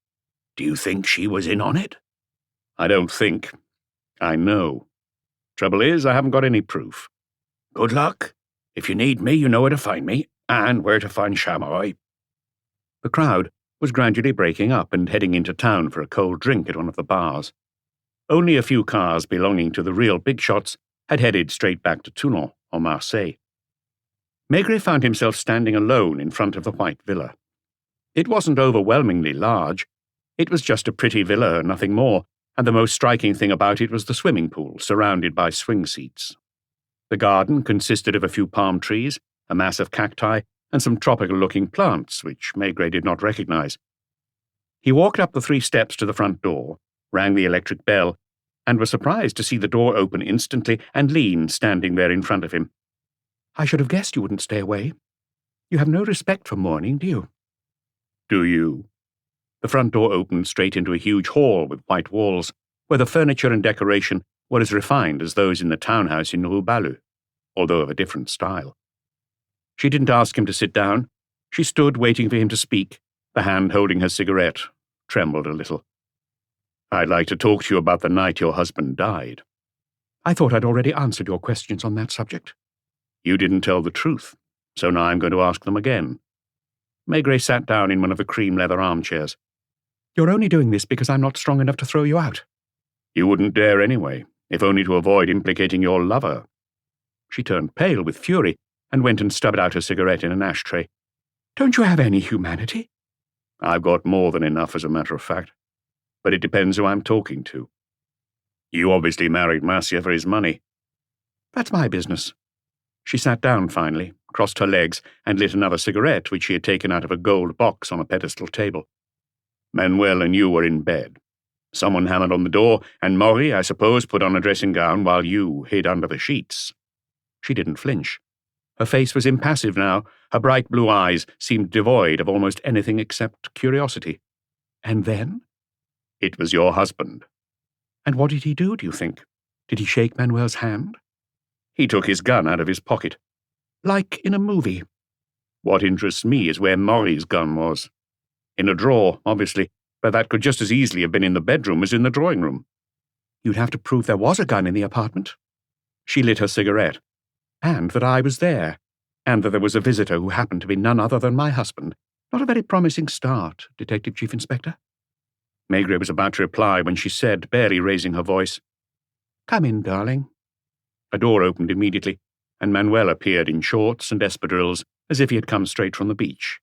Do you think she was in on it? I don't think. I know. Trouble is, I haven't got any proof. Good luck. If you need me, you know where to find me, and where to find Chamois. The crowd was gradually breaking up and heading into town for a cold drink at one of the bars. Only a few cars belonging to the real big shots had headed straight back to Toulon or Marseille. Maigret found himself standing alone in front of the white villa. It wasn't overwhelmingly large. It was just a pretty villa, nothing more, and the most striking thing about it was the swimming pool, surrounded by swing seats. The garden consisted of a few palm trees, a mass of cacti, and some tropical-looking plants, which Maigret did not recognize. He walked up the 3 steps to the front door, rang the electric bell, and was surprised to see the door open instantly and Line standing there in front of him. I should have guessed you wouldn't stay away. You have no respect for mourning, do you? Do you? The front door opened straight into a huge hall with white walls, where the furniture and decoration were as refined as those in the townhouse in Rue Balu, although of a different style. She didn't ask him to sit down. She stood waiting for him to speak, the hand holding her cigarette, trembled a little. I'd like to talk to you about the night your husband died. I thought I'd already answered your questions on that subject. You didn't tell the truth, so now I'm going to ask them again. Maigret sat down in one of the cream leather armchairs. You're only doing this because I'm not strong enough to throw you out. You wouldn't dare anyway, if only to avoid implicating your lover. She turned pale with fury and went and stubbed out her cigarette in an ashtray. Don't you have any humanity? I've got more than enough, as a matter of fact. But it depends who I'm talking to. You obviously married Marcia for his money. That's my business. She sat down finally, crossed her legs, and lit another cigarette which she had taken out of a gold box on a pedestal table. Manuel and you were in bed. Someone hammered on the door, and Maury, I suppose, put on a dressing gown while you hid under the sheets. She didn't flinch. Her face was impassive now. Her bright blue eyes seemed devoid of almost anything except curiosity. And then? It was your husband. And what did he do, do you think? Did he shake Manuel's hand? He took his gun out of his pocket. Like in a movie. What interests me is where Maury's gun was. In a drawer, obviously, but that could just as easily have been in the bedroom as in the drawing room. You'd have to prove there was a gun in the apartment. She lit her cigarette. And that I was there. And that there was a visitor who happened to be none other than my husband. Not a very promising start, Detective Chief Inspector. Maigret was about to reply when she said, barely raising her voice, Come in, darling. A door opened immediately, and Manuel appeared in shorts and espadrilles as if he had come straight from the beach.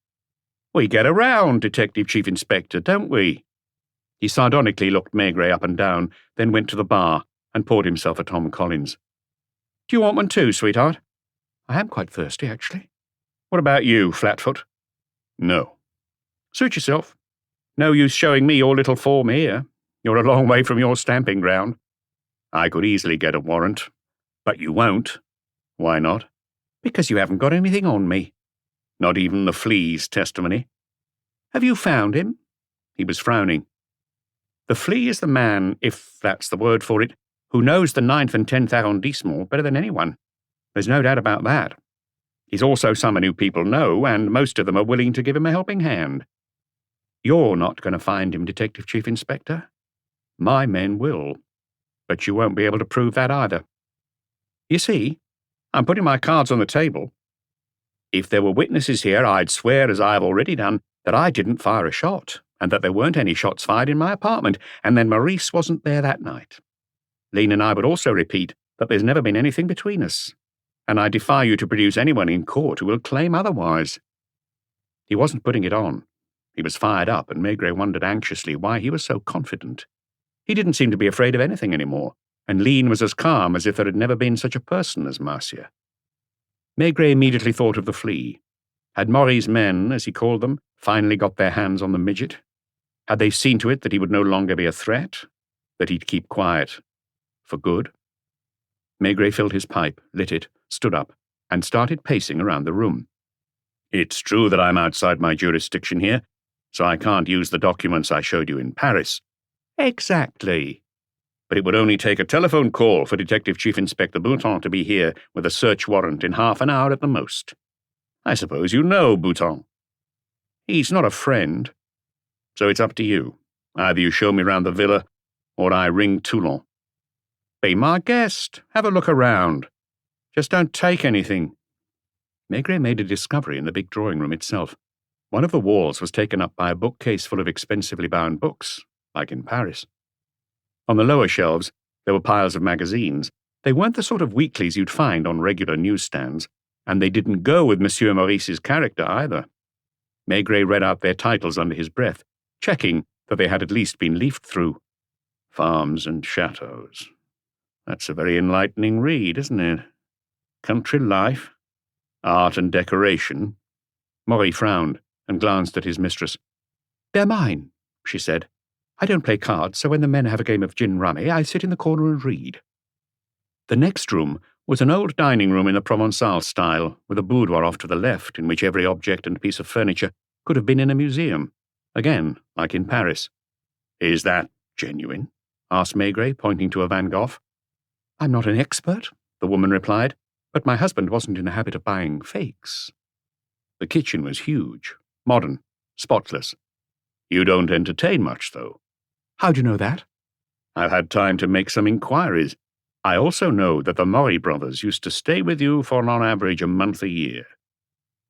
We get around, Detective Chief Inspector, don't we? He sardonically looked Maigret up and down, then went to the bar and poured himself a Tom Collins. Do you want one too, sweetheart? I am quite thirsty, actually. What about you, Flatfoot? No. Suit yourself. No use showing me your little form here. You're a long way from your stamping ground. I could easily get a warrant. But you won't. Why not? Because you haven't got anything on me. Not even the Flea's testimony. Have you found him? He was frowning. The Flea is the man, if that's the word for it, who knows the 9th and 10th arrondissement better than anyone. There's no doubt about that. He's also someone who people know, and most of them are willing to give him a helping hand. You're not going to find him, Detective Chief Inspector. My men will, but you won't be able to prove that either. You see, I'm putting my cards on the table. If there were witnesses here, I'd swear, as I have already done, that I didn't fire a shot, and that there weren't any shots fired in my apartment, and then Maurice wasn't there that night. Lean and I would also repeat that there's never been anything between us, and I defy you to produce anyone in court who will claim otherwise. He wasn't putting it on. He was fired up, and Maigret wondered anxiously why he was so confident. He didn't seem to be afraid of anything anymore, and Lean was as calm as if there had never been such a person as Marcia. Maigret immediately thought of the flea. Had Maury's men, as he called them, finally got their hands on the midget? Had they seen to it that he would no longer be a threat? That he'd keep quiet? For good? Maigret filled his pipe, lit it, stood up, and started pacing around the room. It's true that I'm outside my jurisdiction here, so I can't use the documents I showed you in Paris. Exactly. But it would only take a telephone call for Detective Chief Inspector Bouton to be here with a search warrant in half an hour at the most. I suppose you know Bouton. He's not a friend, so it's up to you. Either you show me round the villa, or I ring Toulon. Be my guest. Have a look around. Just don't take anything. Maigret made a discovery in the big drawing room itself. One of the walls was taken up by a bookcase full of expensively bound books, like in Paris. On the lower shelves, there were piles of magazines. They weren't the sort of weeklies you'd find on regular newsstands, and they didn't go with Monsieur Maurice's character either. Maigret read out their titles under his breath, checking that they had at least been leafed through. Farms and chateaux. That's a very enlightening read, isn't it? Country life, art and decoration. Maury frowned and glanced at his mistress. They're mine, she said. I don't play cards, so when the men have a game of gin-rummy, I sit in the corner and read. The next room was an old dining room in the Provençal style, with a boudoir off to the left, in which every object and piece of furniture could have been in a museum. Again, like in Paris. Is that genuine? Asked Maigret, pointing to a Van Gogh. I'm not an expert, the woman replied, but my husband wasn't in the habit of buying fakes. The kitchen was huge, modern, spotless. You don't entertain much, though. How do you know that? I've had time to make some inquiries. I also know that the Maury brothers used to stay with you for on average a month a year.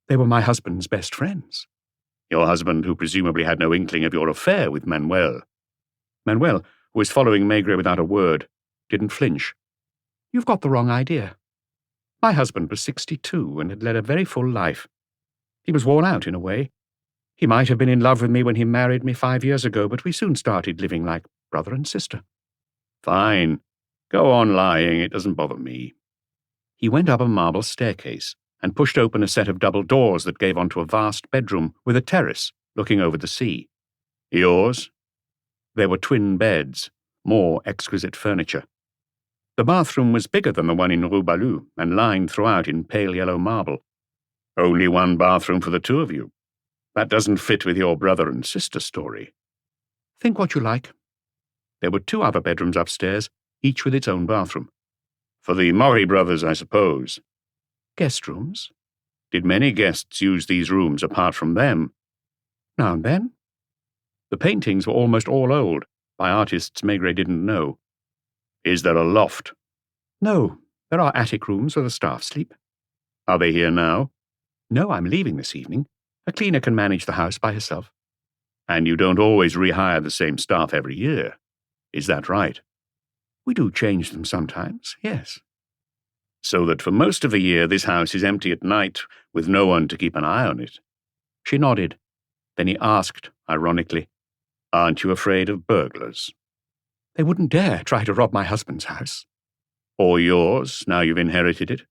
They were my husband's best friends. Your husband, who presumably had no inkling of your affair with Manuel. Manuel, who was following Maigret without a word, didn't flinch. You've got the wrong idea. My husband was 62 and had led a very full life. He was worn out in a way. He might have been in love with me when he married me 5 years ago, but we soon started living like brother and sister. Fine. Go on lying, it doesn't bother me. He went up a marble staircase and pushed open a set of double doors that gave onto a vast bedroom with a terrace looking over the sea. Yours? There were twin beds, more exquisite furniture. The bathroom was bigger than the one in Rue Balou and lined throughout in pale yellow marble. Only one bathroom for the two of you. That doesn't fit with your brother and sister story. Think what you like. There were 2 other bedrooms upstairs, each with its own bathroom. For the Maury brothers, I suppose. Guest rooms? Did many guests use these rooms apart from them? Now and then. The paintings were almost all old, by artists Maigret didn't know. Is there a loft? No, there are attic rooms where the staff sleep. Are they here now? No, I'm leaving this evening. A cleaner can manage the house by herself. And you don't always rehire the same staff every year. Is that right? We do change them sometimes, yes. So that for most of the year this house is empty at night, with no one to keep an eye on it. She nodded. Then he asked, ironically, Aren't you afraid of burglars? They wouldn't dare try to rob my husband's house. Or yours, now you've inherited it.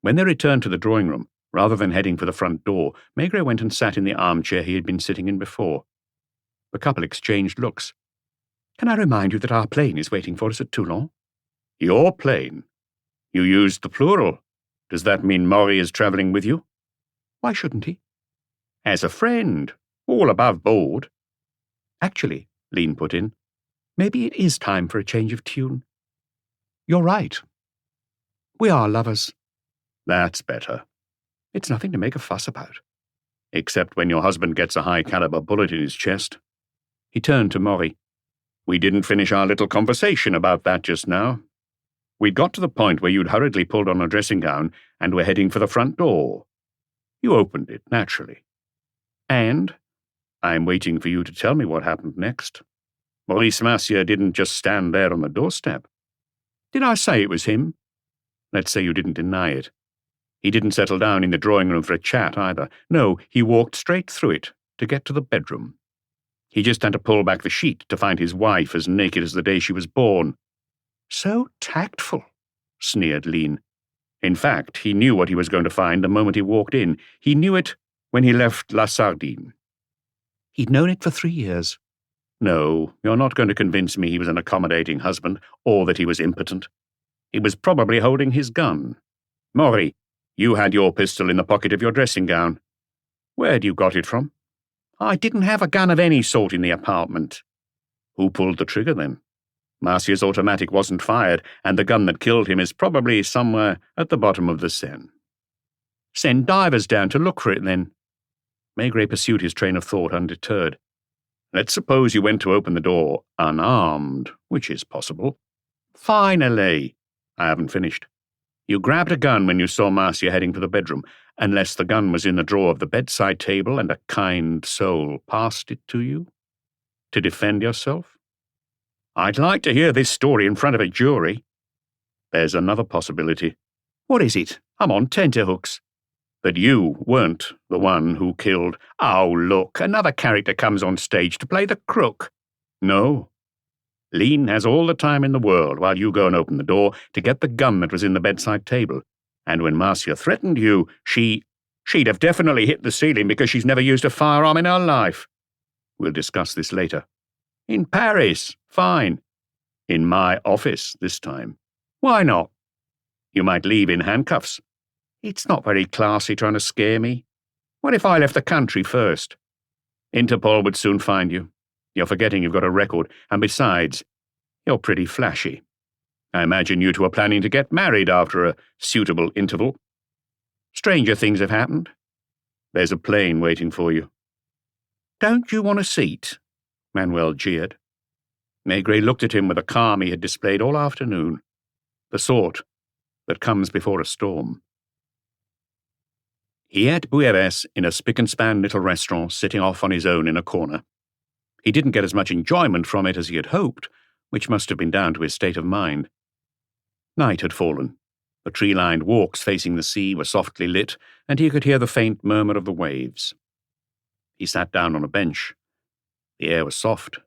When they returned to the drawing room, rather than heading for the front door, Maigret went and sat in the armchair he had been sitting in before. The couple exchanged looks. Can I remind you that our plane is waiting for us at Toulon? Your plane? You used the plural. Does that mean Maury is travelling with you? Why shouldn't he? As a friend, all above board. Actually, Lean put in, maybe it is time for a change of tune. You're right. We are lovers. That's better. It's nothing to make a fuss about. Except when your husband gets a high-caliber bullet in his chest. He turned to Maury. We didn't finish our little conversation about that just now. We'd got to the point where you'd hurriedly pulled on a dressing gown and were heading for the front door. You opened it, naturally. And I'm waiting for you to tell me what happened next. Maurice Mercier didn't just stand there on the doorstep. Did I say it was him? Let's say you didn't deny it. He didn't settle down in the drawing room for a chat either. No, he walked straight through it to get to the bedroom. He just had to pull back the sheet to find his wife as naked as the day she was born. So tactful, sneered Lean. In fact, he knew what he was going to find the moment he walked in. He knew it when he left La Sardine. He'd known it for 3 years. No, you're not going to convince me he was an accommodating husband, or that he was impotent. He was probably holding his gun. Maury, you had your pistol in the pocket of your dressing gown. Where'd you got it from? I didn't have a gun of any sort in the apartment. Who pulled the trigger, then? Marcier's automatic wasn't fired, and the gun that killed him is probably somewhere at the bottom of the Seine. Send divers down to look for it, then. Maigret pursued his train of thought undeterred. Let's suppose you went to open the door unarmed, which is possible. Finally! I haven't finished. You grabbed a gun when you saw Marcier heading for the bedroom, unless the gun was in the drawer of the bedside table and a kind soul passed it to you? To defend yourself? I'd like to hear this story in front of a jury. There's another possibility. What is it? I'm on tenterhooks. That you weren't the one who killed... Oh, look, another character comes on stage to play the crook. No. Lean has all the time in the world while you go and open the door to get the gun that was in the bedside table. And when Marcia threatened you, she'd have definitely hit the ceiling because she's never used a firearm in her life. We'll discuss this later. In Paris, fine. In my office this time. Why not? You might leave in handcuffs. It's not very classy trying to scare me. What if I left the country first? Interpol would soon find you. You're forgetting you've got a record, and besides, you're pretty flashy. I imagine you two are planning to get married after a suitable interval. Stranger things have happened. There's a plane waiting for you. Don't you want a seat? Manuel jeered. Maigret looked at him with a calm he had displayed all afternoon, the sort that comes before a storm. He ate bouillabaisse in a spick-and-span little restaurant sitting off on his own in a corner. He didn't get as much enjoyment from it as he had hoped, which must have been down to his state of mind. Night had fallen. The tree-lined walks facing the sea were softly lit, and he could hear the faint murmur of the waves. He sat down on a bench. The air was soft.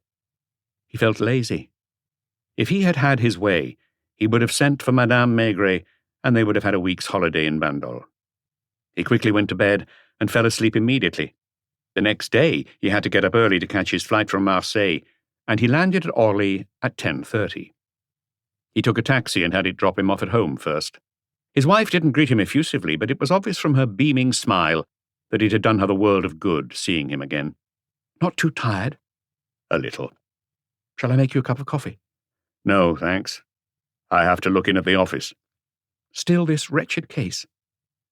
He felt lazy. If he had had his way, he would have sent for Madame Maigret, and they would have had a week's holiday in Bandol. He quickly went to bed and fell asleep immediately. The next day he had to get up early to catch his flight from Marseille, and he landed at Orly at 10:30. He took a taxi and had it drop him off at home first. His wife didn't greet him effusively, but it was obvious from her beaming smile that it had done her the world of good seeing him again. Not too tired? A little. Shall I make you a cup of coffee? No, thanks. I have to look in at the office. Still this wretched case?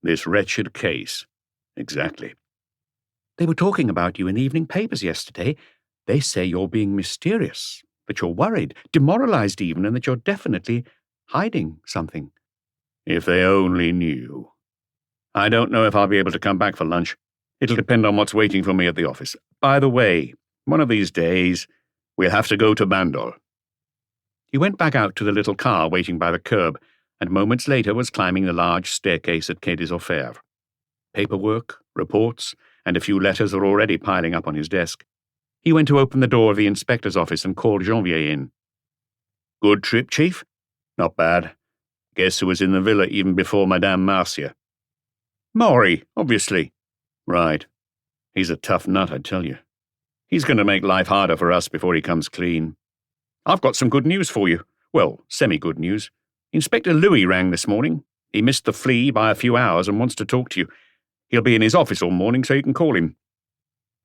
This wretched case. Exactly. They were talking about you in the evening papers yesterday. They say you're being mysterious, that you're worried, demoralized even, and that you're definitely hiding something. If they only knew. I don't know if I'll be able to come back for lunch. It'll depend on what's waiting for me at the office. By the way, one of these days, we'll have to go to Bandol. He went back out to the little car waiting by the curb, and moments later was climbing the large staircase at Quai des Orfèvres. Paperwork, reports, and a few letters were already piling up on his desk. He went to open the door of the inspector's office and called Janvier in. Good trip, Chief? Not bad. Guess who was in the villa even before Madame Marcia? Maury, obviously. Right. He's a tough nut, I tell you. He's going to make life harder for us before he comes clean. I've got some good news for you. Well, semi-good news. Inspector Louis rang this morning. He missed the flea by a few hours and wants to talk to you. He'll be in his office all morning, so you can call him.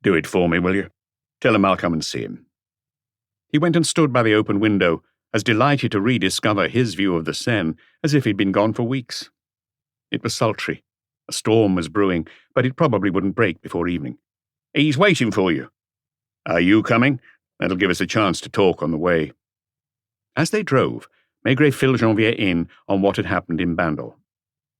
Do it for me, will you? Tell him I'll come and see him. He went and stood by the open window, as delighted to rediscover his view of the Seine as if he'd been gone for weeks. It was sultry. A storm was brewing, but it probably wouldn't break before evening. "He's waiting for you." "Are you coming? That'll give us a chance to talk on the way." As they drove, Maigret filled Janvier in on what had happened in Bandol.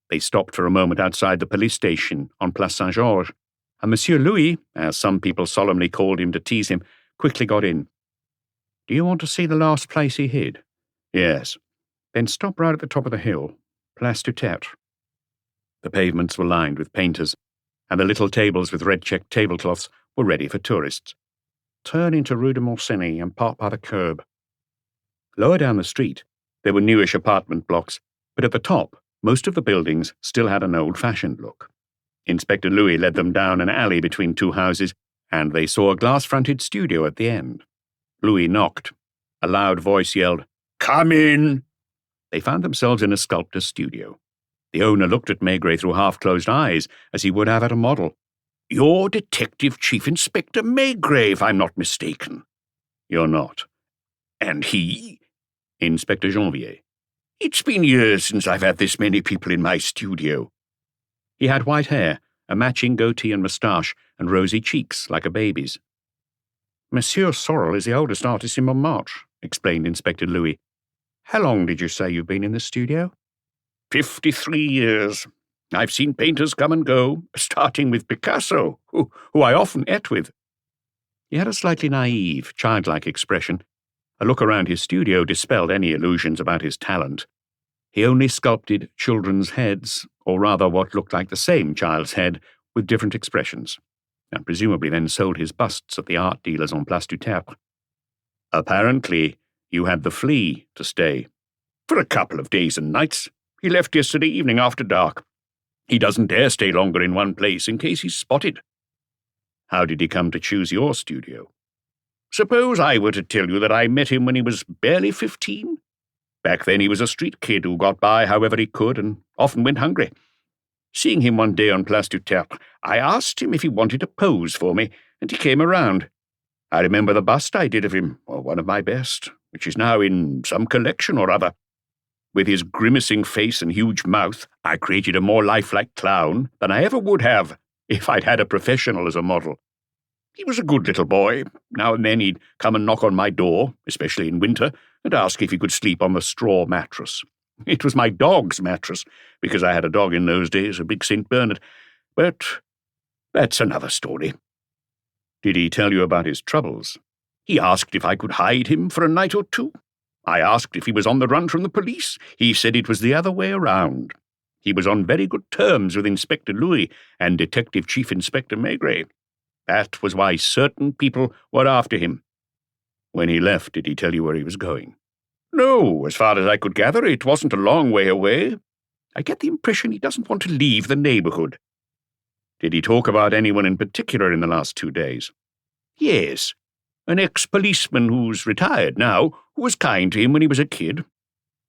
They stopped for a moment outside the police station on Place Saint-Georges, and Monsieur Louis, as some people solemnly called him to tease him, quickly got in. "Do you want to see the last place he hid?" "Yes." "Then stop right at the top of the hill, Place du Tertre." The pavements were lined with painters, and the little tables with red-checked tablecloths were ready for tourists. "Turn into Rue de Moncenis and park by the curb." Lower down the street, there were newish apartment blocks, but at the top, most of the buildings still had an old-fashioned look. Inspector Louis led them down an alley between two houses, and they saw a glass-fronted studio at the end. Louis knocked. A loud voice yelled, "Come in!" They found themselves in a sculptor's studio. The owner looked at Maigret through half-closed eyes, as he would have at a model. "You're Detective Chief Inspector Maigret, if I'm not mistaken." "You're not." "And he?" "Inspector Janvier." "It's been years since I've had this many people in my studio." He had white hair, a matching goatee and moustache, and rosy cheeks like a baby's. "Monsieur Sorel is the oldest artist in Montmartre," explained Inspector Louis. "How long did you say you've been in the studio?" 53 years. I've seen painters come and go, starting with Picasso, who I often ate with." He had a slightly naive, childlike expression. A look around his studio dispelled any illusions about his talent. He only sculpted children's heads, or rather what looked like the same child's head, with different expressions, and presumably then sold his busts at the art dealers on Place du Tertre. "Apparently, you had the flea to stay." "For a couple of days and nights. He left yesterday evening after dark. He doesn't dare stay longer in one place in case he's spotted." "How did he come to choose your studio?" "Suppose I were to tell you that I met him when he was barely 15? Back then he was a street kid who got by however he could and often went hungry. Seeing him one day on Place du Tertre, I asked him if he wanted to pose for me, and he came around. I remember the bust I did of him, or one of my best, which is now in some collection or other. With his grimacing face and huge mouth, I created a more lifelike clown than I ever would have if I'd had a professional as a model. He was a good little boy. Now and then he'd come and knock on my door, especially in winter, and ask if he could sleep on the straw mattress. It was my dog's mattress, because I had a dog in those days, a big St. Bernard. But that's another story." "Did he tell you about his troubles?" "He asked if I could hide him for a night or two. I asked if he was on the run from the police. He said it was the other way around. He was on very good terms with Inspector Louis and Detective Chief Inspector Maigret. That was why certain people were after him." "When he left, did he tell you where he was going?" "No, as far as I could gather, it wasn't a long way away. I get the impression he doesn't want to leave the neighborhood." "Did he talk about anyone in particular in the last 2 days?" "Yes. An ex-policeman who's retired now, who was kind to him when he was a kid.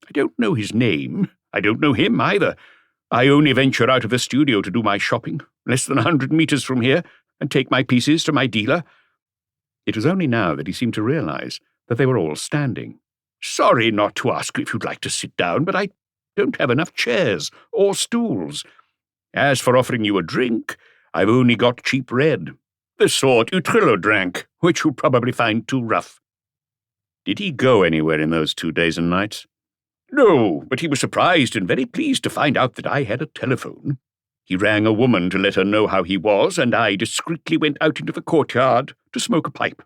I don't know his name. I don't know him either. I only venture out of the studio to do my shopping, less than 100 meters from here, and take my pieces to my dealer." It was only now that he seemed to realize that they were all standing. "Sorry not to ask if you'd like to sit down, but I don't have enough chairs or stools. As for offering you a drink, I've only got cheap red, the sort Utrillo drank, which you'll probably find too rough." "Did he go anywhere in those 2 days and nights?" "No, but he was surprised and very pleased to find out that I had a telephone. He rang a woman to let her know how he was, and I discreetly went out into the courtyard to smoke a pipe.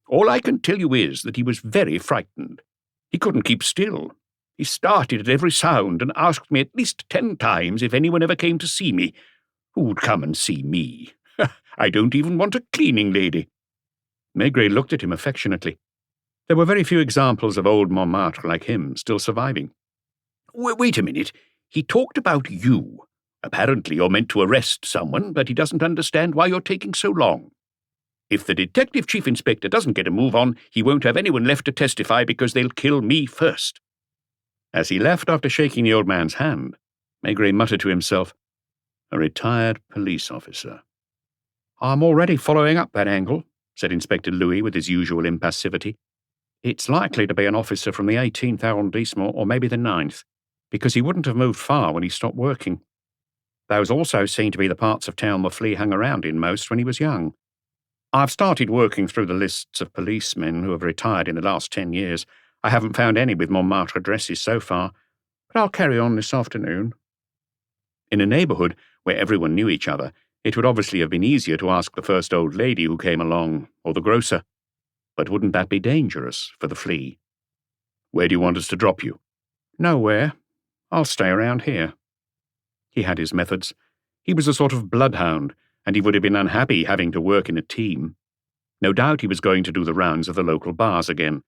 All I can tell you is that he was very frightened. He couldn't keep still. He started at every sound and asked me at least 10 times if anyone ever came to see me. Who'd come and see me? I don't even want a cleaning lady." Maigret looked at him affectionately. There were very few examples of old Montmartre like him still surviving. "Wait a minute. He talked about you. Apparently you're meant to arrest someone, but he doesn't understand why you're taking so long. If the Detective Chief Inspector doesn't get a move on, he won't have anyone left to testify because they'll kill me first." As he left after shaking the old man's hand, Maigret muttered to himself, "A retired police officer." "I'm already following up that angle," said Inspector Louis with his usual impassivity. "It's likely to be an officer from the 18th arrondissement or maybe the 9th, because he wouldn't have moved far when he stopped working." Those also seem to be the parts of town the flea hung around in most when he was young. I've started working through the lists of policemen who have retired in the last 10 years. I haven't found any with Montmartre addresses so far, but I'll carry on this afternoon. In a neighbourhood where everyone knew each other, it would obviously have been easier to ask the first old lady who came along, or the grocer. But wouldn't that be dangerous for the flea? Where do you want us to drop you? Nowhere. I'll stay around here. He had his methods. He was a sort of bloodhound, and he would have been unhappy having to work in a team. No doubt he was going to do the rounds of the local bars again,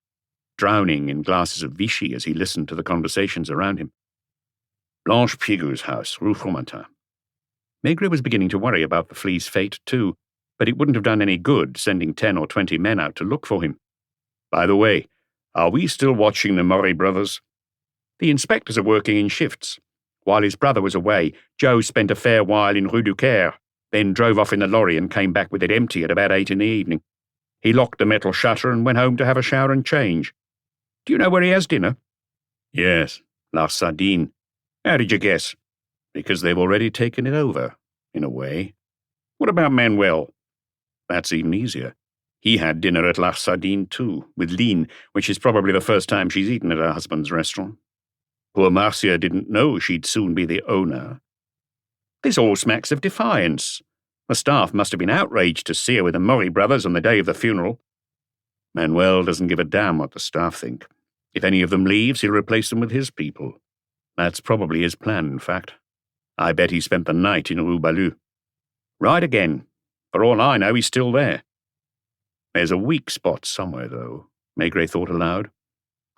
drowning in glasses of Vichy as he listened to the conversations around him. Blanche Pigue's house, Rue Fromentin. Maigret was beginning to worry about the flea's fate too, but it wouldn't have done any good sending 10 or 20 men out to look for him. By the way, are we still watching the Murray brothers? The inspectors are working in shifts. While his brother was away, Joe spent a fair while in Rue du Caire, then drove off in the lorry and came back with it empty at about 8 in the evening. He locked the metal shutter and went home to have a shower and change. Do you know where he has dinner? Yes, La Sardine. How did you guess? Because they've already taken it over, in a way. What about Manuel? That's even easier. He had dinner at La Sardine too, with Lynn, which is probably the first time she's eaten at her husband's restaurant. Poor Marcia didn't know she'd soon be the owner. This all smacks of defiance. The staff must have been outraged to see her with the Murray brothers on the day of the funeral. Manuel doesn't give a damn what the staff think. If any of them leaves, he'll replace them with his people. That's probably his plan, in fact. I bet he spent the night in Rue Balou. Right again. For all I know, he's still there. There's a weak spot somewhere, though, Maigret thought aloud.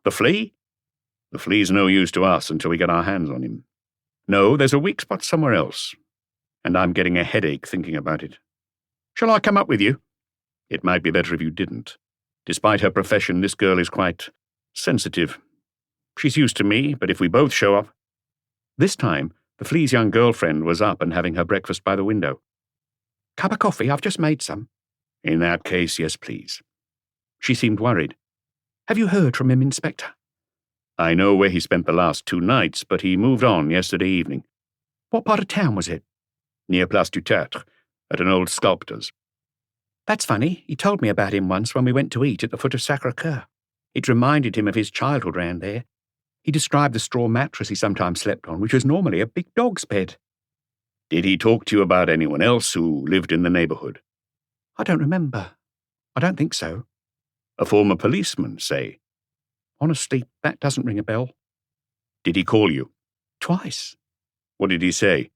The flea? The flea's no use to us until we get our hands on him. No, there's a weak spot somewhere else, and I'm getting a headache thinking about it. Shall I come up with you? It might be better if you didn't. Despite her profession, this girl is quite sensitive. She's used to me, but if we both show up... This time, the flea's young girlfriend was up and having her breakfast by the window. Cup of coffee? I've just made some. In that case, yes, please. She seemed worried. Have you heard from him, Inspector? I know where he spent the last 2 nights, but he moved on yesterday evening. What part of town was it? Near Place du Tertre, at an old sculptor's. That's funny. He told me about him once when we went to eat at the foot of Sacre-Cœur. It reminded him of his childhood round there. He described the straw mattress he sometimes slept on, which was normally a big dog's bed. Did he talk to you about anyone else who lived in the neighbourhood? I don't remember. I don't think so. A former policeman, say? Honestly, that doesn't ring a bell. Did he call you? Twice. What did he say?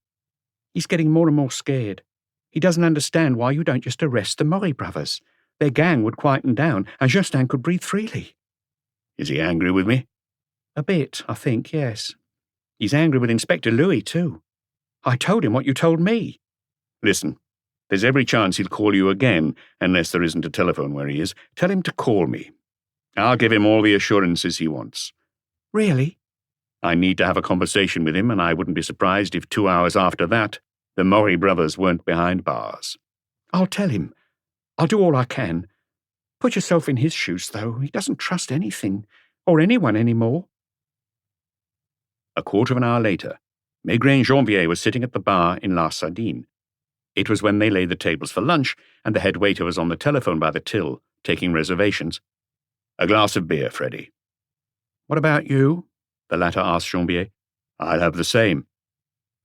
He's getting more and more scared. He doesn't understand why you don't just arrest the Murray brothers. Their gang would quieten down, and Justin could breathe freely. Is he angry with me? A bit, I think, yes. He's angry with Inspector Louis, too. I told him what you told me. Listen, there's every chance he'll call you again, unless there isn't a telephone where he is. Tell him to call me. I'll give him all the assurances he wants. Really? I need to have a conversation with him, and I wouldn't be surprised if 2 hours after that, the Murray brothers weren't behind bars. I'll tell him. I'll do all I can. Put yourself in his shoes, though. He doesn't trust anything, or anyone anymore. A quarter of an hour later, Maigret and Janvier were sitting at the bar in La Sardine. It was when they laid the tables for lunch, and the head waiter was on the telephone by the till, taking reservations. A glass of beer, Freddie. What about you? The latter asked Janvier. I'll have the same.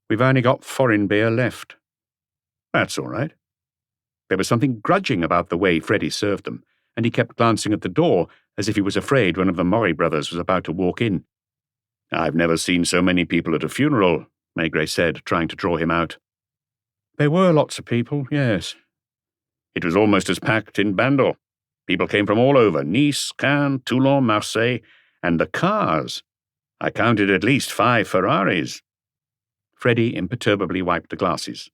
We've only got foreign beer left. That's all right. There was something grudging about the way Freddie served them, and he kept glancing at the door as if he was afraid one of the Murray brothers was about to walk in. I've never seen so many people at a funeral, Maigret said, trying to draw him out. There were lots of people, yes. It was almost as packed in Bandol. People came from all over, Nice, Cannes, Toulon, Marseille, and the cars. I counted at least 5 Ferraris. Freddie imperturbably wiped the glasses.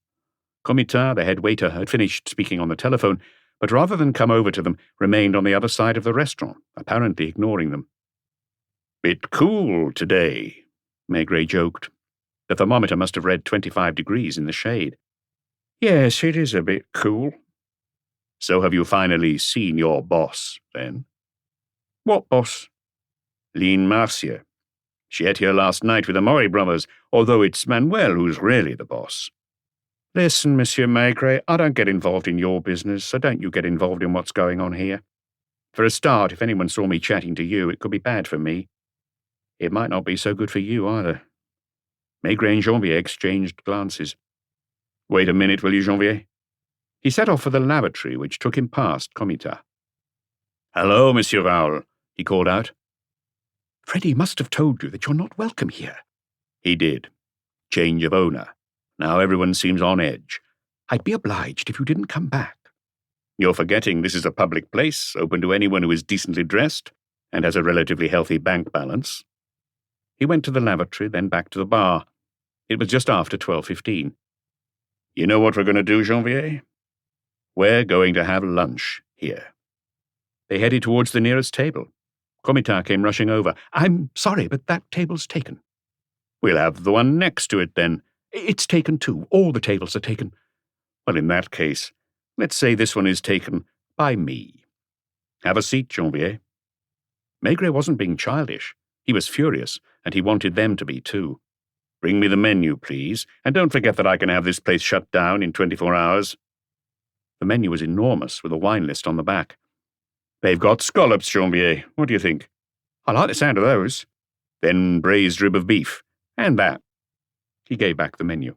Comitin, the head waiter, had finished speaking on the telephone, but rather than come over to them, remained on the other side of the restaurant, apparently ignoring them. Bit cool today, Maigret joked. The thermometer must have read 25 degrees in the shade. Yes, it is a bit cool. So have you finally seen your boss, then? What boss? Lynn Marcia. She ate here last night with the Maury brothers, although it's Manuel who's really the boss. Listen, Monsieur Maigret, I don't get involved in your business, so don't you get involved in what's going on here. For a start, if anyone saw me chatting to you, it could be bad for me. It might not be so good for you either. Maigret and Janvier exchanged glances. Wait a minute, will you, Janvier? He set off for the lavatory, which took him past Comitat. Hello, Monsieur Raoul, he called out. Freddie must have told you that you're not welcome here. He did. Change of owner. Now everyone seems on edge. I'd be obliged if you didn't come back. You're forgetting this is a public place, open to anyone who is decently dressed and has a relatively healthy bank balance. He went to the lavatory, then back to the bar. It was just after 12:15. You know what we're going to do, Janvier? We're going to have lunch here. They headed towards the nearest table. Comitat came rushing over. I'm sorry, but that table's taken. We'll have the one next to it, then. It's taken too. All the tables are taken. Well, in that case, let's say this one is taken by me. Have a seat, Janvier. Maigret wasn't being childish. He was furious, and he wanted them to be too. Bring me the menu, please, and don't forget that I can have this place shut down in 24 hours. The menu was enormous, with a wine list on the back. They've got scallops, Janvier. What do you think? I like the sound of those. Then braised rib of beef, and that. He gave back the menu.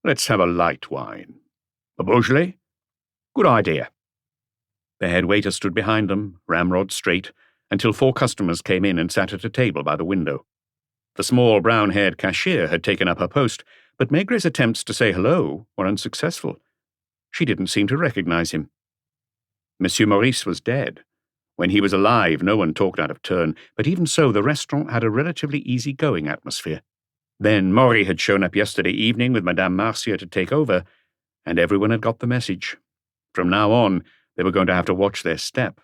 Let's have a light wine. A Beaujolais? Good idea. The head waiter stood behind them, ramrod straight, until 4 customers came in and sat at a table by the window. The small brown-haired cashier had taken up her post, but Maigret's attempts to say hello were unsuccessful. She didn't seem to recognize him. Monsieur Maurice was dead. When he was alive, no one talked out of turn, but even so, the restaurant had a relatively easy-going atmosphere. Then Maury had shown up yesterday evening with Madame Marcia to take over, and everyone had got the message. From now on, they were going to have to watch their step.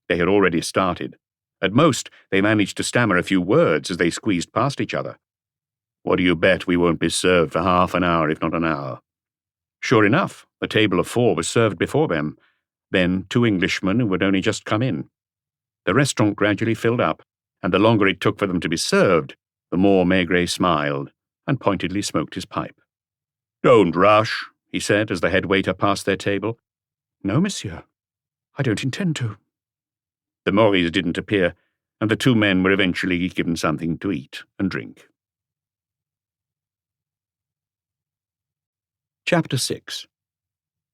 They had already started. At most, they managed to stammer a few words as they squeezed past each other. What do you bet we won't be served for half an hour, if not an hour? Sure enough, a table of 4 was served before them, then 2 Englishmen who had only just come in. The restaurant gradually filled up, and the longer it took for them to be served, the more Maigret smiled and pointedly smoked his pipe. Don't rush, he said as the head waiter passed their table. No, monsieur. I don't intend to. The Maurice didn't appear, and the 2 men were eventually given something to eat and drink. Chapter 6.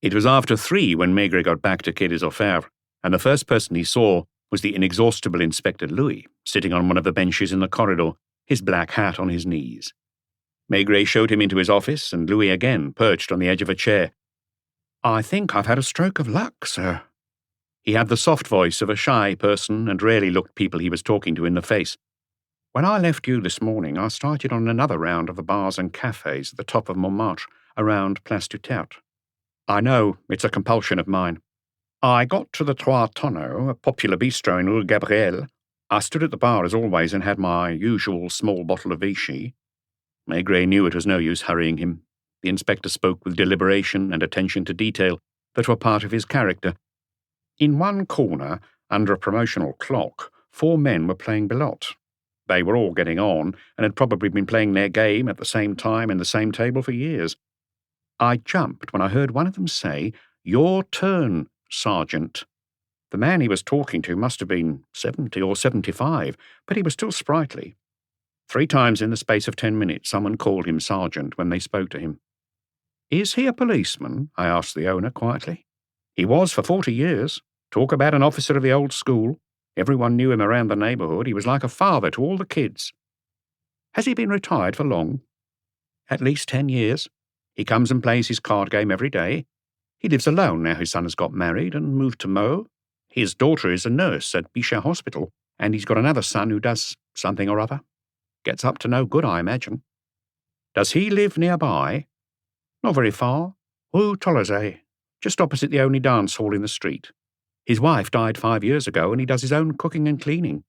It was after 3 when Maigret got back to Quai des Orfèvres, and the first person he saw was the inexhaustible Inspector Louis, sitting on one of the benches in the corridor, his black hat on his knees. Maigret showed him into his office, and Louis again perched on the edge of a chair. I think I've had a stroke of luck, sir. He had the soft voice of a shy person and rarely looked people he was talking to in the face. When I left you this morning, I started on another round of the bars and cafes at the top of Montmartre, around Place du Tertre. I know, it's a compulsion of mine. I got to the Trois Tonneaux, a popular bistro in Rue Gabriel. I stood at the bar as always and had my usual small bottle of Vichy. Maigret knew it was no use hurrying him. The inspector spoke with deliberation and attention to detail that were part of his character. In one corner, under a promotional clock, 4 men were playing belote. They were all getting on and had probably been playing their game at the same time in the same table for years. I jumped when I heard one of them say, "Your turn, Sergeant." The man he was talking to must have been 70 or 75, but he was still sprightly. 3 times in the space of 10 minutes someone called him Sergeant when they spoke to him. "Is he a policeman?" I asked the owner quietly. "He was for 40 years. Talk about an officer of the old school. Everyone knew him around the neighbourhood. He was like a father to all the kids." "Has he been retired for long?" "At least 10 years. He comes and plays his card game every day. He lives alone now his son has got married and moved to Meaux. His daughter is a nurse at Bichat Hospital, and he's got another son who does something or other. Gets up to no good, I imagine." "Does he live nearby?" "Not very far. Rue Tollerzay, just opposite the only dance hall in the street. His wife died 5 years ago, and he does his own cooking and cleaning.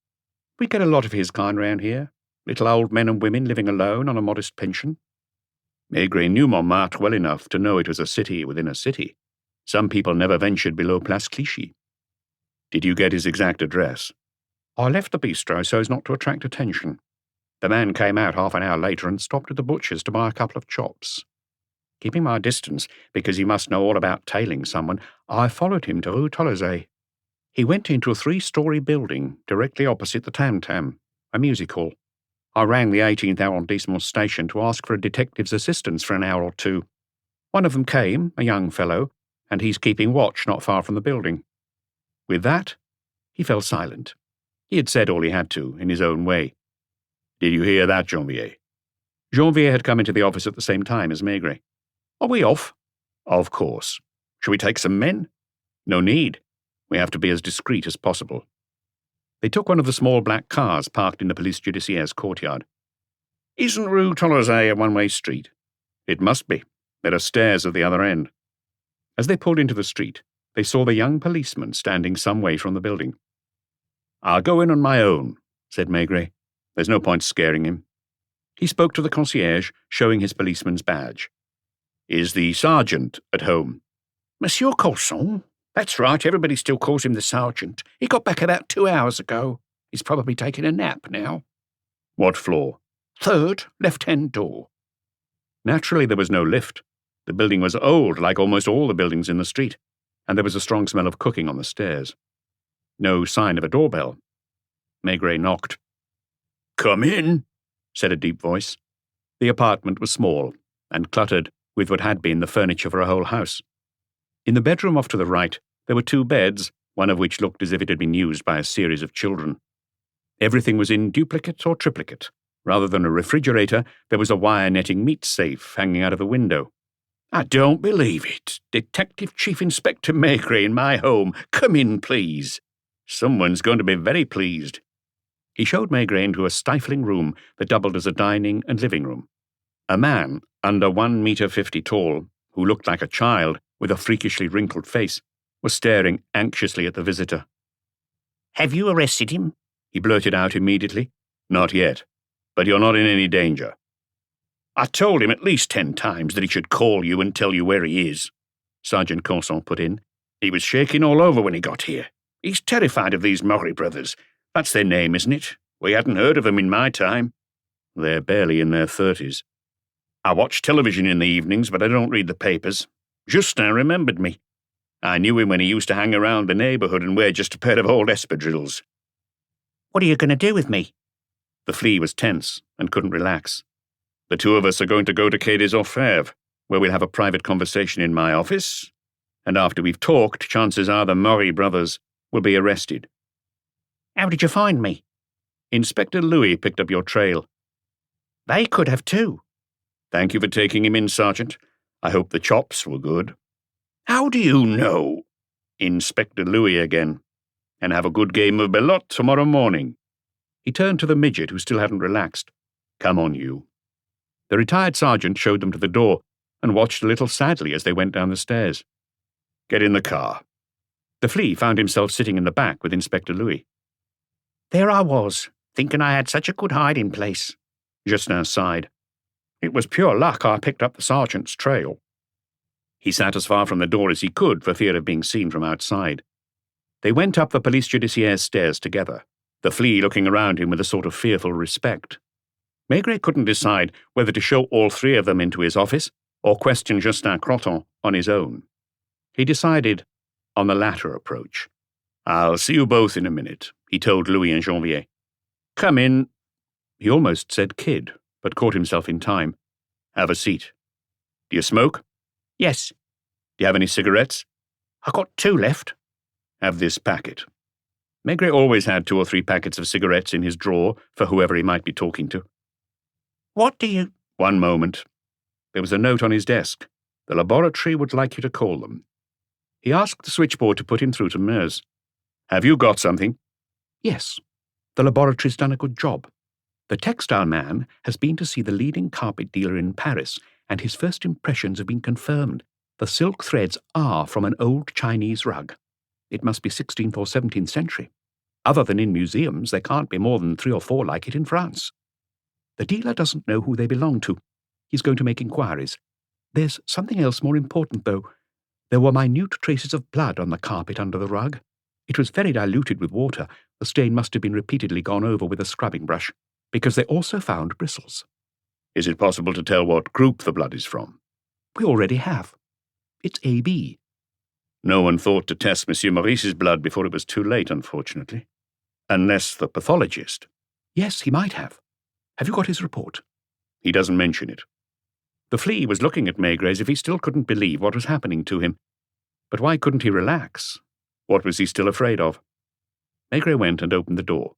We get a lot of his kind round here, little old men and women living alone on a modest pension." Maigret knew Montmartre well enough to know it was a city within a city. Some people never ventured below Place Clichy. Did you get his exact address? "I left the bistro so as not to attract attention. The man came out half an hour later and stopped at the butcher's to buy a couple of chops. Keeping my distance, because he must know all about tailing someone, I followed him to Rue Tolosay. He went into a 3-story building directly opposite the Tam Tam, a music hall. I rang the 18th arrondissement station to ask for a detective's assistance for an hour or two. One of them came, a young fellow, and he's keeping watch not far from the building. With that, he fell silent. He had said all he had to, in his own way. Did you hear that, Janvier? Janvier had come into the office at the same time as Maigret. Are we off? Of course. Shall we take some men? No need. We have to be as discreet as possible. They took one of the small black cars parked in the police judiciaire's courtyard. Isn't Rue Tolosay a one-way street? It must be. There are stairs at the other end. As they pulled into the street, they saw the young policeman standing some way from the building. I'll go in on my own, said Maigret. There's no point scaring him. He spoke to the concierge, showing his policeman's badge. Is the sergeant at home? Monsieur Colson? That's right, everybody still calls him the sergeant. He got back about 2 hours ago. He's probably taking a nap now. What floor? 3rd, left-hand door. Naturally, there was no lift. The building was old, like almost all the buildings in the street, and there was a strong smell of cooking on the stairs. No sign of a doorbell. Maigret knocked. Come in, said a deep voice. The apartment was small and cluttered with what had been the furniture for a whole house. In the bedroom off to the right, there were 2 beds, one of which looked as if it had been used by a series of children. Everything was in duplicate or triplicate. Rather than a refrigerator, there was a wire netting meat safe hanging out of the window. I don't believe it. Detective Chief Inspector Maigret in my home. Come in, please. Someone's going to be very pleased. He showed Maigret into a stifling room that doubled as a dining and living room. A man, under 1.50 meters tall, who looked like a child with a freakishly wrinkled face, was staring anxiously at the visitor. Have you arrested him? He blurted out immediately. Not yet, but you're not in any danger. I told him at least 10 times that he should call you and tell you where he is, Sergeant Corson put in. He was shaking all over when he got here. He's terrified of these Murray brothers. That's their name, isn't it? We hadn't heard of them in my time. They're barely in their 30s. I watch television in the evenings, but I don't read the papers. Justin remembered me. I knew him when he used to hang around the neighbourhood and wear just a pair of old espadrilles. What are you going to do with me? The flea was tense and couldn't relax. The 2 of us are going to go to Quai des Orfèvres, where we'll have a private conversation in my office, and after we've talked, chances are the Murray brothers will be arrested. How did you find me? Inspector Louis picked up your trail. They could have too. Thank you for taking him in, Sergeant. I hope the chops were good. How do you know? Inspector Louis again. And have a good game of belote tomorrow morning. He turned to the midget who still hadn't relaxed. Come on, you. The retired sergeant showed them to the door and watched a little sadly as they went down the stairs. Get in the car. The flea found himself sitting in the back with Inspector Louis. There I was, thinking I had such a good hiding place. Justin sighed. It was pure luck I picked up the sergeant's trail. He sat as far from the door as he could for fear of being seen from outside. They went up the police judiciaire stairs together, the flea looking around him with a sort of fearful respect. Maigret couldn't decide whether to show all 3 of them into his office or question Justin Croton on his own. He decided on the latter approach. I'll see you both in a minute, he told Louis and Janvier. Come in. He almost said kid, but caught himself in time. Have a seat. Do you smoke? Yes. Do you have any cigarettes? I got 2 left. Have this packet. Maigret always had 2 or 3 packets of cigarettes in his drawer for whoever he might be talking to. What do you... One moment. There was a note on his desk. The laboratory would like you to call them. He asked the switchboard to put him through to Mers. Have you got something? Yes. The laboratory's done a good job. The textile man has been to see the leading carpet dealer in Paris, and his first impressions have been confirmed. The silk threads are from an old Chinese rug. It must be 16th or 17th century. Other than in museums, there can't be more than 3 or 4 like it in France. The dealer doesn't know who they belong to. He's going to make inquiries. There's something else more important, though. There were minute traces of blood on the carpet under the rug. It was very diluted with water. The stain must have been repeatedly gone over with a scrubbing brush. because they also found bristles. Is it possible to tell what group the blood is from? We already have. It's AB. No one thought to test Monsieur Maurice's blood before it was too late, unfortunately. Unless the pathologist. Yes, he might have. Have you got his report? He doesn't mention it. The flea was looking at Maigret as if he still couldn't believe what was happening to him. But why couldn't he relax? What was he still afraid of? Maigret went and opened the door.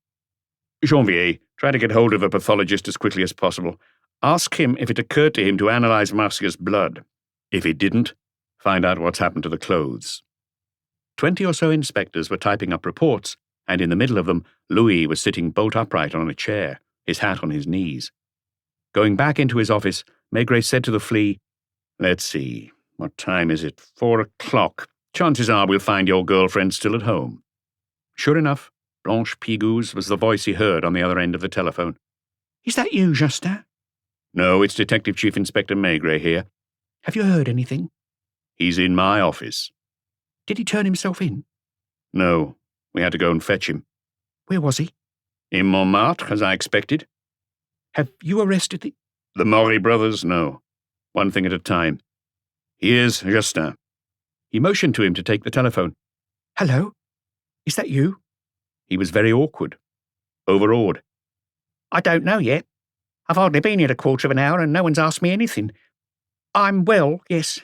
Janvier, try to get hold of a pathologist as quickly as possible. Ask him if it occurred to him to analyze Marcia's blood. If it didn't, find out what's happened to the clothes. 20 or so inspectors were typing up reports, and in the middle of them, Louis was sitting bolt upright on a chair, his hat on his knees. Going back into his office, Maigret said to the flea, "Let's see, what time is it? 4 o'clock. Chances are we'll find your girlfriend still at home." Sure enough, Blanche Pigou's was the voice he heard on the other end of the telephone. "Is that you, Justin?" "No, it's Detective Chief Inspector Maigret here." "Have you heard anything?" "He's in my office." "Did he turn himself in?" "No, we had to go and fetch him." "Where was he?" "In Montmartre, as I expected." "Have you arrested the—" "The Maury brothers? No. One thing at a time. Here's Justin." He motioned to him to take the telephone. "Hello? Is that you?" He was very awkward, overawed. "I don't know yet. I've hardly been here a quarter of an hour and no one's asked me anything. I'm well, yes.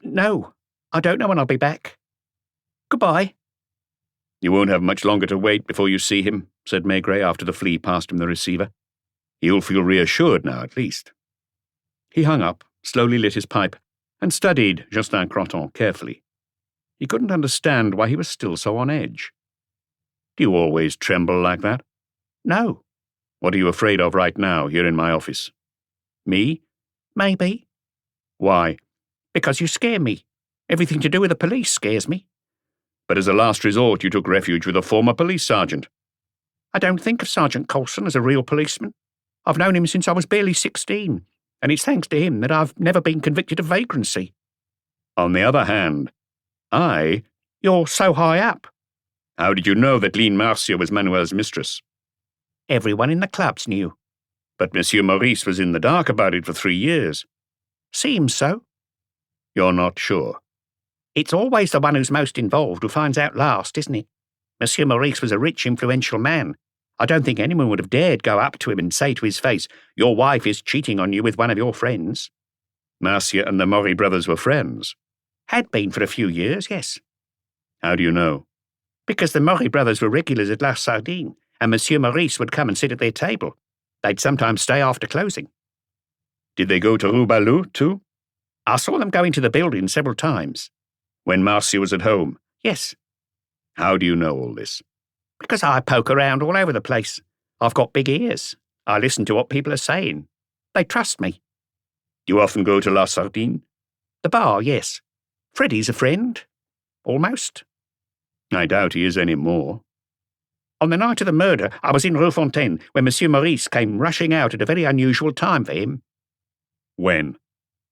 No, I don't know when I'll be back. Goodbye." "You won't have much longer to wait before you see him," said Maigret after the flea passed him the receiver. "You'll feel reassured now, at least." He hung up, slowly lit his pipe, and studied Justin Croton carefully. He couldn't understand why he was still so on edge. "Do you always tremble like that?" "No." "What are you afraid of right now, here in my office?" "Me?" "Maybe." "Why?" "Because you scare me. Everything to do with the police scares me." "But as a last resort, you took refuge with a former police sergeant." "I don't think of Sergeant Colson as a real policeman. I've known him since I was barely 16, and it's thanks to him that I've never been convicted of vagrancy." "On the other hand, I—" "You're so high up." "How did you know that Line Marcia was Manuel's mistress?" "Everyone in the clubs knew." "But Monsieur Maurice was in the dark about it for 3 years." "Seems so." "You're not sure?" "It's always the one who's most involved who finds out last, isn't it? Monsieur Maurice was a rich, influential man. I don't think anyone would have dared go up to him and say to his face, 'Your wife is cheating on you with one of your friends.'" "Marcia and the Maury brothers were friends?" "Had been for a few years, yes." "How do you know?" "Because the Maury brothers were regulars at La Sardine, and Monsieur Maurice would come and sit at their table. They'd sometimes stay after closing." "Did they go to Rue Ballou, too?" "I saw them go into the building several times." "When Marcia was at home?" "Yes." "How do you know all this?" "Because I poke around all over the place. I've got big ears. I listen to what people are saying. They trust me." "Do you often go to La Sardine?" "The bar, yes. Freddie's a friend. Almost." "I doubt he is any more." "On the night of the murder, I was in Rue Fontaine when Monsieur Maurice came rushing out at a very unusual time for him." "When?"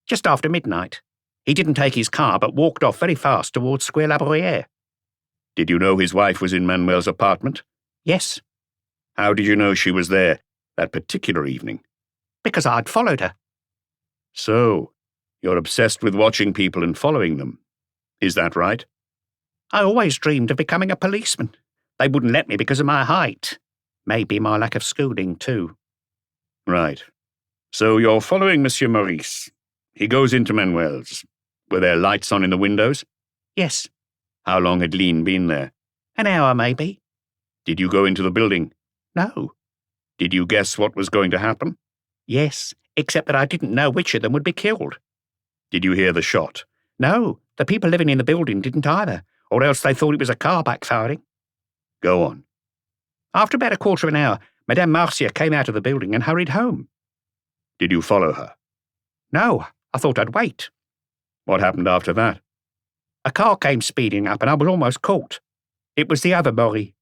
"Just after midnight. He didn't take his car but walked off very fast towards Square La Bruyere." "Did you know his wife was in Manuel's apartment?" "Yes." "How did you know she was there that particular evening?" "Because I'd followed her." "So, you're obsessed with watching people and following them. Is that right?" "I always dreamed of becoming a policeman. They wouldn't let me because of my height. Maybe my lack of schooling, too." "Right. So you're following Monsieur Maurice. He goes into Manuel's. Were there lights on in the windows?" "Yes." "How long had Line been there?" "An hour, maybe." "Did you go into the building?" "No." "Did you guess what was going to happen?" "Yes, except that I didn't know which of them would be killed." "Did you hear the shot?" "No, the people living in the building didn't either, or else they thought it was a car backfiring." "Go on." "After about a quarter of an hour, Madame Marcia came out of the building and hurried home." "Did you follow her?" "No, I thought I'd wait." "What happened after that?" "A car came speeding up and I was almost caught. It was the other Maury.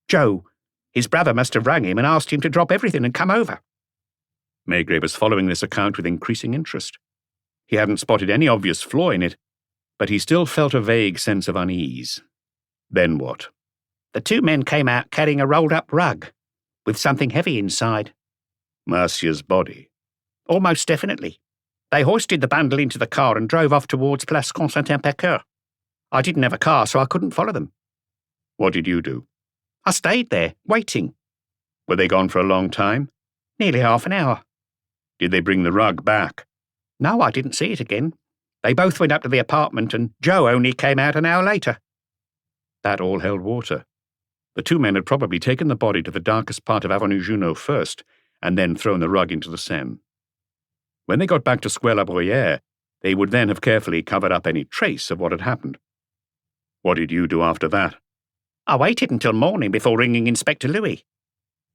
Joe. His brother must have rang him and asked him to drop everything and come over." Maigret was following this account with increasing interest. He hadn't spotted any obvious flaw in it, but he still felt a vague sense of unease. Then what? "The two men came out carrying a rolled-up rug with something heavy inside." Marcia's body? Almost definitely. They hoisted the bundle into the car and drove off towards Place Constantin-Pécur. I didn't have a car, so I couldn't follow them. What did you do? I stayed there, waiting. Were they gone for a long time? Nearly half an hour. Did they bring the rug back? No, I didn't see it again. They both went up to the apartment, and Joe only came out an hour later. That all held water. The two men had probably taken the body to the darkest part of Avenue Junot first, and then thrown the rug into the Seine. When they got back to Square La Bruyère, they would then have carefully covered up any trace of what had happened. What did you do after that? I waited until morning before ringing Inspector Louis.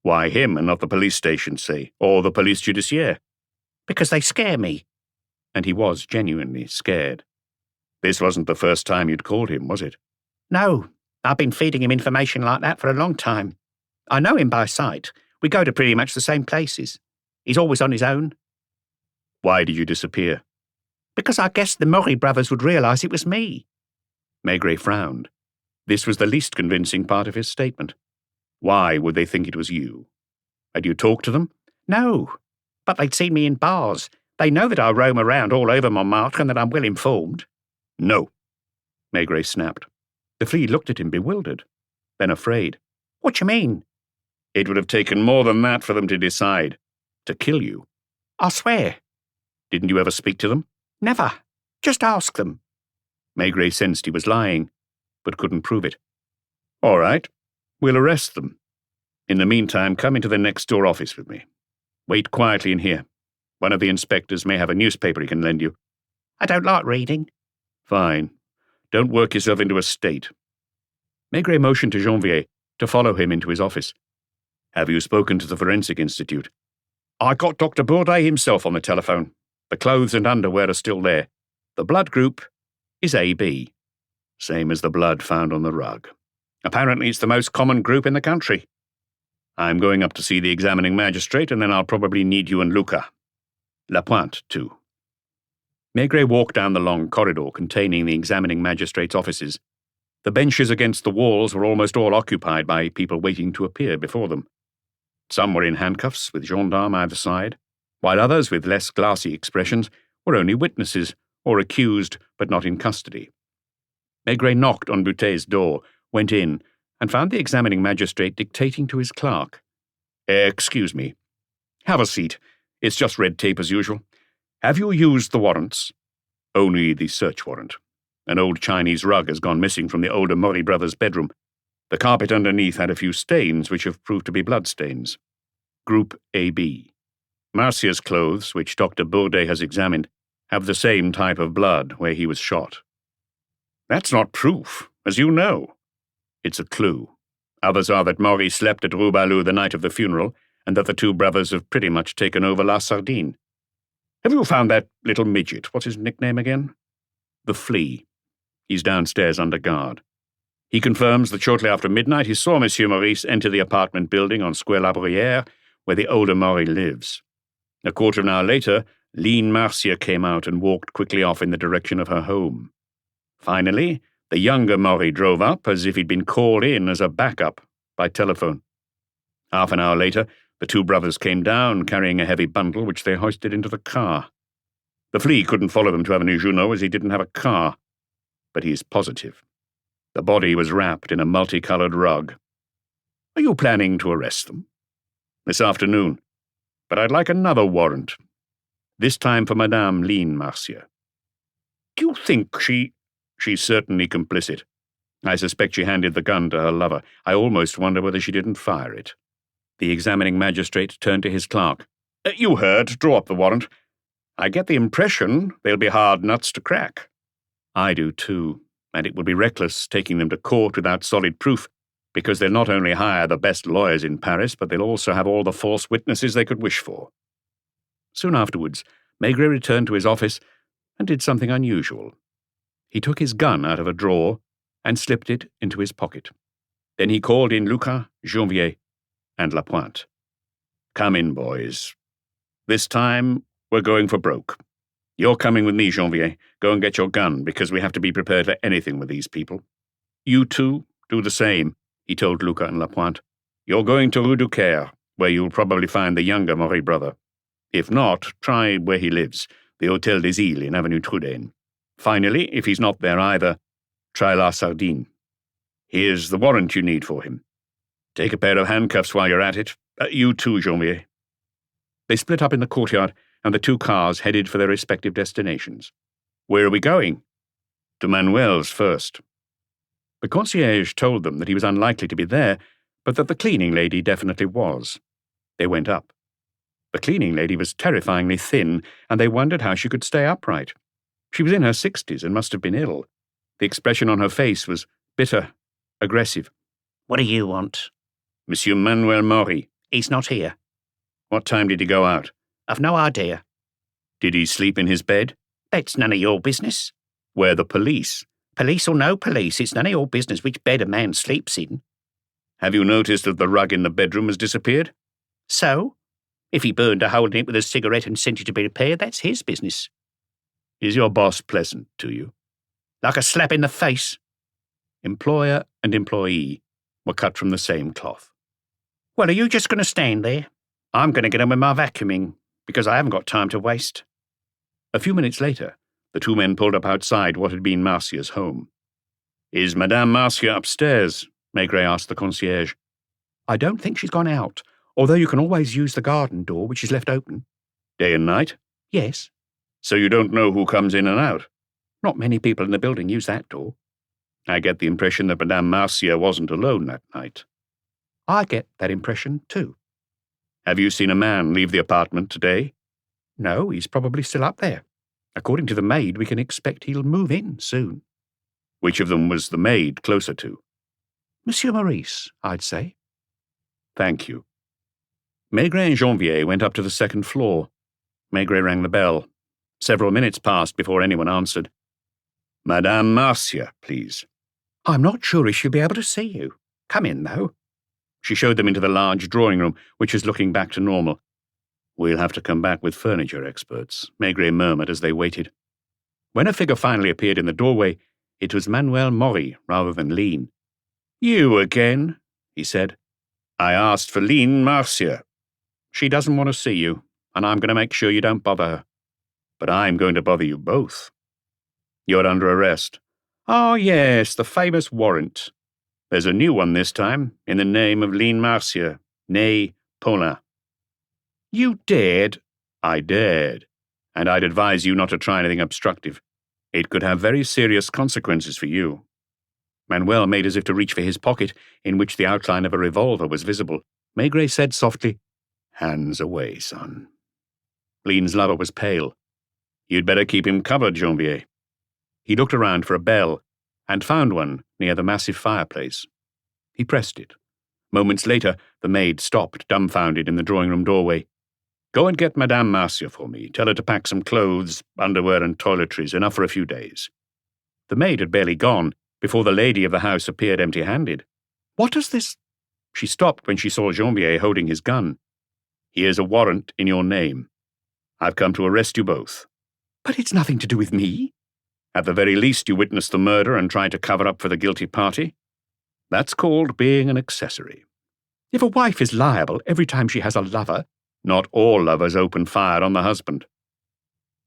Why him and not the police station, say, or the police judiciaire? Because they scare me. And he was genuinely scared. This wasn't the first time you'd called him, was it? No, I've been feeding him information like that for a long time. I know him by sight. We go to pretty much the same places. He's always on his own. Why did you disappear? Because I guessed the Maury brothers would realise it was me. Maigret frowned. This was the least convincing part of his statement. Why would they think it was you? Had you talked to them? No, but they'd seen me in bars. They know that I roam around all over Montmartre and that I'm well informed. No, Maigret snapped. The flea looked at him bewildered, then afraid. What do you mean? It would have taken more than that for them to decide. To kill you. I swear. Didn't you ever speak to them? Never. Just ask them. Maigret sensed he was lying, but couldn't prove it. All right, we'll arrest them. In the meantime, come into the next-door office with me. Wait quietly in here. One of the inspectors may have a newspaper he can lend you. I don't like reading. Fine. Don't work yourself into a state. Maigret motioned to Janvier to follow him into his office. Have you spoken to the Forensic Institute? I got Dr. Bourdet himself on the telephone. The clothes and underwear are still there. The blood group is AB. Same as the blood found on the rug. Apparently it's the most common group in the country. I'm going up to see the examining magistrate, and then I'll probably need you and Luca. Lapointe, too. Maigret walked down the long corridor containing the examining magistrate's offices. The benches against the walls were almost all occupied by people waiting to appear before them. Some were in handcuffs with gendarmes either side, while others, with less glassy expressions, were only witnesses or accused but not in custody. Maigret knocked on Boutet's door, went in, and found the examining magistrate dictating to his clerk. Excuse me. Have a seat. It's just red tape as usual. Have you used the warrants? Only the search warrant. An old Chinese rug has gone missing from the older Maury brothers' bedroom. The carpet underneath had a few stains, which have proved to be bloodstains. Group AB. Marcia's clothes, which Dr. Bourdet has examined, have the same type of blood where he was shot. That's not proof, as you know. It's a clue. Others are that Maury slept at Rue Balou the night of the funeral, and that the two brothers have pretty much taken over La Sardine. Have you found that little midget? What's his nickname again? The Flea. He's downstairs under guard. He confirms that shortly after midnight he saw Monsieur Maurice enter the apartment building on Square La Bruyère, where the older Maury lives. A quarter of an hour later, lean Marcia came out and walked quickly off in the direction of her home. Finally, the younger Maury drove up as if he'd been called in as a backup by telephone. Half an hour later, the two brothers came down, carrying a heavy bundle which they hoisted into the car. The Flea couldn't follow them to Avenue Junot as he didn't have a car, but he's positive. The body was wrapped in a multicolored rug. Are you planning to arrest them? This afternoon. But I'd like another warrant. This time for Madame Lean Marcia. Do you think she's certainly complicit? I suspect she handed the gun to her lover. I almost wonder whether she didn't fire it. The examining magistrate turned to his clerk. You heard. Draw up the warrant. I get the impression they'll be hard nuts to crack. I do too, and it would be reckless taking them to court without solid proof, because they'll not only hire the best lawyers in Paris, but they'll also have all the false witnesses they could wish for. Soon afterwards, Maigret returned to his office and did something unusual. He took his gun out of a drawer and slipped it into his pocket. Then he called in Luca, Janvier, and Lapointe. Come in, boys. This time, we're going for broke. You're coming with me, Janvier. Go and get your gun, because we have to be prepared for anything with these people. You two, do the same, he told Luca and Lapointe. You're going to Rue du Caire, where you'll probably find the younger Maury brother. If not, try where he lives, the Hôtel des Îles in Avenue Trudaine. Finally, if he's not there either, try La Sardine. Here's the warrant you need for him. Take a pair of handcuffs while you're at it. You too, Janvier." They split up in the courtyard, and the two cars headed for their respective destinations. "Where are we going?" "To Manuel's first." The concierge told them that he was unlikely to be there, but that the cleaning lady definitely was. They went up. The cleaning lady was terrifyingly thin, and they wondered how she could stay upright. She was in her 60s and must have been ill. The expression on her face was bitter, aggressive. "What do you want?" "Monsieur Manuel Maury." "He's not here." "What time did he go out?" "I've no idea." "Did he sleep in his bed?" "That's none of your business." "Where the police?" "Police or no police, it's none of your business which bed a man sleeps in." "Have you noticed that the rug in the bedroom has disappeared?" "So? If he burned a hole in it with a cigarette and sent it to be repaired, that's his business." "Is your boss pleasant to you?" "Like a slap in the face." Employer and employee were cut from the same cloth. "Well, are you just going to stand there? I'm going to get on with my vacuuming, because I haven't got time to waste." A few minutes later, the two men pulled up outside what had been Marcia's home. "Is Madame Marcia upstairs?" Maigret asked the concierge. "I don't think she's gone out, although you can always use the garden door, which is left open." "Day and night?" "Yes. "So you don't know who comes in and out?" Not many people in the building use that door." "I get the impression that Madame Marcia wasn't alone that night." "I get that impression, too." "Have you seen a man leave the apartment today?" "No, he's probably still up there. According to the maid, we can expect he'll move in soon." "Which of them was the maid closer to?" "Monsieur Maurice, I'd say." "Thank you." Maigret and Janvier went up to the second floor. Maigret rang the bell. Several minutes passed before anyone answered. "Madame Marcia, please." "I'm not sure if she'll be able to see you. Come in, though." She showed them into the large drawing room, which was looking back to normal. "We'll have to come back with furniture experts," Maigret murmured as they waited. When a figure finally appeared in the doorway, it was Manuel Maury rather than Lean. "You again?" he said. "I asked for Lean Marcia." "She doesn't want to see you, and I'm going to make sure you don't bother her." "But I'm going to bother you both." "You're under arrest." "Oh, yes, the famous warrant. "There's a new one this time, in the name of Lean Marcia, née Paulin." "You dared?" "I dared, and I'd advise you not to try anything obstructive. It could have very serious consequences for you." Manuel made as if to reach for his pocket, in which the outline of a revolver was visible. Maigret said softly, "Hands away, son." Lean's lover was pale. "You'd better keep him covered, Janvier." He looked around for a bell, and found one near the massive fireplace. He pressed it. Moments later, the maid stopped, dumbfounded, in the drawing-room doorway. "Go and get Madame Marcia for me. Tell her to pack some clothes, underwear and toiletries, enough for a few days." The maid had barely gone before the lady of the house appeared empty-handed. "What does this—" She stopped when she saw Janvier holding his gun. "Here's a warrant in your name. I've come to arrest you both." "But it's nothing to do with me." "At the very least, you witnessed the murder and tried to cover up for the guilty party. That's called being an accessory." "If a wife is liable every time she has a lover—" "Not all lovers open fire on the husband.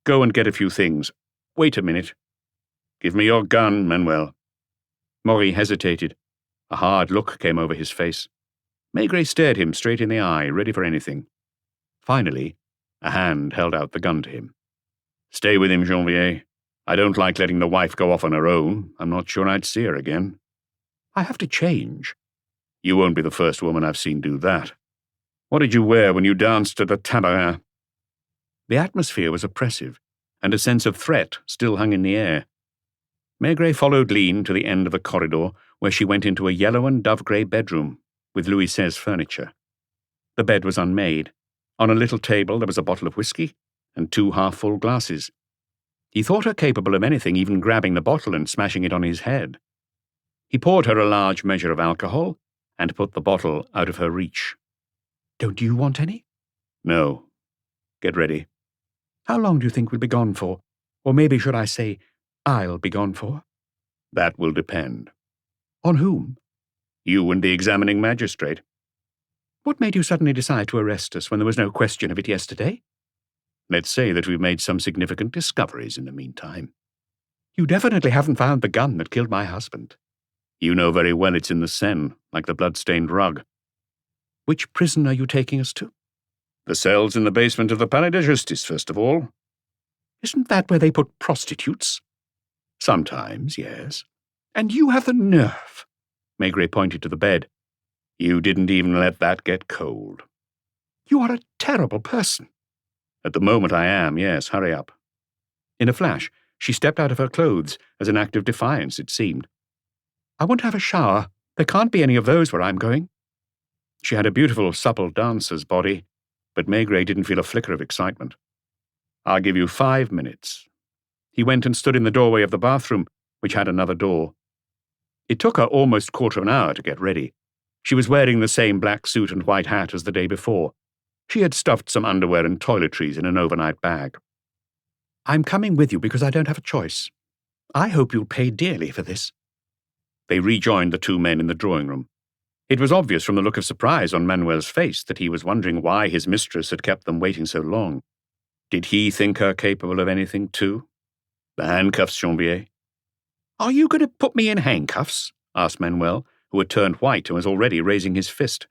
Go and get a few things. Wait a minute. Give me your gun, Manuel." Maury hesitated. A hard look came over his face. Maigret stared him straight in the eye, ready for anything. Finally, a hand held out the gun to him. "Stay with him, Janvier. I don't like letting the wife go off on her own. I'm not sure I'd see her again." "I have to change." "You won't be the first woman I've seen do that. What did you wear when you danced at the Tabarin?" The atmosphere was oppressive, and a sense of threat still hung in the air. Maigret followed Lean to the end of the corridor, where she went into a yellow and dove-grey bedroom with Louis XVI furniture. The bed was unmade. On a little table there was a bottle of whiskey and 2 half-full glasses. He thought her capable of anything, even grabbing the bottle and smashing it on his head. He poured her a large measure of alcohol and put the bottle out of her reach. "Don't you want any?" "No. Get ready." "How long do you think we'll be gone for? Or maybe should I say, I'll be gone for?" "That will depend." "On whom?" "You and the examining magistrate." What made you suddenly decide to arrest us when there was no question of it yesterday? Let's say that we've made some significant discoveries in the meantime. You definitely haven't found the gun that killed my husband. You know very well it's in the Seine, like the blood-stained rug. Which prison are you taking us to? The cells in the basement of the Palais de Justice, first of all. Isn't that where they put prostitutes? Sometimes, yes. And you have the nerve. Maigret pointed to the bed. You didn't even let that get cold. You are a terrible person. At the moment I am, yes. Hurry up. In a flash, she stepped out of her clothes, as an act of defiance, it seemed. I want to have a shower. There can't be any of those where I'm going. She had a beautiful, supple dancer's body, but Maigret didn't feel a flicker of excitement. I'll give you 5 minutes. He went and stood in the doorway of the bathroom, which had another door. It took her almost 1/4 of an hour to get ready. She was wearing the same black suit and white hat as the day before. She had stuffed some underwear and toiletries in an overnight bag. I'm coming with you because I don't have a choice. I hope you'll pay dearly for this. They rejoined the two men in the drawing room. It was obvious from the look of surprise on Manuel's face that he was wondering why his mistress had kept them waiting so long. Did he think her capable of anything, too? The handcuffs, Janvier. Are you going to put me in handcuffs? Asked Manuel, who had turned white and was already raising his fist.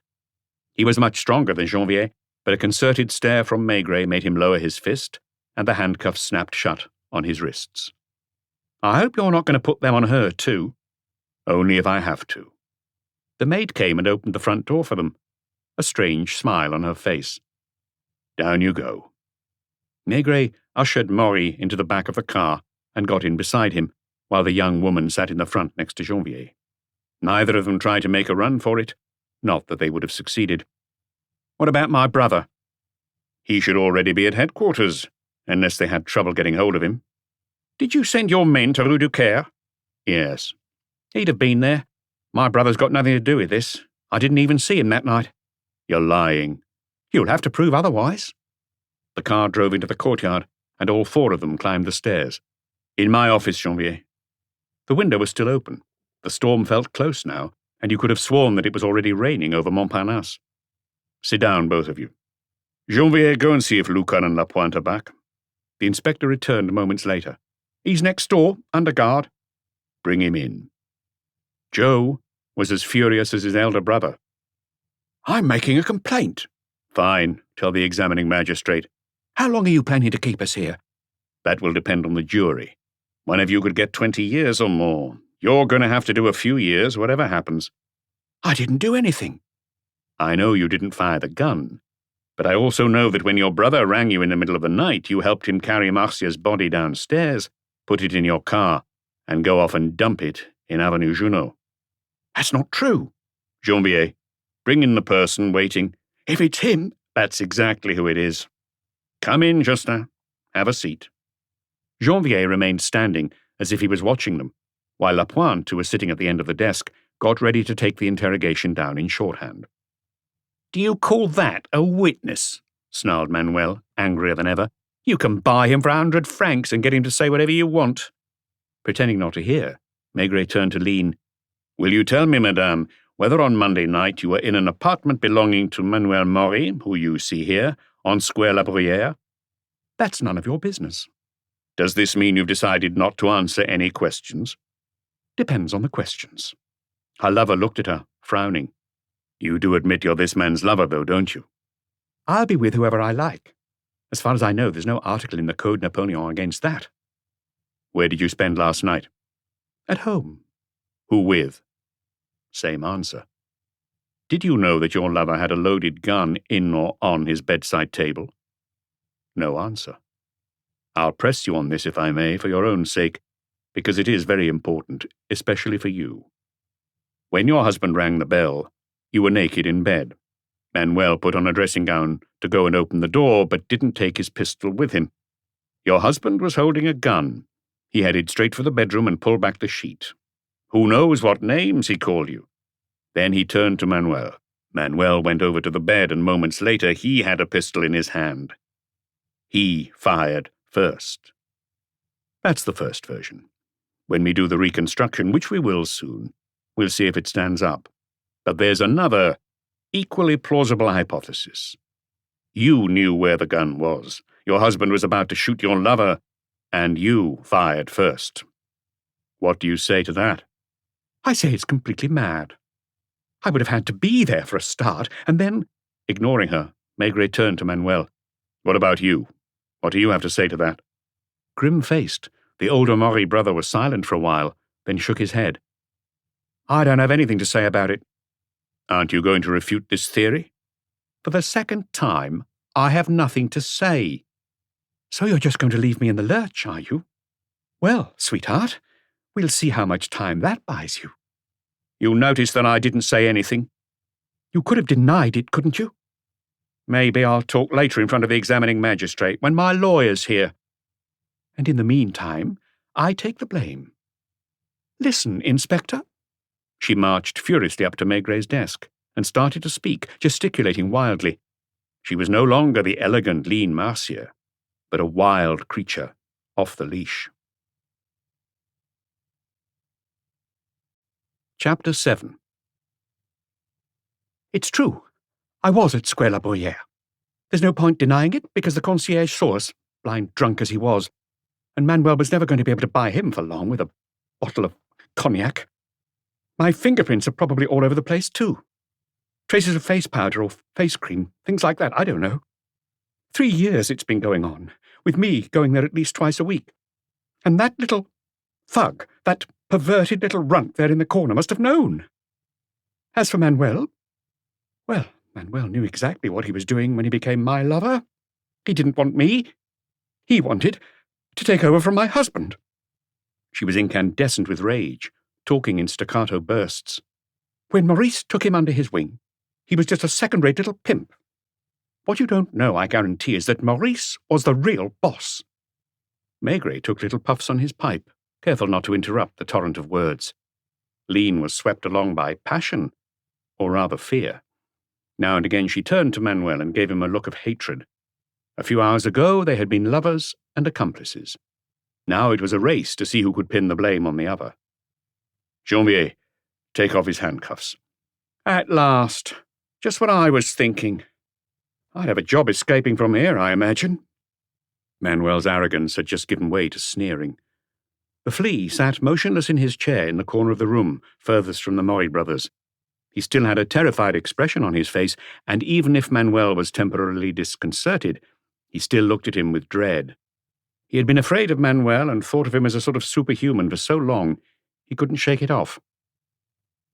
He was much stronger than Janvier, but a concerted stare from Maigret made him lower his fist, and the handcuffs snapped shut on his wrists. I hope you're not going to put them on her, too. Only if I have to. The maid came and opened the front door for them, a strange smile on her face. Down you go. Maigret ushered Maury into the back of the car and got in beside him, while the young woman sat in the front next to Janvier. Neither of them tried to make a run for it, not that they would have succeeded. What about my brother? He should already be at headquarters, unless they had trouble getting hold of him. Did you send your men to Rue du Caire? Yes. He'd have been there. My brother's got nothing to do with this. I didn't even see him that night. You're lying. You'll have to prove otherwise. The car drove into the courtyard, and all 4 of them climbed the stairs. In my office, Janvier. The window was still open. The storm felt close now, and you could have sworn that it was already raining over Montparnasse. Sit down, both of you. Janvier, go and see if Lucan and Lapointe are back. The inspector returned moments later. He's next door, under guard. Bring him in. Joe was as furious as his elder brother. I'm making a complaint. Fine, tell the examining magistrate. How long are you planning to keep us here? That will depend on the jury. One of you could get 20 years or more. You're going to have to do a few years, whatever happens. I didn't do anything. I know you didn't fire the gun, but I also know that when your brother rang you in the middle of the night, you helped him carry Marcia's body downstairs, put it in your car, and go off and dump it in Avenue Junot. That's not true. Janvier, bring in the person waiting. If it's him... That's exactly who it is. Come in, Justin. Have a seat. Janvier remained standing as if he was watching them, while Lapointe, who was sitting at the end of the desk, got ready to take the interrogation down in shorthand. Do you call that a witness? Snarled Manuel, angrier than ever. You can buy him for 100 francs and get him to say whatever you want. Pretending not to hear, Maigret turned to lean. Will you tell me, madame, whether on Monday night you were in an apartment belonging to Manuel Maury, who you see here, on Square La Bruyère? That's none of your business. Does this mean you've decided not to answer any questions? Depends on the questions. Her lover looked at her, frowning. You do admit you're this man's lover, though, don't you? I'll be with whoever I like. As far as I know, there's no article in the Code Napoleon against that. Where did you spend last night? At home. Who with? Same answer. Did you know that your lover had a loaded gun in or on his bedside table? No answer. I'll press you on this, if I may, for your own sake, because it is very important, especially for you. When your husband rang the bell, you were naked in bed. Manuel put on a dressing gown to go and open the door, but didn't take his pistol with him. Your husband was holding a gun. He headed straight for the bedroom and pulled back the sheet. Who knows what names he called you? Then he turned to Manuel. Manuel went over to the bed, and moments later he had a pistol in his hand. He fired first. That's the first version. When we do the reconstruction, which we will soon, we'll see if it stands up. But there's another Equally plausible hypothesis. You knew where the gun was. Your husband was about to shoot your lover, and you fired first. What do you say to that? I say it's completely mad. I would have had to be there for a start, and then— Ignoring her, Maigret turned to Manuel. What about you? What do you have to say to that? Grim-faced, the older Maury brother was silent for a while, then shook his head. I don't have anything to say about it. Aren't you going to refute this theory? For the second time, I have nothing to say. So you're just going to leave me in the lurch, are you? Well, sweetheart, we'll see how much time that buys you. You noticed that I didn't say anything? You could have denied it, couldn't you? Maybe I'll talk later in front of the examining magistrate, when my lawyer's here. And in the meantime, I take the blame. Listen, Inspector. She marched furiously up to Maigret's desk and started to speak, gesticulating wildly. She was no longer the elegant, lean Marcia, but a wild creature off the leash. Chapter 7. It's true. I was at Square La Bruyere. There's no point denying it, because the concierge saw us, blind drunk as he was, and Manuel was never going to be able to buy him for long with a bottle of cognac. My fingerprints are probably all over the place, too. Traces of face powder or face cream, things like that, I don't know. 3 years it's been going on, with me going there at least twice a week. And that little thug, that perverted little runt there in the corner, must have known. As for Manuel, well, Manuel knew exactly what he was doing when he became my lover. He didn't want me. He wanted to take over from my husband. She was incandescent with rage, talking in staccato bursts. When Maurice took him under his wing, he was just a second-rate little pimp. What you don't know, I guarantee, is that Maurice was the real boss. Maigret took little puffs on his pipe, careful not to interrupt the torrent of words. Lean was swept along by passion, or rather fear. Now and again she turned to Manuel and gave him a look of hatred. A few hours ago they had been lovers and accomplices. Now it was a race to see who could pin the blame on the other. Janvier, take off his handcuffs. At last. Just what I was thinking. I'd have a job escaping from here, I imagine. Manuel's arrogance had just given way to sneering. The flea sat motionless in his chair in the corner of the room, furthest from the Maury brothers. He still had a terrified expression on his face, and even if Manuel was temporarily disconcerted, he still looked at him with dread. He had been afraid of Manuel and thought of him as a sort of superhuman for so long, he couldn't shake it off.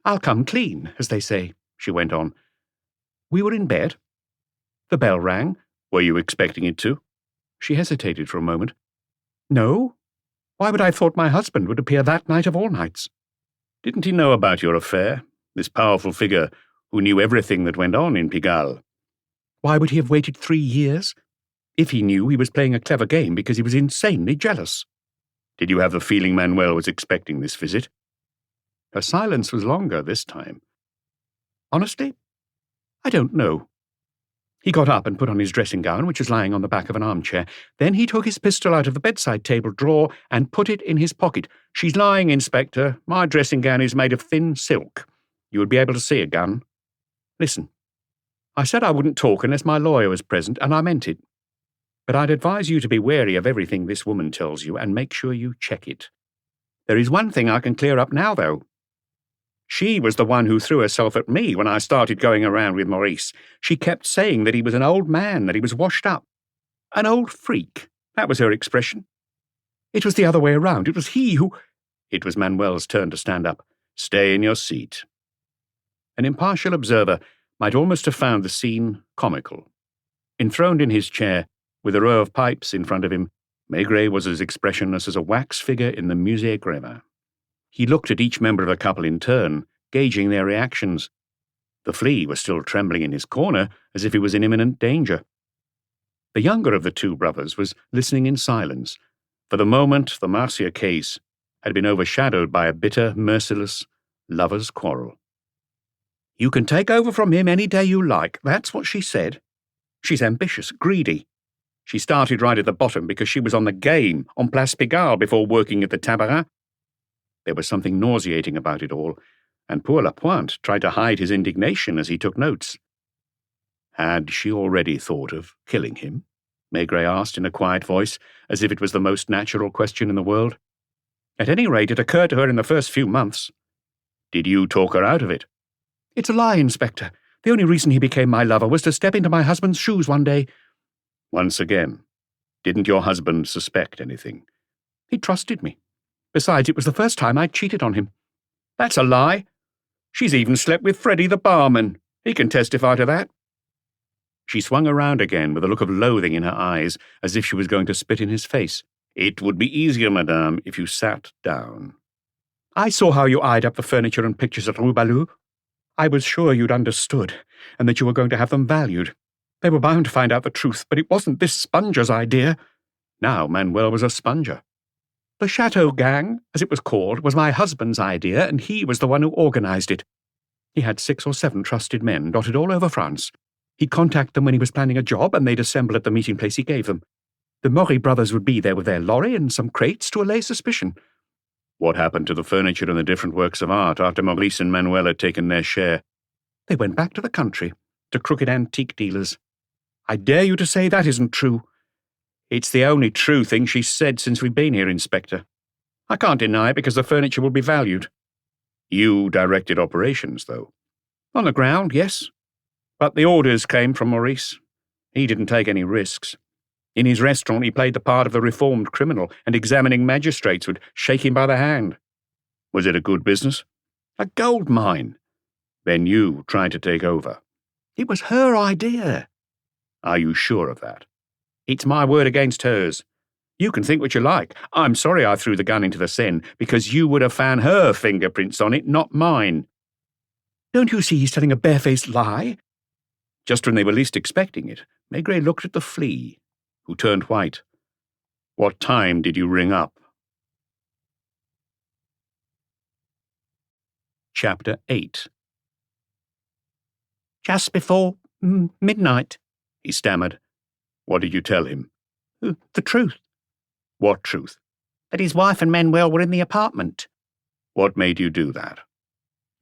I'll come clean, as they say, she went on. We were in bed. The bell rang. Were you expecting it to? She hesitated for a moment. No. Why would I have thought my husband would appear that night of all nights? Didn't he know about your affair? This powerful figure who knew everything that went on in Pigalle. Why would he have waited 3 years? If he knew, he was playing a clever game because he was insanely jealous. Did you have the feeling Manuel was expecting this visit? Her silence was longer this time. Honestly, I don't know. He got up and put on his dressing gown, which was lying on the back of an armchair. Then he took his pistol out of the bedside table drawer and put it in his pocket. She's lying, Inspector. My dressing gown is made of thin silk. You would be able to see a gun. Listen, I said I wouldn't talk unless my lawyer was present, and I meant it. But I'd advise you to be wary of everything this woman tells you and make sure you check it. There is one thing I can clear up now, though. She was the one who threw herself at me when I started going around with Maurice. She kept saying that he was an old man, that he was washed up. An old freak. That was her expression. It was the other way around. It was he who— It was Manuel's turn to stand up. Stay in your seat. An impartial observer might almost have found the scene comical. Enthroned in his chair, with a row of pipes in front of him, Maigret was as expressionless as a wax figure in the Musée Grévin. He looked at each member of the couple in turn, gauging their reactions. The flea was still trembling in his corner, as if he was in imminent danger. The younger of the two brothers was listening in silence. For the moment, the Marcia case had been overshadowed by a bitter, merciless lover's quarrel. You can take over from him any day you like, that's what she said. She's ambitious, greedy. She started right at the bottom because she was on the game on Place Pigalle before working at the Tabarin. There was something nauseating about it all, and poor Lapointe tried to hide his indignation as he took notes. Had she already thought of killing him? Maigret asked in a quiet voice, as if it was the most natural question in the world. At any rate, it occurred to her in the first few months. Did you talk her out of it? It's a lie, Inspector. The only reason he became my lover was to step into my husband's shoes one day. Once again, didn't your husband suspect anything? He trusted me. Besides, it was the first time I'd cheated on him. That's a lie. She's even slept with Freddie the barman. He can testify to that. She swung around again with a look of loathing in her eyes, as if she was going to spit in his face. It would be easier, madame, if you sat down. I saw how you eyed up the furniture and pictures at Rue Balou. I was sure you'd understood, and that you were going to have them valued. They were bound to find out the truth, but it wasn't this Sponger's idea. Now Manuel was a Sponger. The Chateau Gang, as it was called, was my husband's idea, and he was the one who organized it. He had 6 or 7 trusted men dotted all over France. He'd contact them when he was planning a job, and they'd assemble at the meeting place he gave them. The Maury brothers would be there with their lorry and some crates to allay suspicion. What happened to the furniture and the different works of art after Maurice and Manuel had taken their share? They went back to the country, to crooked antique dealers. I dare you to say that isn't true. It's the only true thing she's said since we've been here, Inspector. I can't deny it because the furniture will be valued. You directed operations, though. On the ground, yes. But the orders came from Maurice. He didn't take any risks. In his restaurant, he played the part of the reformed criminal, and examining magistrates would shake him by the hand. Was it a good business? A gold mine. Then you tried to take over. It was her idea. Are you sure of that? It's my word against hers. You can think what you like. I'm sorry I threw the gun into the Seine, because you would have found her fingerprints on it, not mine. Don't you see he's telling a barefaced lie? Just when they were least expecting it, Maigret looked at the flea, who turned white. What time did you ring up? Chapter 8. Just before midnight, he stammered. What did you tell him? The truth. What truth? That his wife and Manuel were in the apartment. What made you do that?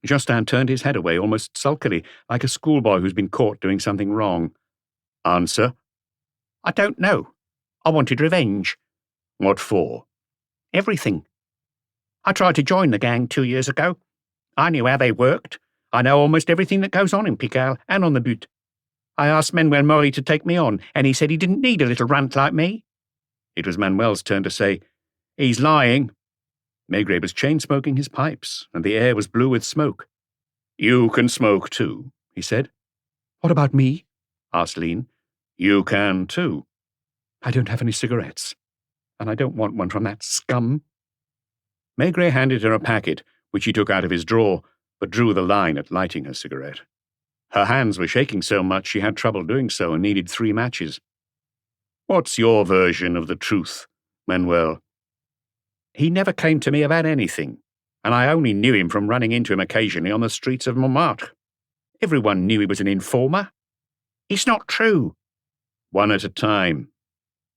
Justin turned his head away almost sulkily, like a schoolboy who's been caught doing something wrong. Answer? I don't know. I wanted revenge. What for? Everything. I tried to join the gang 2 years ago. I knew how they worked. I know almost everything that goes on in Pigalle and on the Butte. I asked Manuel Maury to take me on, and he said he didn't need a little runt like me. It was Manuel's turn to say, He's lying. Maigret was chain-smoking his pipes, and the air was blue with smoke. You can smoke too, he said. What about me? Asked Lean. You can too. I don't have any cigarettes, and I don't want one from that scum. Maigret handed her a packet, which he took out of his drawer, but drew the line at lighting her cigarette. Her hands were shaking so much she had trouble doing so and needed 3 matches. What's your version of the truth, Manuel? He never came to me about anything, and I only knew him from running into him occasionally on the streets of Montmartre. Everyone knew he was an informer. It's not true. One at a time.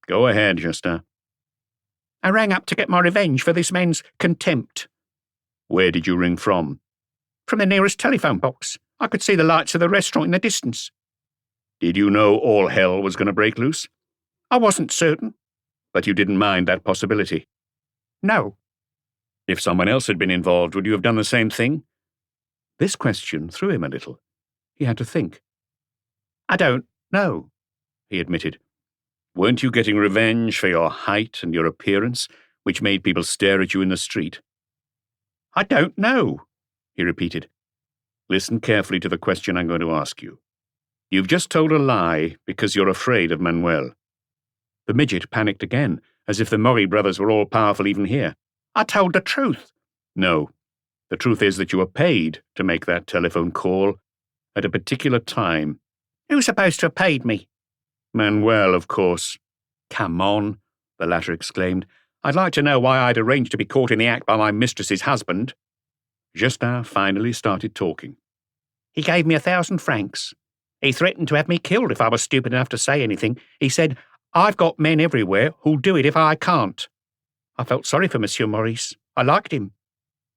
Go ahead, Justin. I rang up to get my revenge for this man's contempt. Where did you ring from? From the nearest telephone box. I could see the lights of the restaurant in the distance. Did you know all hell was going to break loose? I wasn't certain. But you didn't mind that possibility? No. If someone else had been involved, would you have done the same thing? This question threw him a little. He had to think. I don't know, he admitted. Weren't you getting revenge for your height and your appearance, which made people stare at you in the street? I don't know, he repeated. Listen carefully to the question I'm going to ask you. You've just told a lie because you're afraid of Manuel. The midget panicked again, as if the Maury brothers were all-powerful even here. I told the truth. No. The truth is that you were paid to make that telephone call at a particular time. Who's supposed to have paid me? Manuel, of course. Come on, the latter exclaimed. I'd like to know why I'd arranged to be caught in the act by my mistress's husband. Justin finally started talking. He gave me 1,000 francs. He threatened to have me killed if I was stupid enough to say anything. He said, I've got men everywhere who'll do it if I can't. I felt sorry for Monsieur Maurice. I liked him.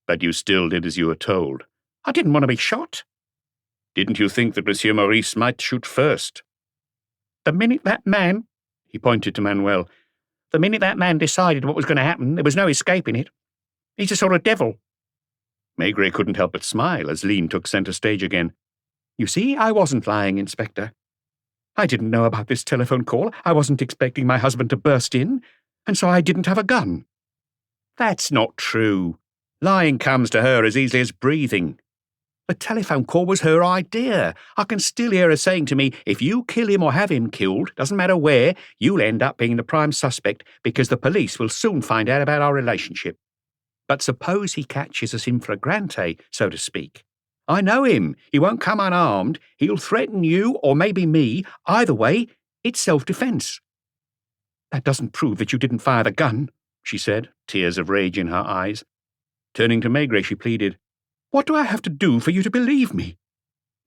But you still did as you were told. I didn't want to be shot. Didn't you think that Monsieur Maurice might shoot first? The minute that man," he pointed to Manuel, "the minute that man decided what was going to happen, there was no escaping it. He's a sort of devil." Maigret couldn't help but smile as Lean took centre stage again. "You see, I wasn't lying, Inspector. I didn't know about this telephone call. I wasn't expecting my husband to burst in, and so I didn't have a gun." "That's not true. Lying comes to her as easily as breathing. The telephone call was her idea. I can still hear her saying to me, if you kill him or have him killed, doesn't matter where, you'll end up being the prime suspect because the police will soon find out about our relationship. But suppose he catches us in flagrante, so to speak. I know him. He won't come unarmed. He'll threaten you or maybe me. Either way, it's self-defense." "That doesn't prove that you didn't fire the gun," she said, tears of rage in her eyes. Turning to Maigret, she pleaded, "What do I have to do for you to believe me?"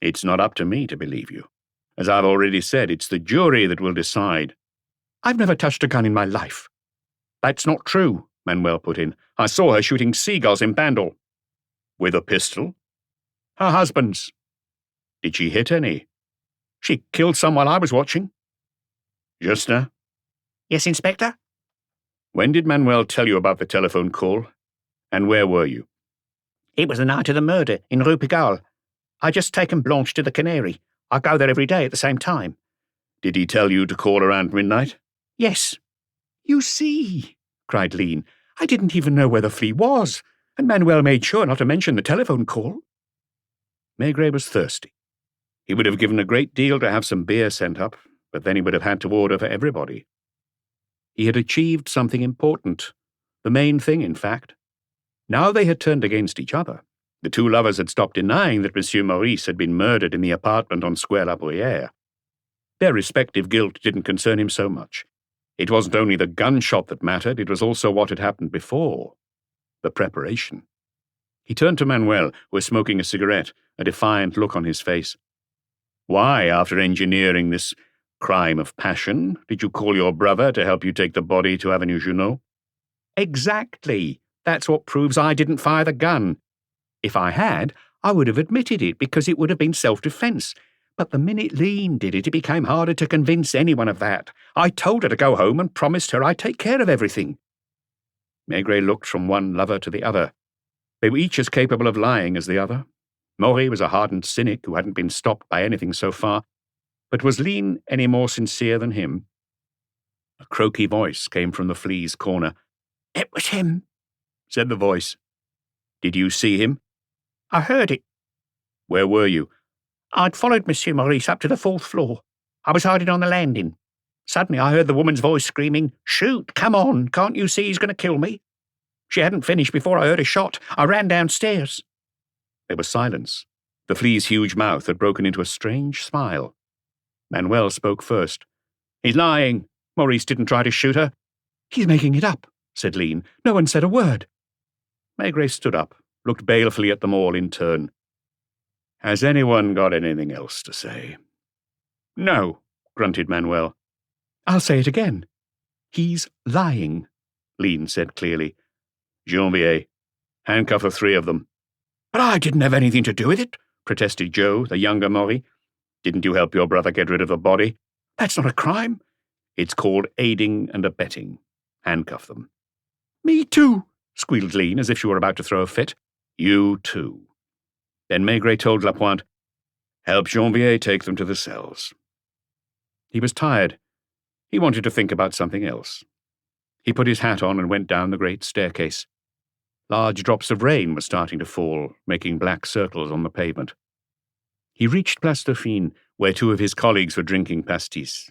"It's not up to me to believe you. As I've already said, it's the jury that will decide." "I've never touched a gun in my life." "That's not true," Manuel put in. "I saw her shooting seagulls in Bandol." "With a pistol?" "Her husband's." "Did she hit any?" "She killed some while I was watching." "Just now?" "Yes, Inspector." "When did Manuel tell you about the telephone call? And where were you?" "It was the night of the murder in Rue Pigalle. I'd just taken Blanche to the Canary. I go there every day at the same time." "Did he tell you to call around midnight?" "Yes." "You see," cried Lean, "I didn't even know where the flea was, and Manuel made sure not to mention the telephone call." Maigret was thirsty. He would have given a great deal to have some beer sent up, but then he would have had to order for everybody. He had achieved something important, the main thing, in fact. Now they had turned against each other. The two lovers had stopped denying that Monsieur Maurice had been murdered in the apartment on Square La Bruyère. Their respective guilt didn't concern him so much. It wasn't only the gunshot that mattered, it was also what had happened before. The preparation. He turned to Manuel, who was smoking a cigarette, a defiant look on his face. "Why, after engineering this crime of passion, did you call your brother to help you take the body to Avenue Junot?" "Exactly. That's what proves I didn't fire the gun. If I had, I would have admitted it because it would have been self-defense. But the minute Lean did it, it became harder to convince anyone of that. I told her to go home and promised her I'd take care of everything." Maigret looked from one lover to the other. They were each as capable of lying as the other. Maury was a hardened cynic who hadn't been stopped by anything so far, but was Lean any more sincere than him? A croaky voice came from the flea's corner. "It was him," said the voice. "Did you see him?" "I heard it. Where were you?" I'd followed Monsieur Maurice up to the 4th floor. I was hiding on the landing. Suddenly I heard the woman's voice screaming, 'Shoot! Come on! Can't you see he's going to kill me?' She hadn't finished before I heard a shot. I ran downstairs." There was silence. The flea's huge mouth had broken into a strange smile. Manuel spoke first. "He's lying. Maurice didn't try to shoot her." "He's making it up," said Lean. "No one said a word." Maigret stood up, looked balefully at them all in turn. "Has anyone got anything else to say?" "No," grunted Manuel. "I'll say it again. He's lying," Lean said clearly. "Janvier, handcuff the 3 of them." "But I didn't have anything to do with it," protested Joe, the younger Maury. "Didn't you help your brother get rid of the body?" "That's not a crime." "It's called aiding and abetting. Handcuff them." "Me too," squealed Lean, as if she were about to throw a fit. "You too." Then Maigret told Lapointe, "Help Janvier take them to the cells." He was tired. He wanted to think about something else. He put his hat on and went down the great staircase. Large drops of rain were starting to fall, making black circles on the pavement. He reached Place Dauphine, where 2 of his colleagues were drinking pastis.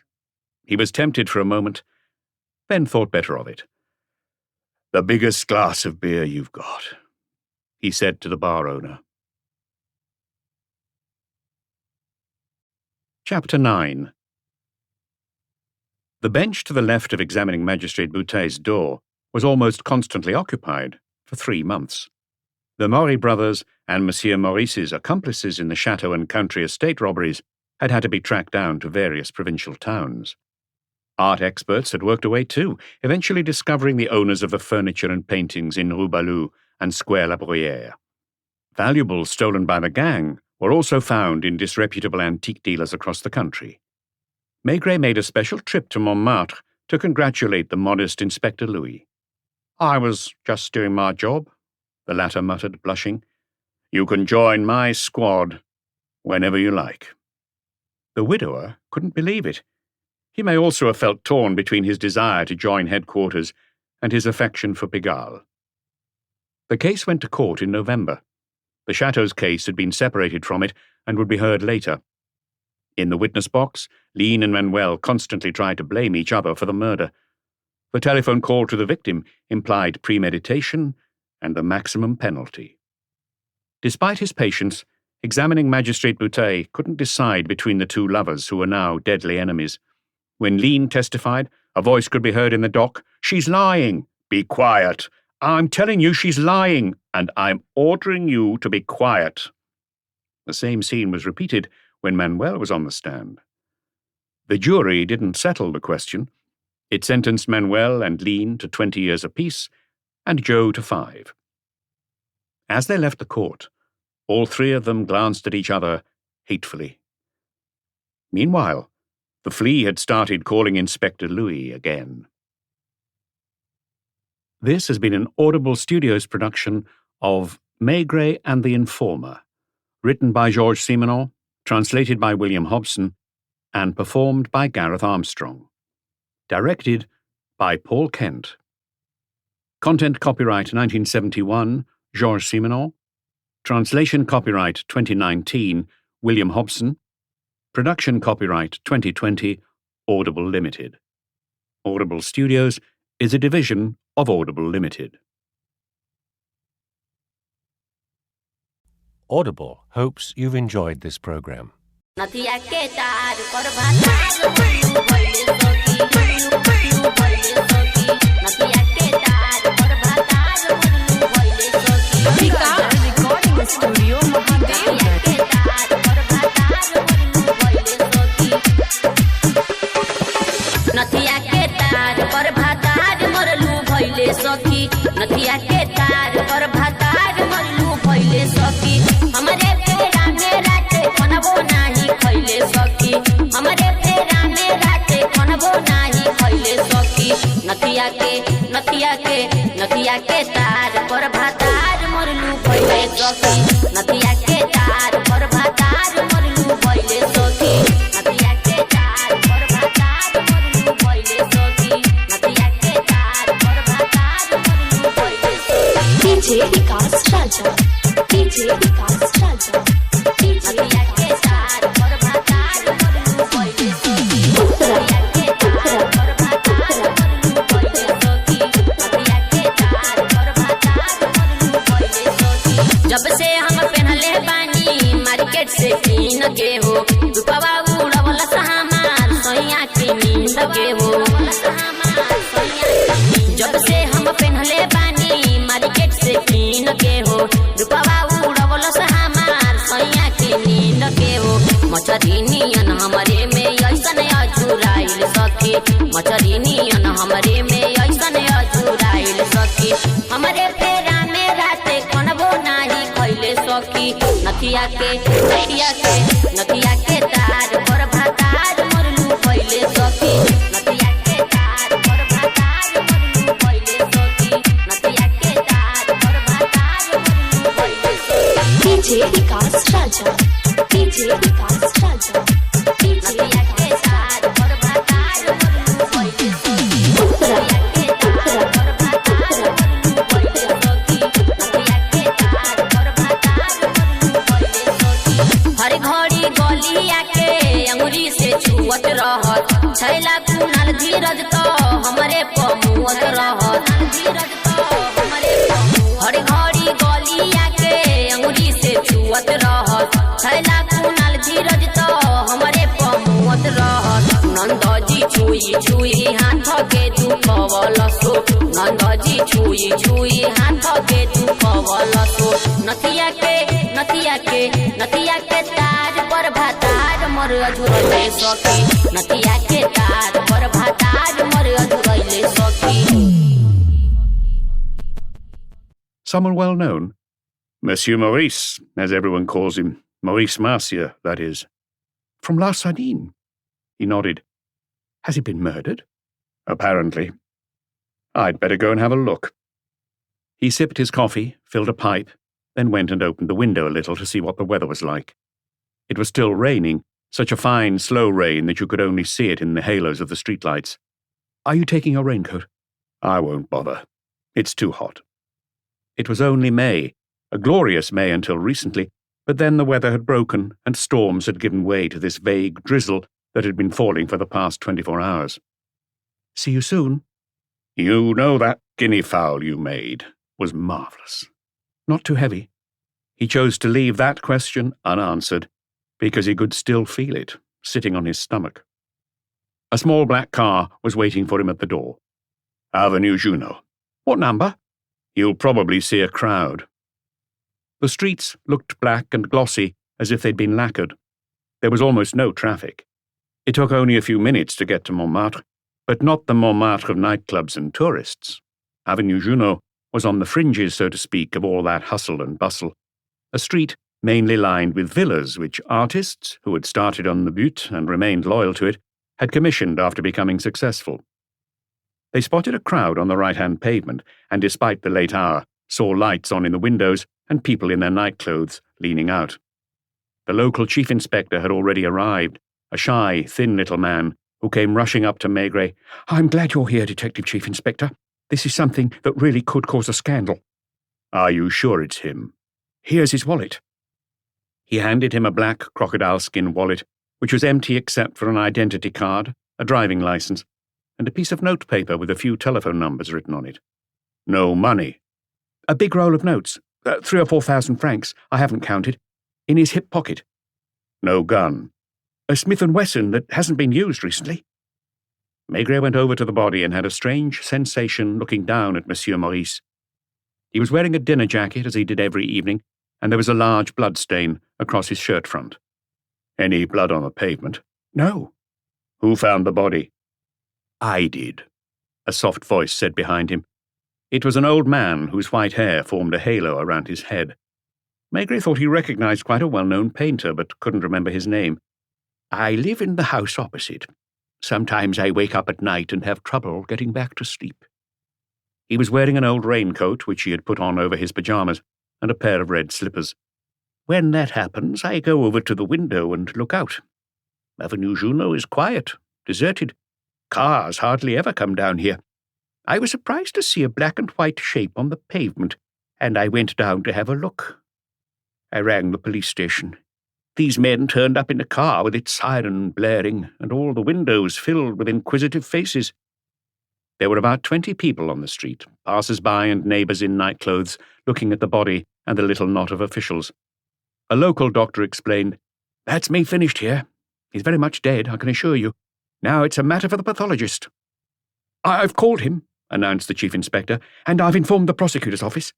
He was tempted for a moment, then thought better of it. "The biggest glass of beer you've got," he said to the bar owner. Chapter 9. The bench to the left of examining Magistrate Boutet's door was almost constantly occupied for 3 months. The Maury brothers and Monsieur Maurice's accomplices in the chateau and country estate robberies had to be tracked down to various provincial towns. Art experts had worked away too, eventually discovering the owners of the furniture and paintings in Rue Balou and Square La Bruyère. Valuables stolen by the gang were also found in disreputable antique dealers across the country. Maigret made a special trip to Montmartre to congratulate the modest Inspector Louis. "I was just doing my job," the latter muttered, blushing. "You can join my squad whenever you like." The widower couldn't believe it. He may also have felt torn between his desire to join headquarters and his affection for Pigalle. The case went to court in November. The Chateau's case had been separated from it and would be heard later. In the witness box, Lean and Manuel constantly tried to blame each other for the murder. The telephone call to the victim implied premeditation and the maximum penalty. Despite his patience, examining Magistrate Boutet couldn't decide between the two lovers who were now deadly enemies. When Lean testified, a voice could be heard in the dock. "She's lying." "Be quiet. I'm telling you she's lying, and I'm ordering you to be quiet." The same scene was repeated when Manuel was on the stand. The jury didn't settle the question. It sentenced Manuel and Lean to 20 years apiece, and Joe to 5. As they left the court, all three of them glanced at each other hatefully. Meanwhile, the flea had started calling Inspector Louis again. This has been an Audible Studios production of Maigret and the Informer, written by Georges Simenon, translated by William Hobson, and performed by Gareth Armstrong. Directed by Paul Kent. Content copyright 1971, Georges Simenon. Translation copyright 2019, William Hobson. Production copyright 2020, Audible Limited. Audible Studios is a division of Audible Limited. Audible hopes you've enjoyed this program. नथिया के तार पर भातार मरलू भइले सखी हमरे फेरा में राते खनबो नाही खइले सखी हमरे फेरा में राते खनबो नाही खइले सखी नथिया के तार पर भातार मरलू भइले सखी नथिया के तार पर भातार मरलू भइले सखी नथिया के तार पर भातार मरलू भइले सखी नथिया के तार पर भातार मरलू भइले DJ Vikas Raja DJ Vikas Raja नथिया के तार पर भातार मरलू भइले सखी नथिया के तार पर भातार मरलू भइले सखी नथिया के तार पर भातार मरलू भइले सखी जब से हम पहनले बानी मार्केट से कीन के हो रुपवा उड़वला हमार सोइया की नींद के हो जब से हम पहनले बानी मार्केट से कीन के हो रुपवा उड़वला हमार सोइया की नींद के हो मछरी नियन हमरे में ऐसन अझुराइल सखी मछरी नियन हमरे में ऐसन अझुराइल सखी हमरे फेरा में राते खनबो नाही खइले सखी नथिया के तार पर भातार मरलू भइले सखी नथिया के तार पर भातार मरलू भइले सखी नथिया के तार पर भातार मरलू भइले सखी DJ Vikas Raja DJ Vikas Raja नथिया के तार पर भातार मरलू भइले सखी नथिया के तार पर भातार मरलू भइले सखी नथिया के तार पर भातार मरलू भइले सखी हर घड़ी गलिया के अंगुरी से छुअत रहत छैला कुनाल धीरज तो हमरे पमुअत रहत धीरज तो हमरे हर घड़ी गलिया के अंगुरी से छुअत रहत छैला कुनाल धीरज तो हमरे पमुअत रहत नंदजी छुई हाथ के दुखवलसो नंदजी छुई हाथ के दुखवलसो नथिया के तार पर भातार मर अझुरले सखी नथिया के तार पर भातार मर अझुरले सखी Someone well known? Monsieur Maurice, as everyone calls him. Maurice Mercier, that is. From La Sardine? He nodded. Has he been murdered? Apparently. I'd better go and have a look. He sipped his coffee, filled a pipe, then went and opened the window a little to see what the weather was like. It was still raining, such a fine, slow rain that you could only see it in the halos of the streetlights. Are you taking your raincoat? I won't bother. It's too hot. It was only May, a glorious May until recently, but then the weather had broken and storms had given way to this vague drizzle that had been falling for the past 24 hours. See you soon. You know that guinea fowl you made was marvellous. Not too heavy. He chose to leave that question unanswered because he could still feel it, sitting on his stomach. A small black car was waiting for him at the door. Avenue Junot. What number? You'll probably see a crowd. The streets looked black and glossy, as if they'd been lacquered. There was almost no traffic. It took only a few minutes to get to Montmartre, but not the Montmartre of nightclubs and tourists. Avenue Junot was on the fringes, so to speak, of all that hustle and bustle. A street mainly lined with villas which artists, who had started on the Butte and remained loyal to it, had commissioned after becoming successful. They spotted a crowd on the right-hand pavement, and despite the late hour, saw lights on in the windows and people in their nightclothes leaning out. The local chief inspector had already arrived, a shy, thin little man who came rushing up to Maigret. I'm glad you're here, Detective Chief Inspector. This is something that really could cause a scandal. Are you sure it's him? Here's his wallet. He handed him a black crocodile skin wallet, which was empty except for an identity card, a driving license, and a piece of notepaper with a few telephone numbers written on it. No money. A big roll of notes, 3,000 or 4,000 francs, I haven't counted, in his hip pocket. No gun. A Smith & Wesson that hasn't been used recently. Maigret went over to the body and had a strange sensation looking down at Monsieur Maurice. He was wearing a dinner jacket, as he did every evening, and there was a large blood stain across his shirt front. Any blood on the pavement? No. Who found the body? I did, a soft voice said behind him. It was an old man whose white hair formed a halo around his head. Maigret thought he recognized quite a well-known painter, but couldn't remember his name. I live in the house opposite. Sometimes I wake up at night and have trouble getting back to sleep. He was wearing an old raincoat, which he had put on over his pajamas, and a pair of red slippers. When that happens, I go over to the window and look out. Avenue Junot is quiet, deserted. Cars hardly ever come down here. I was surprised to see a black and white shape on the pavement, and I went down to have a look. I rang the police station. These men turned up in a car with its siren blaring and all the windows filled with inquisitive faces. There were about 20 people on the street, passers-by and neighbours in nightclothes, looking at the body and the little knot of officials. A local doctor explained, That's me finished here. He's very much dead, I can assure you. Now it's a matter for the pathologist. I've called him, announced the chief inspector, and I've informed the prosecutor's office.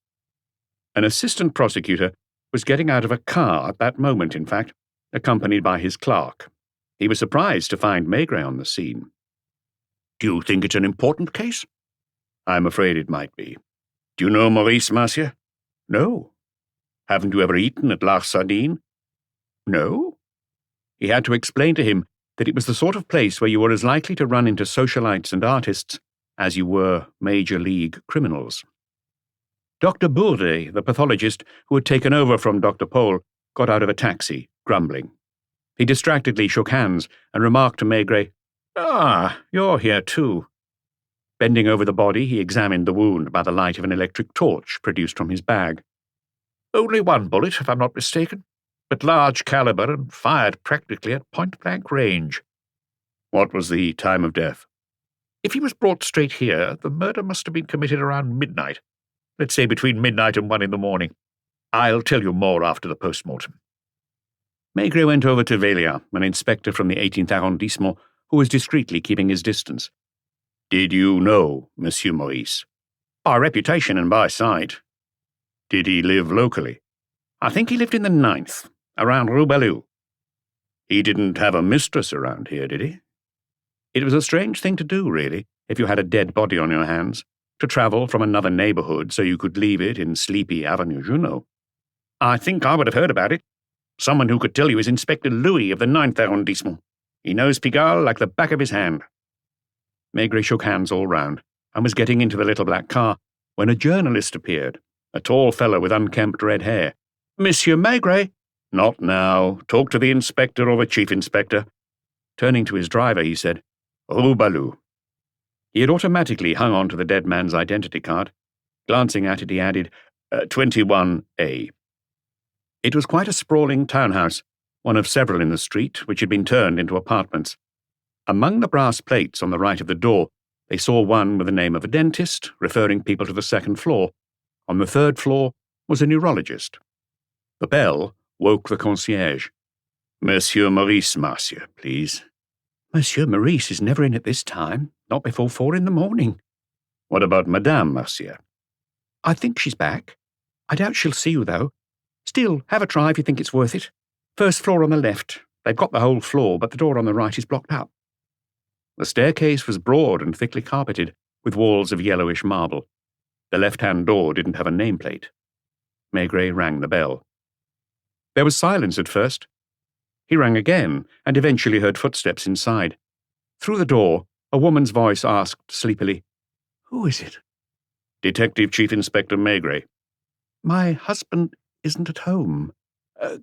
An assistant prosecutor was getting out of a car at that moment, in fact, accompanied by his clerk. He was surprised to find Maigret on the scene. Do you think it's an important case? I'm afraid it might be. Do you know Maurice Mercier? No. Haven't you ever eaten at La Sardine? No. He had to explain to him that it was the sort of place where you were as likely to run into socialites and artists as you were major league criminals. Dr. Bourdet, the pathologist who had taken over from Dr. Paul, got out of a taxi, grumbling. He distractedly shook hands and remarked to Maigret, you're here too. Bending over the body, he examined the wound by the light of an electric torch produced from his bag. Only one bullet, if I'm not mistaken, but large caliber and fired practically at point-blank range. What was the time of death? If he was brought straight here, the murder must have been committed around midnight. Let's say between midnight and 1 a.m. I'll tell you more after the post-mortem. Maigret went over to Velia, an inspector from the 18th arrondissement, who was discreetly keeping his distance. Did you know Monsieur Maurice? By reputation and by sight. Did he live locally? I think he lived in the 9th, around Rue Belleau. He didn't have a mistress around here, did he? It was a strange thing to do, really, if you had a dead body on your hands, to travel from another neighbourhood so you could leave it in sleepy Avenue Junot. I think I would have heard about it. Someone who could tell you is Inspector Louis of the 9th arrondissement. He knows Pigalle like the back of his hand. Maigret shook hands all round and was getting into the little black car when a journalist appeared, a tall fellow with unkempt red hair. Monsieur Maigret? Not now. Talk to the inspector or the chief inspector. Turning to his driver, he said, Rue Balou. He had automatically hung on to the dead man's identity card. Glancing at it, he added, 21A. It was quite a sprawling townhouse, one of several in the street, which had been turned into apartments. Among the brass plates on the right of the door, they saw one with the name of a dentist, referring people to the second floor. On the third floor was a neurologist. The bell woke the concierge. Monsieur Maurice, monsieur, please. Monsieur Maurice is never in at this time, not before 4 a.m. What about Madame, monsieur? I think she's back. I doubt she'll see you, though. Still, have a try if you think it's worth it. First floor on the left. They've got the whole floor, but the door on the right is blocked up. The staircase was broad and thickly carpeted, with walls of yellowish marble. The left-hand door didn't have a nameplate. Maigret rang the bell. There was silence at first. He rang again, and eventually heard footsteps inside. Through the door, a woman's voice asked sleepily, Who is it? Detective Chief Inspector Maigret. My husband isn't at home.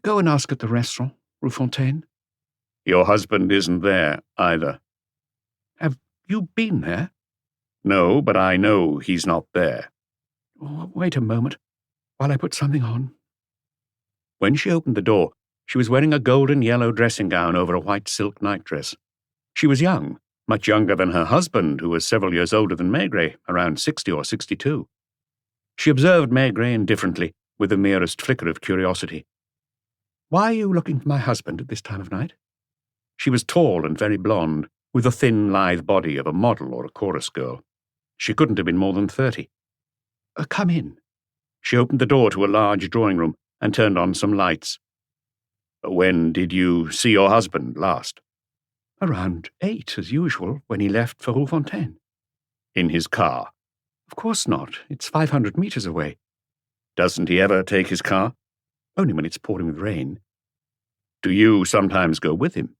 Go and ask at the restaurant, Rue Fontaine. Your husband isn't there, either. Have you been there? No, but I know he's not there. Oh, wait a moment, while I put something on. When she opened the door, she was wearing a golden yellow dressing gown over a white silk nightdress. She was young, much younger than her husband, who was several years older than Maigret, around 60 or 62. She observed Maigret indifferently, with the merest flicker of curiosity. Why are you looking for my husband at this time of night? She was tall and very blonde, with the thin, lithe body of a model or a chorus girl. She couldn't have been more than 30. Come in. She opened the door to a large drawing room and turned on some lights. When did you see your husband last? Around 8, as usual, when he left for Rue Fontaine. In his car? Of course not. It's 500 meters away. Doesn't he ever take his car? Only when it's pouring with rain. Do you sometimes go with him?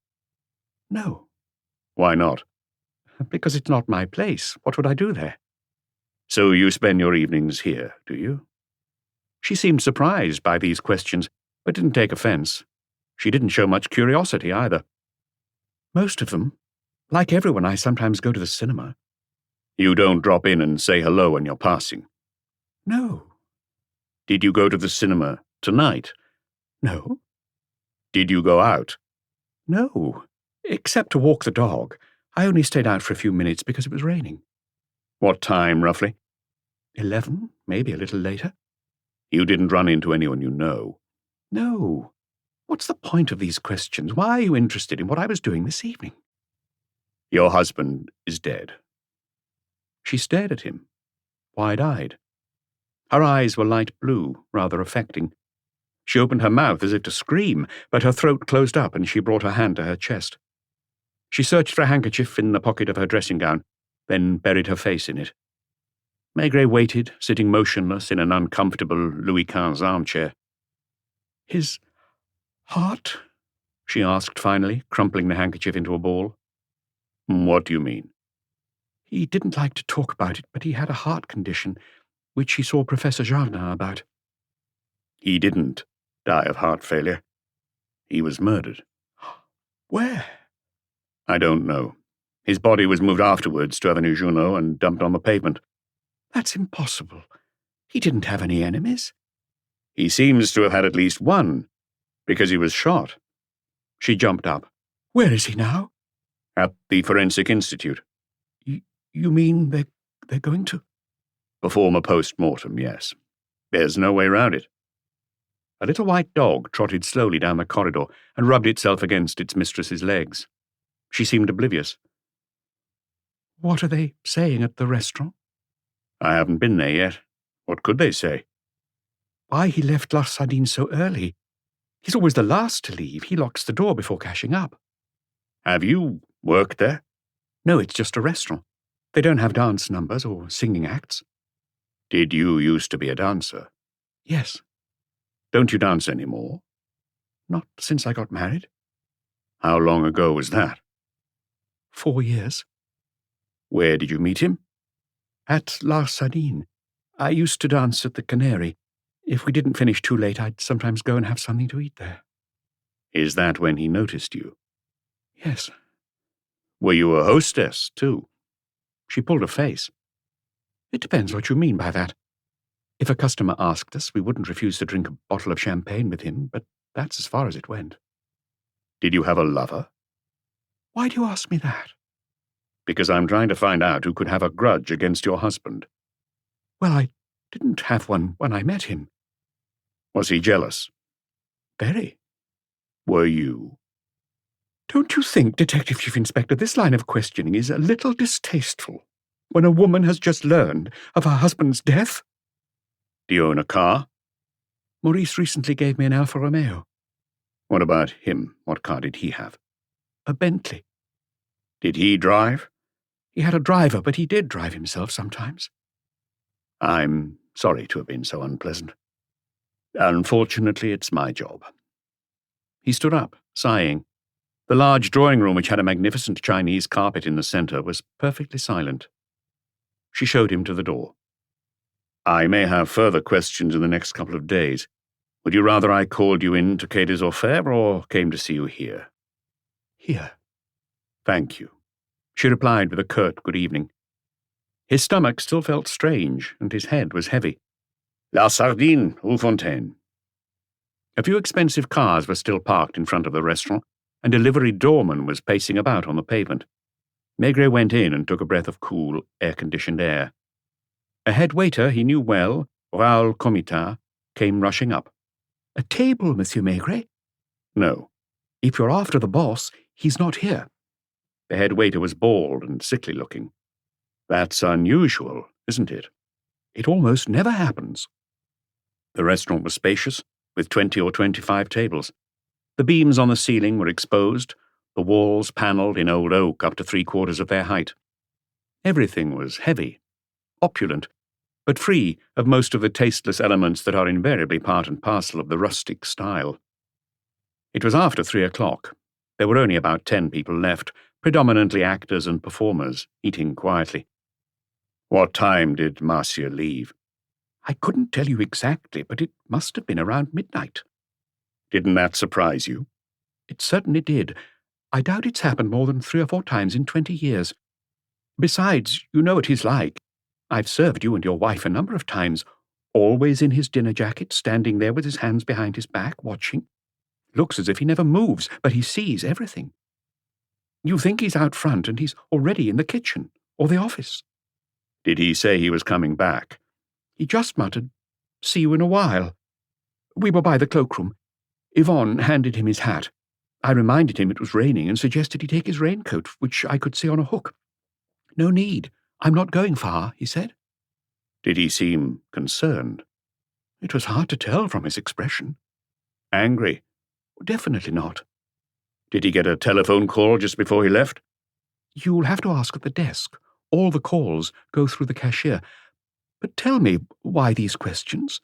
No. Why not? Because it's not my place. What would I do there? So you spend your evenings here, do you? She seemed surprised by these questions, but didn't take offense. She didn't show much curiosity either. Most of them. Like everyone, I sometimes go to the cinema. You don't drop in and say hello when you're passing? No. Did you go to the cinema tonight? No. Did you go out? No. Except to walk the dog. I only stayed out for a few minutes because it was raining. What time, roughly? 11, maybe a little later. You didn't run into anyone you know? No. What's the point of these questions? Why are you interested in what I was doing this evening? Your husband is dead. She stared at him, wide-eyed. Her eyes were light blue, rather affecting. She opened her mouth as if to scream, but her throat closed up and she brought her hand to her chest. She searched for a handkerchief in the pocket of her dressing gown, then buried her face in it. Maigret waited, sitting motionless in an uncomfortable Louis XV armchair. His heart? She asked finally, crumpling the handkerchief into a ball. What do you mean? He didn't like to talk about it, but he had a heart condition, which he saw Professor Jardin about. He didn't die of heart failure. He was murdered. Where? I don't know. His body was moved afterwards to Avenue Junot and dumped on the pavement. That's impossible. He didn't have any enemies. He seems to have had at least one, because he was shot. She jumped up. Where is he now? At the Forensic Institute. You mean they're going to? Perform a post-mortem, yes. There's no way round it. A little white dog trotted slowly down the corridor and rubbed itself against its mistress's legs. She seemed oblivious. What are they saying at the restaurant? I haven't been there yet. What could they say? Why he left La Sardine so early. He's always the last to leave. He locks the door before cashing up. Have you worked there? No, it's just a restaurant. They don't have dance numbers or singing acts. Did you used to be a dancer? Yes. Don't you dance any more? Not since I got married. How long ago was that? 4 years. Where did you meet him? At La Sardine. I used to dance at the Canary. If we didn't finish too late, I'd sometimes go and have something to eat there. Is that when he noticed you? Yes. Were you a hostess, too? She pulled a face. It depends what you mean by that. If a customer asked us, we wouldn't refuse to drink a bottle of champagne with him, but that's as far as it went. Did you have a lover? Why do you ask me that? Because I'm trying to find out who could have a grudge against your husband. Well, I didn't have one when I met him. Was he jealous? Very. Were you? Don't you think, Detective Chief Inspector, this line of questioning is a little distasteful when a woman has just learned of her husband's death? Do you own a car? Maurice recently gave me an Alfa Romeo. What about him? What car did he have? A Bentley. Did he drive? He had a driver, but he did drive himself sometimes. I'm sorry to have been so unpleasant. Unfortunately, it's my job. He stood up, sighing. The large drawing room, which had a magnificent Chinese carpet in the centre, was perfectly silent. She showed him to the door. I may have further questions in the next couple of days. Would you rather I called you in to Quai des Orfèvres or came to see you here? Here. Thank you, she replied with a curt good evening. His stomach still felt strange, and his head was heavy. La Sardine, Rue Fontaine. A few expensive cars were still parked in front of the restaurant, and a liveried doorman was pacing about on the pavement. Maigret went in and took a breath of cool, air-conditioned air. A head waiter he knew well, Raoul Comitard, came rushing up. A table, Monsieur Maigret? No. If you're after the boss, he's not here. The head waiter was bald and sickly-looking. That's unusual, isn't it? It almost never happens. The restaurant was spacious, with 20 or 25 tables. The beams on the ceiling were exposed, the walls panelled in old oak up to 3/4 of their height. Everything was heavy, opulent, but free of most of the tasteless elements that are invariably part and parcel of the rustic style. It was after 3 o'clock. There were only about 10 people left, predominantly actors and performers, eating quietly. What time did Marcia leave? I couldn't tell you exactly, but it must have been around midnight. Didn't that surprise you? It certainly did. I doubt it's happened more than 3 or 4 times in 20 years. Besides, you know what he's like. I've served you and your wife a number of times, always in his dinner jacket, standing there with his hands behind his back, watching. Looks as if he never moves, but he sees everything. You think he's out front, and he's already in the kitchen or the office. Did he say he was coming back? He just muttered, "See you in a while." We were by the cloakroom. Yvonne handed him his hat. I reminded him it was raining and suggested he take his raincoat, which I could see on a hook. "No need. I'm not going far," he said. Did he seem concerned? It was hard to tell from his expression. Angry? Definitely not. Did he get a telephone call just before he left? You'll have to ask at the desk. All the calls go through the cashier. But tell me, why these questions?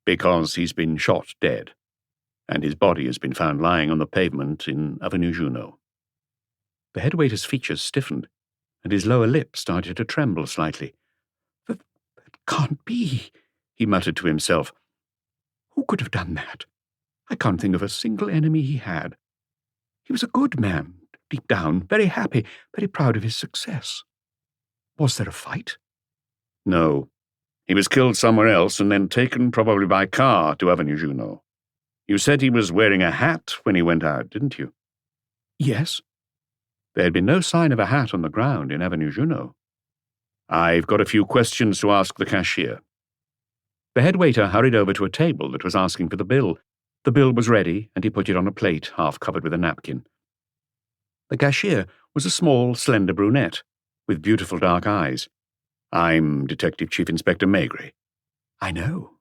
Because he's been shot dead, and his body has been found lying on the pavement in Avenue Junot. The head waiter's features stiffened, and his lower lip started to tremble slightly. That can't be, he muttered to himself. Who could have done that? I can't think of a single enemy he had. He was a good man, deep down, very happy, very proud of his success. Was there a fight? No. He was killed somewhere else and then taken, probably by car, to Avenue Junot. You said he was wearing a hat when he went out, didn't you? Yes. There had been no sign of a hat on the ground in Avenue Junot. I've got a few questions to ask the cashier. The head waiter hurried over to a table that was asking for the bill. The bill was ready, and he put it on a plate, half covered with a napkin. The cashier was a small, slender brunette, with beautiful dark eyes. I'm Detective Chief Inspector Maigret. I know.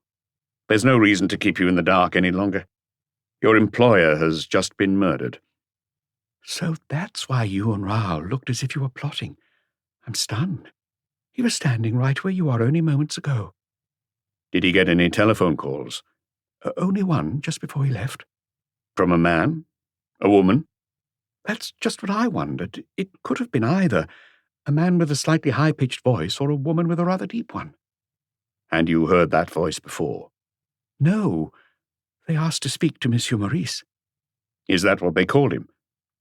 There's no reason to keep you in the dark any longer. Your employer has just been murdered. So that's why you and Raoul looked as if you were plotting. I'm stunned. He was standing right where you are only moments ago. Did he get any telephone calls? Only one, just before he left. From a man? A woman? That's just what I wondered. It could have been either a man with a slightly high-pitched voice or a woman with a rather deep one. And you heard that voice before? No. They asked to speak to Monsieur Maurice. Is that what they called him?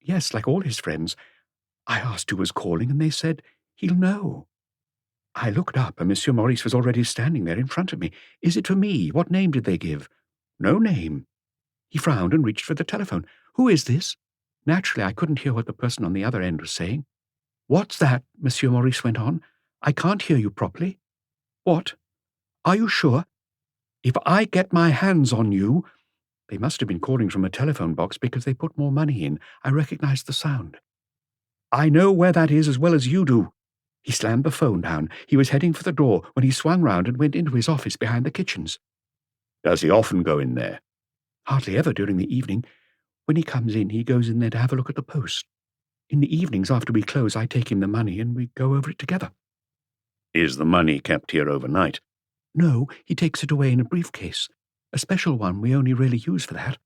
Yes, like all his friends. I asked who was calling, and they said, he'll know. I looked up, and Monsieur Maurice was already standing there in front of me. Is it for me? What name did they give? No name. He frowned and reached for the telephone. Who is this? Naturally, I couldn't hear what the person on the other end was saying. What's that? Monsieur Maurice went on. I can't hear you properly. What? Are you sure? If I get my hands on you... They must have been calling from a telephone box because they put more money in. I recognized the sound. I know where that is as well as you do. He slammed the phone down. He was heading for the door when he swung round and went into his office behind the kitchens. Does he often go in there? Hardly ever during the evening. When he comes in, he goes in there to have a look at the post. In the evenings after we close, I take him the money and we go over it together. Is the money kept here overnight? No, he takes it away in a briefcase. A special one we only really use for that.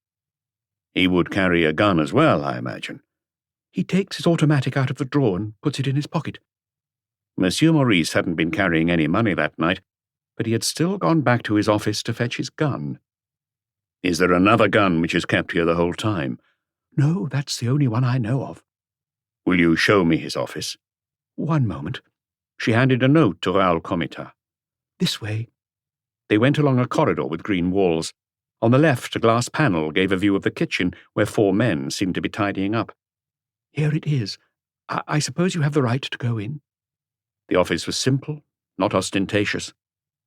He would carry a gun as well, I imagine. He takes his automatic out of the drawer and puts it in his pocket. Monsieur Maurice hadn't been carrying any money that night, but he had still gone back to his office to fetch his gun. Is there another gun which is kept here the whole time? No, that's the only one I know of. Will you show me his office? One moment. She handed a note to Raoul Comita. This way. They went along a corridor with green walls. On the left, a glass panel gave a view of the kitchen, where 4 men seemed to be tidying up. Here it is. I suppose you have the right to go in. The office was simple, not ostentatious.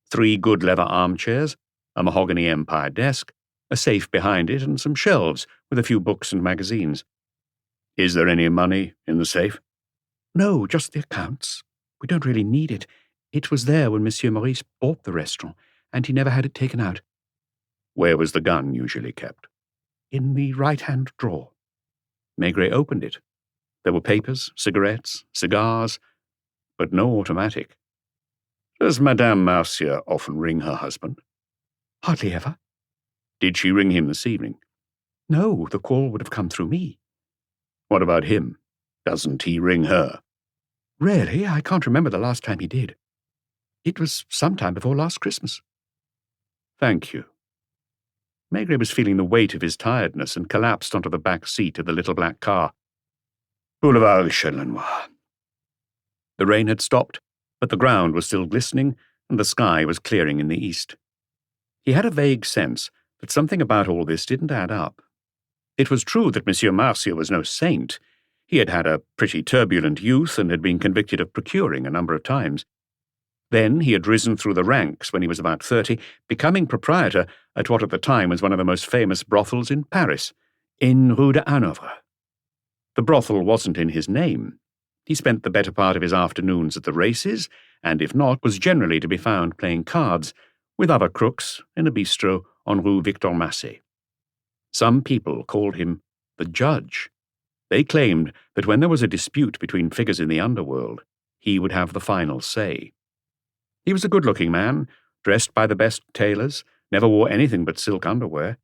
3 good leather armchairs, a mahogany Empire desk, a safe behind it, and some shelves with a few books and magazines. Is there any money in the safe? No, just the accounts. We don't really need it. It was there when Monsieur Maurice bought the restaurant, and he never had it taken out. Where was the gun usually kept? In the right-hand drawer. Maigret opened it. There were papers, cigarettes, cigars, but no automatic. Does Madame Marcia often ring her husband? Hardly ever. Did she ring him this evening? No, the call would have come through me. What about him? Doesn't he ring her? Really, I can't remember the last time he did. It was sometime before last Christmas. Thank you. Maigret was feeling the weight of his tiredness and collapsed onto the back seat of the little black car. Boulevard Richelieu. The rain had stopped, but the ground was still glistening and the sky was clearing in the east. He had a vague sense that something about all this didn't add up. It was true that Monsieur Marcia was no saint. He had had a pretty turbulent youth and had been convicted of procuring a number of times. Then he had risen through the ranks when he was about 30, becoming proprietor at what at the time was one of the most famous brothels in Paris, in Rue de Hanovre. The brothel wasn't in his name. He spent the better part of his afternoons at the races, and if not, was generally to be found playing cards with other crooks in a bistro on Rue Victor Massé. Some people called him the Judge. They claimed that when there was a dispute between figures in the underworld, he would have the final say. He was a good-looking man, dressed by the best tailors, never wore anything but silk underwear.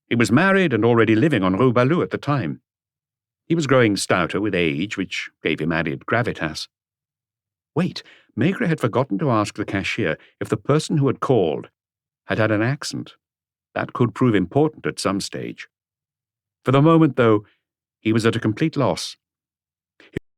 He was married and already living on Rue Balou at the time. He was growing stouter with age, which gave him added gravitas. Wait, Maigret had forgotten to ask the cashier if the person who had called had had an accent. That could prove important at some stage. For the moment, though, he was at a complete loss.